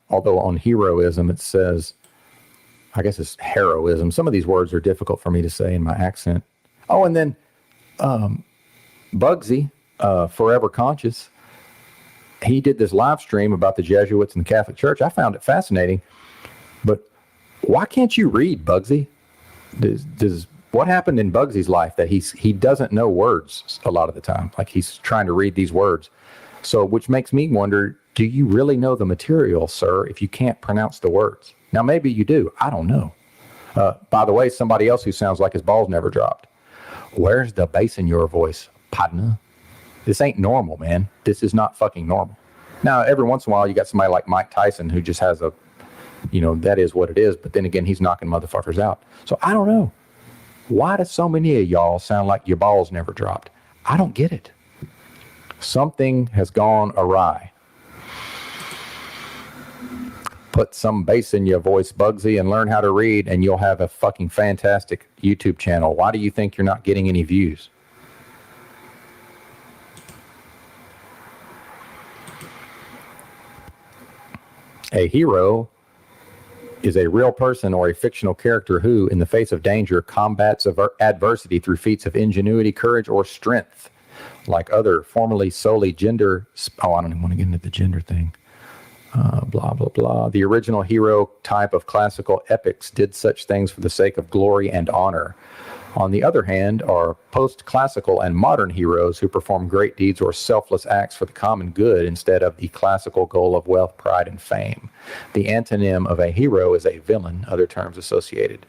Although on heroism it says, I guess it's heroism. Some of these words are difficult for me to say in my accent. And then Bugsy, Forever Conscious, he did this live stream about the Jesuits and the Catholic Church. I found it fascinating. But why can't you read, Bugsy? Does what happened in Bugsy's life that he doesn't know words a lot of the time? Like, he's trying to read these words. So, which makes me wonder, do you really know the material, sir, if you can't pronounce the words? Now, maybe you do. I don't know. By the way, somebody else who sounds like his balls never dropped. Where's the bass in your voice, partner? This ain't normal, man. This is not fucking normal. Now, every once in a while, you got somebody like Mike Tyson who just has that is what it is. But then again, he's knocking motherfuckers out. So I don't know. Why do so many of y'all sound like your balls never dropped? I don't get it. Something has gone awry. Put some bass in your voice, Bugsy, and learn how to read, and you'll have a fucking fantastic YouTube channel. Why do you think you're not getting any views? A hero is a real person or a fictional character who, in the face of danger, combats adversity through feats of ingenuity, courage, or strength. Like other formerly solely gender... I don't even want to get into the gender thing. Blah, blah, blah. The original hero type of classical epics did such things for the sake of glory and honor. On the other hand are post-classical and modern heroes who perform great deeds or selfless acts for the common good instead of the classical goal of wealth, pride, and fame. The antonym of a hero is a villain. Other terms associated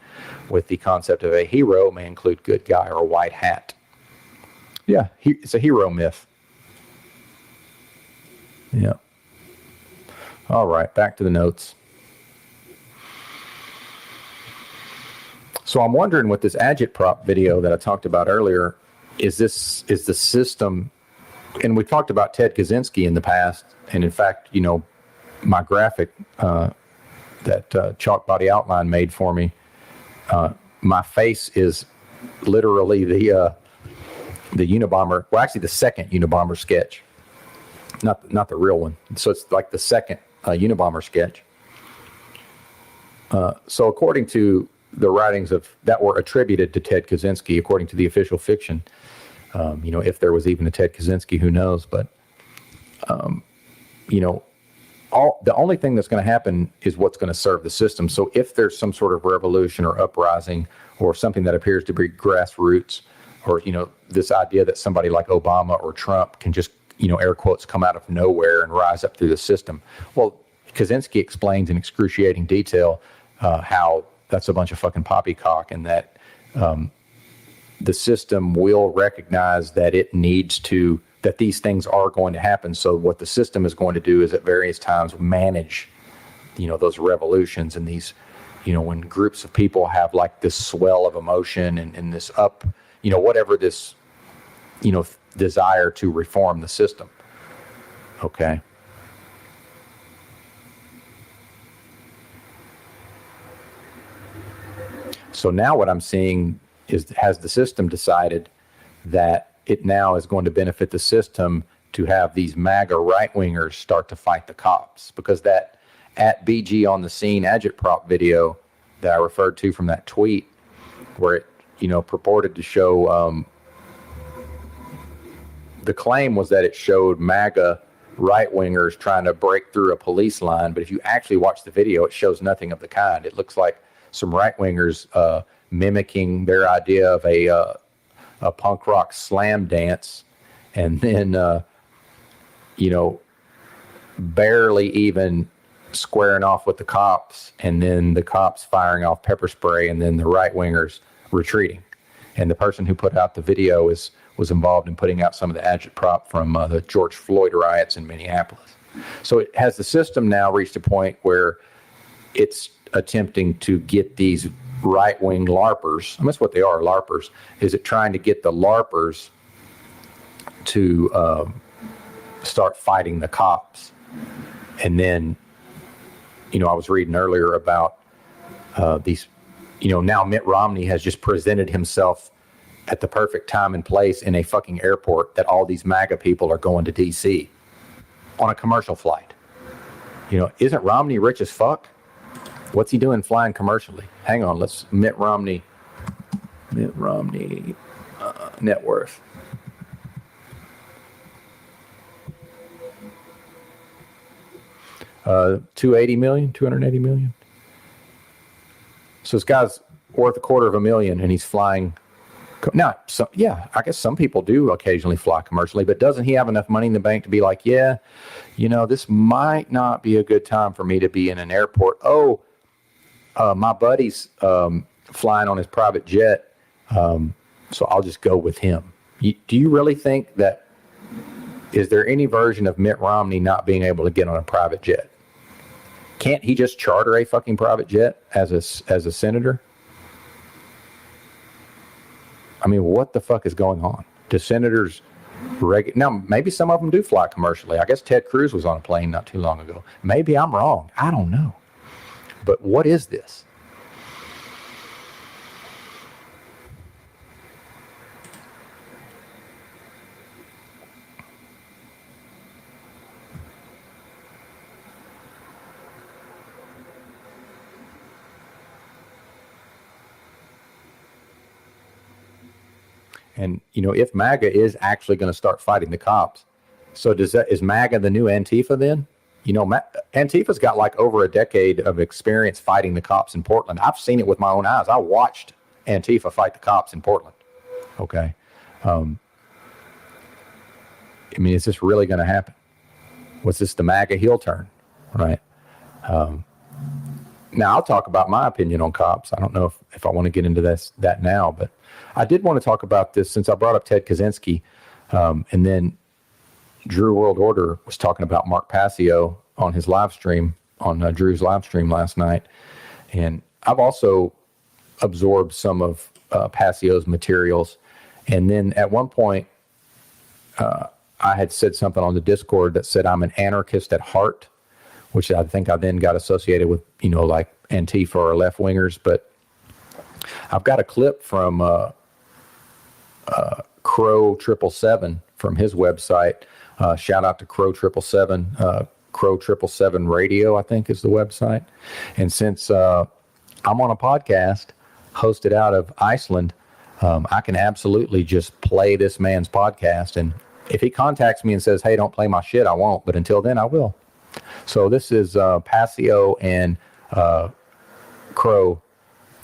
with the concept of a hero may include good guy or white hat. Yeah, it's a hero myth. Yeah. All right, back to the notes. So I'm wondering with this agitprop video that I talked about earlier, is the system, and we talked about Ted Kaczynski in the past, and in fact, you know, my graphic that Chalk Body Outline made for me, my face is literally the Unabomber, well actually the second Unabomber sketch, not the real one. So it's like the second Unabomber sketch. So according to the writings that were attributed to Ted Kaczynski, according to the official fiction, you know, if there was even a Ted Kaczynski, who knows? But you know, the only thing that's going to happen is what's going to serve the system. So if there's some sort of revolution or uprising or something that appears to be grassroots, or you know, this idea that somebody like Obama or Trump can just, you know, air quotes, come out of nowhere and rise up through the system. Well, Kaczynski explains in excruciating detail how that's a bunch of fucking poppycock, and that the system will recognize that it needs to, that these things are going to happen. So what the system is going to do is at various times manage, you know, those revolutions and these, you know, when groups of people have like this swell of emotion and this up, you know, whatever this, you know, desire to reform the system. Okay. So now what I'm seeing is, has the system decided that it now is going to benefit the system to have these MAGA right-wingers start to fight the cops? Because that at BG on the scene agitprop video that I referred to from that tweet, where it, you know, purported to show, the claim was that it showed MAGA right-wingers trying to break through a police line, but if you actually watch the video, it shows nothing of the kind. It looks like some right-wingers mimicking their idea of a punk rock slam dance, and then, you know, barely even squaring off with the cops, and then the cops firing off pepper spray, and then the right-wingers retreating. And the person who put out the video was involved in putting out some of the agitprop from the George Floyd riots in Minneapolis. So it has the system now reached a point where it's attempting to get these right-wing LARPers, and that's what they are, LARPers, is it trying to get the LARPers to start fighting the cops. And then, you know, I was reading earlier about these, you know, now Mitt Romney has just presented himself at the perfect time and place in a fucking airport that all these MAGA people are going to DC on a commercial flight. You know, isn't Romney rich as fuck? What's he doing flying commercially? Hang on, let's Mitt Romney net worth. $280 million. So this guy's worth $250,000 and he's flying. Now, so, yeah, I guess some people do occasionally fly commercially, but doesn't he have enough money in the bank to be like, yeah, you know, this might not be a good time for me to be in an airport. Oh, my buddy's flying on his private jet, so I'll just go with him. Do you really think that, is there any version of Mitt Romney not being able to get on a private jet? Can't he just charter a fucking private jet as a senator? I mean, what the fuck is going on? Do senators now, maybe some of them do fly commercially. I guess Ted Cruz was on a plane not too long ago. Maybe I'm wrong. I don't know. But what is this? And, you know, if MAGA is actually going to start fighting the cops, so is MAGA the new Antifa then? You know, Antifa's got like over a decade of experience fighting the cops in Portland. I've seen it with my own eyes. I watched Antifa fight the cops in Portland. Okay. I mean, is this really going to happen? Was this the MAGA heel turn? Right. Now, I'll talk about my opinion on cops. I don't know if I want to get into that now, but I did want to talk about this since I brought up Ted Kaczynski, and then Drew World Order was talking about Mark Passio on his live stream, on Drew's live stream last night. And I've also absorbed some of Passio's materials. And then at one point, I had said something on the Discord that said I'm an anarchist at heart, which I think I then got associated with, like Antifa or left wingers. But I've got a clip from Crow 777 from his website. Shout out to Crow 777, Crow 777 Radio, I think is the website. And since I'm on a podcast hosted out of Iceland, I can absolutely just play this man's podcast. And if he contacts me and says, hey, don't play my shit, I won't. But until then, I will. So this is Passio and Crow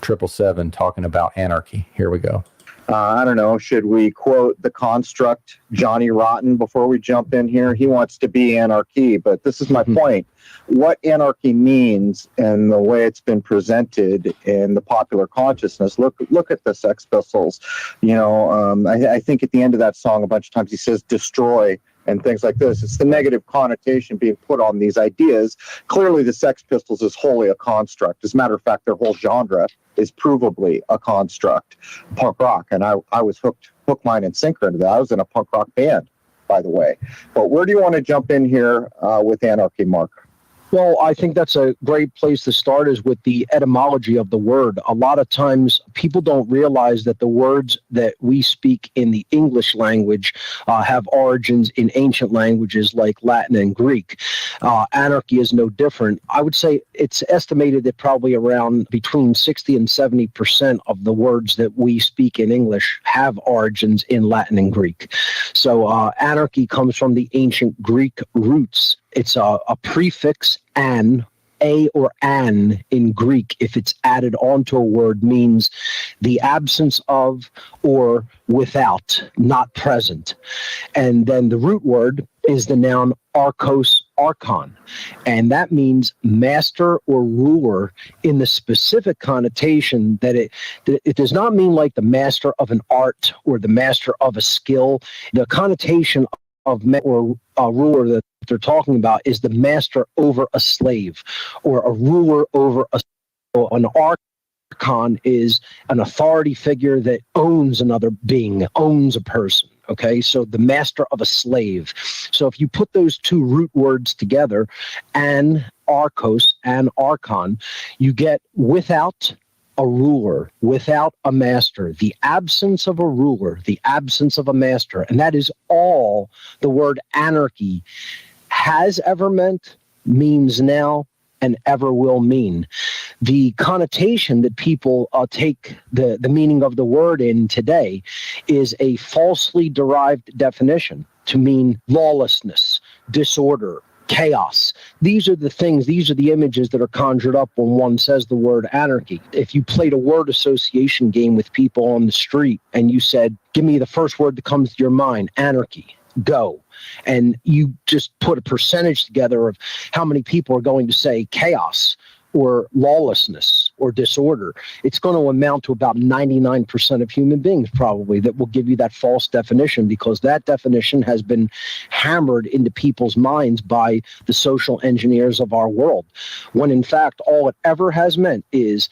777 talking about anarchy. Here we go. I don't know. Should we quote the construct Johnny Rotten before we jump in here? He wants to be anarchy, but this is my point. What anarchy means and the way it's been presented in the popular consciousness. Look at the Sex Pistols. I think at the end of that song, a bunch of times he says destroy and things like this. It's the negative connotation being put on these ideas. Clearly, the Sex Pistols is wholly a construct. As a matter of fact, their whole genre is provably a construct, punk rock. And I was hook, line, and sinker into that. I was in a punk rock band, by the way. But where do you want to jump in here with anarchy, Mark? Well, I think that's a great place to start, is with the etymology of the word. A lot of times people don't realize that the words that we speak in the English language have origins in ancient languages like Latin and Greek. Anarchy is no different. I would say it's estimated that probably around between 60 and 70% of the words that we speak in English have origins in Latin and Greek. So anarchy comes from the ancient Greek roots. It's a prefix, an, a or an in Greek, if it's added onto a word, means the absence of or without, not present. And then the root word is the noun archos, archon, and that means master or ruler in the specific connotation that it does not mean like the master of an art or the master of a skill. The connotation of or a ruler that they're talking about is the master over a slave or a ruler over an archon is an authority figure that owns another being, owns a person. Okay, so the master of a slave. So if you put those two root words together, an archos and archon, you get without a ruler, without a master, the absence of a ruler, the absence of a master. And that is all the word anarchy has ever meant, means now, and ever will mean. The connotation that people take the meaning of the word in today is a falsely derived definition to mean lawlessness, disorder, chaos. These are the things, these are the images that are conjured up when one says the word anarchy. If you played a word association game with people on the street and you said, give me the first word that comes to your mind, anarchy, go. And you just put a percentage together of how many people are going to say chaos or lawlessness or disorder. It's going to amount to about 99% of human beings probably that will give you that false definition, because that definition has been hammered into people's minds by the social engineers of our world, when in fact all it ever has meant is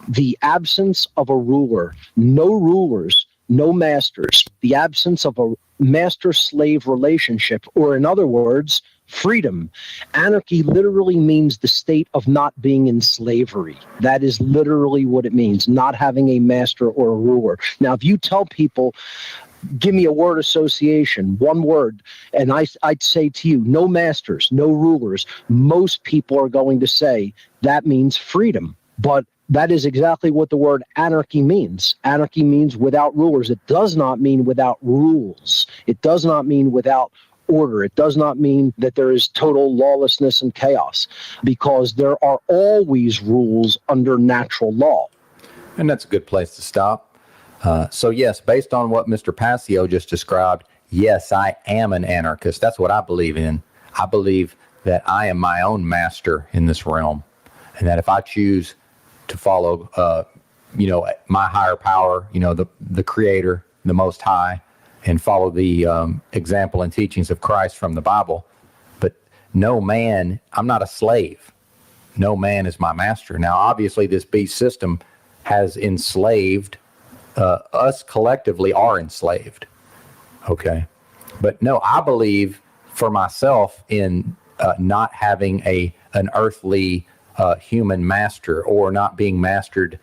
the absence of a ruler, no rulers, no masters, the absence of a master-slave relationship, or in other words, freedom. Anarchy literally means the state of not being in slavery. That is literally what it means, not having a master or a ruler. Now, if you tell people, give me a word association, one word, and I'd say to you, no masters, no rulers, most people are going to say that means freedom. But that is exactly what the word anarchy means. Anarchy means without rulers. It does not mean without rules. It does not mean without order. It does not mean that there is total lawlessness and chaos, because there are always rules under natural law. And that's a good place to stop. So yes, based on what Mr. Passio just described, yes, I am an anarchist. That's what I believe in. I believe that I am my own master in this realm, and that if I choose to follow, my higher power, the Creator, the Most High, and follow the example and teachings of Christ from the Bible, but no man, I'm not a slave. No man is my master. Now, obviously, this beast system has enslaved us collectively are enslaved. Okay. But no, I believe for myself in not having an earthly human master, or not being mastered,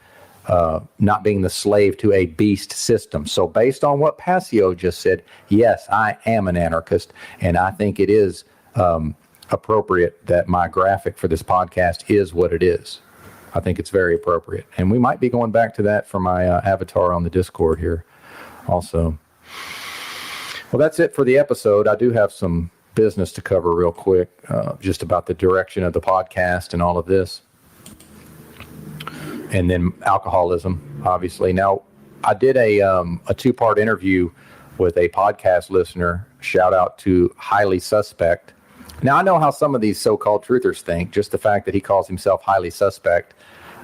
not being the slave to a beast system. So based on what Passio just said, yes, I am an anarchist, and I think it is appropriate that my graphic for this podcast is what it is. I think it's very appropriate. And we might be going back to that for my avatar on the Discord here also. Well, that's it for the episode. I do have some business to cover real quick, just about the direction of the podcast and all of this. And then alcoholism, obviously. Now, I did a 2-part interview with a podcast listener. Shout out to Highly Suspect. Now, I know how some of these so-called truthers think. Just the fact that he calls himself Highly Suspect,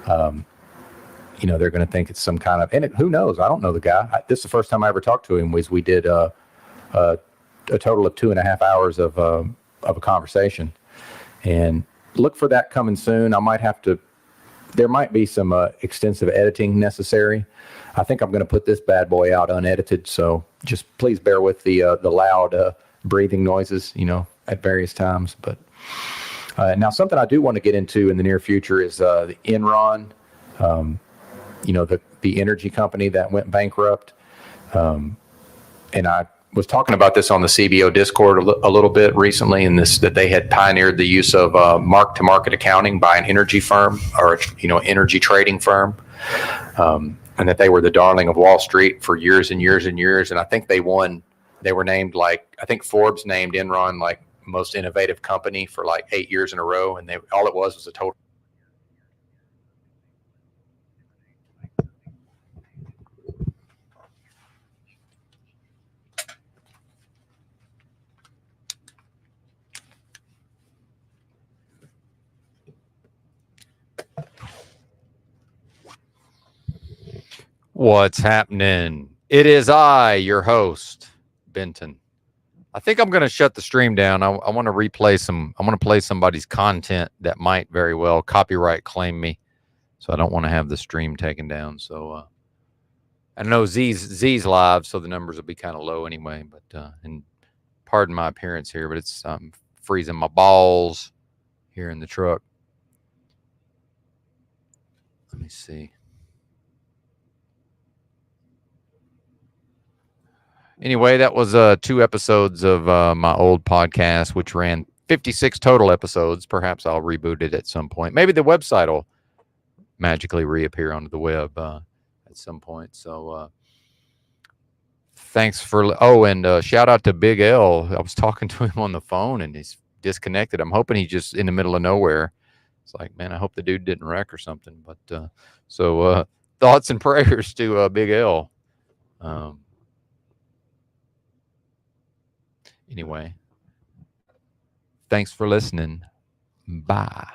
they're going to think it's some kind of, and who knows? I don't know the guy. This is the first time I ever talked to him. We did a total of 2.5 hours of a conversation, and look for that coming soon. There might be some extensive editing necessary. I think I'm going to put this bad boy out unedited, so just please bear with the loud breathing noises, at various times. But now, something I do want to get into in the near future is the Enron, the energy company that went bankrupt. And I was talking about this on the CBO Discord a little bit recently, and that they had pioneered the use of mark-to-market accounting by an energy firm, or energy trading firm, and that they were the darling of Wall Street for years and years and years. And I think they won. They were named, I think Forbes named Enron most innovative company for 8 years in a row, and all it was a total. What's happening? It is I, your host, Benton. I think I'm going to shut the stream down. I want to replay I want to play somebody's content that might very well copyright claim me. So I don't want to have the stream taken down. So I know Z's live, so the numbers will be kind of low anyway. But and pardon my appearance here, but it's freezing my balls here in the truck. Let me see. Anyway, that was 2 episodes of my old podcast, which ran 56 total episodes. Perhaps I'll reboot it at some point. Maybe the website will magically reappear onto the web at some point. So thanks for... and shout out to Big L. I was talking to him on the phone, and he's disconnected. I'm hoping he's just in the middle of nowhere. It's like, man, I hope the dude didn't wreck or something. But so thoughts and prayers to Big L. Anyway, thanks for listening. Bye.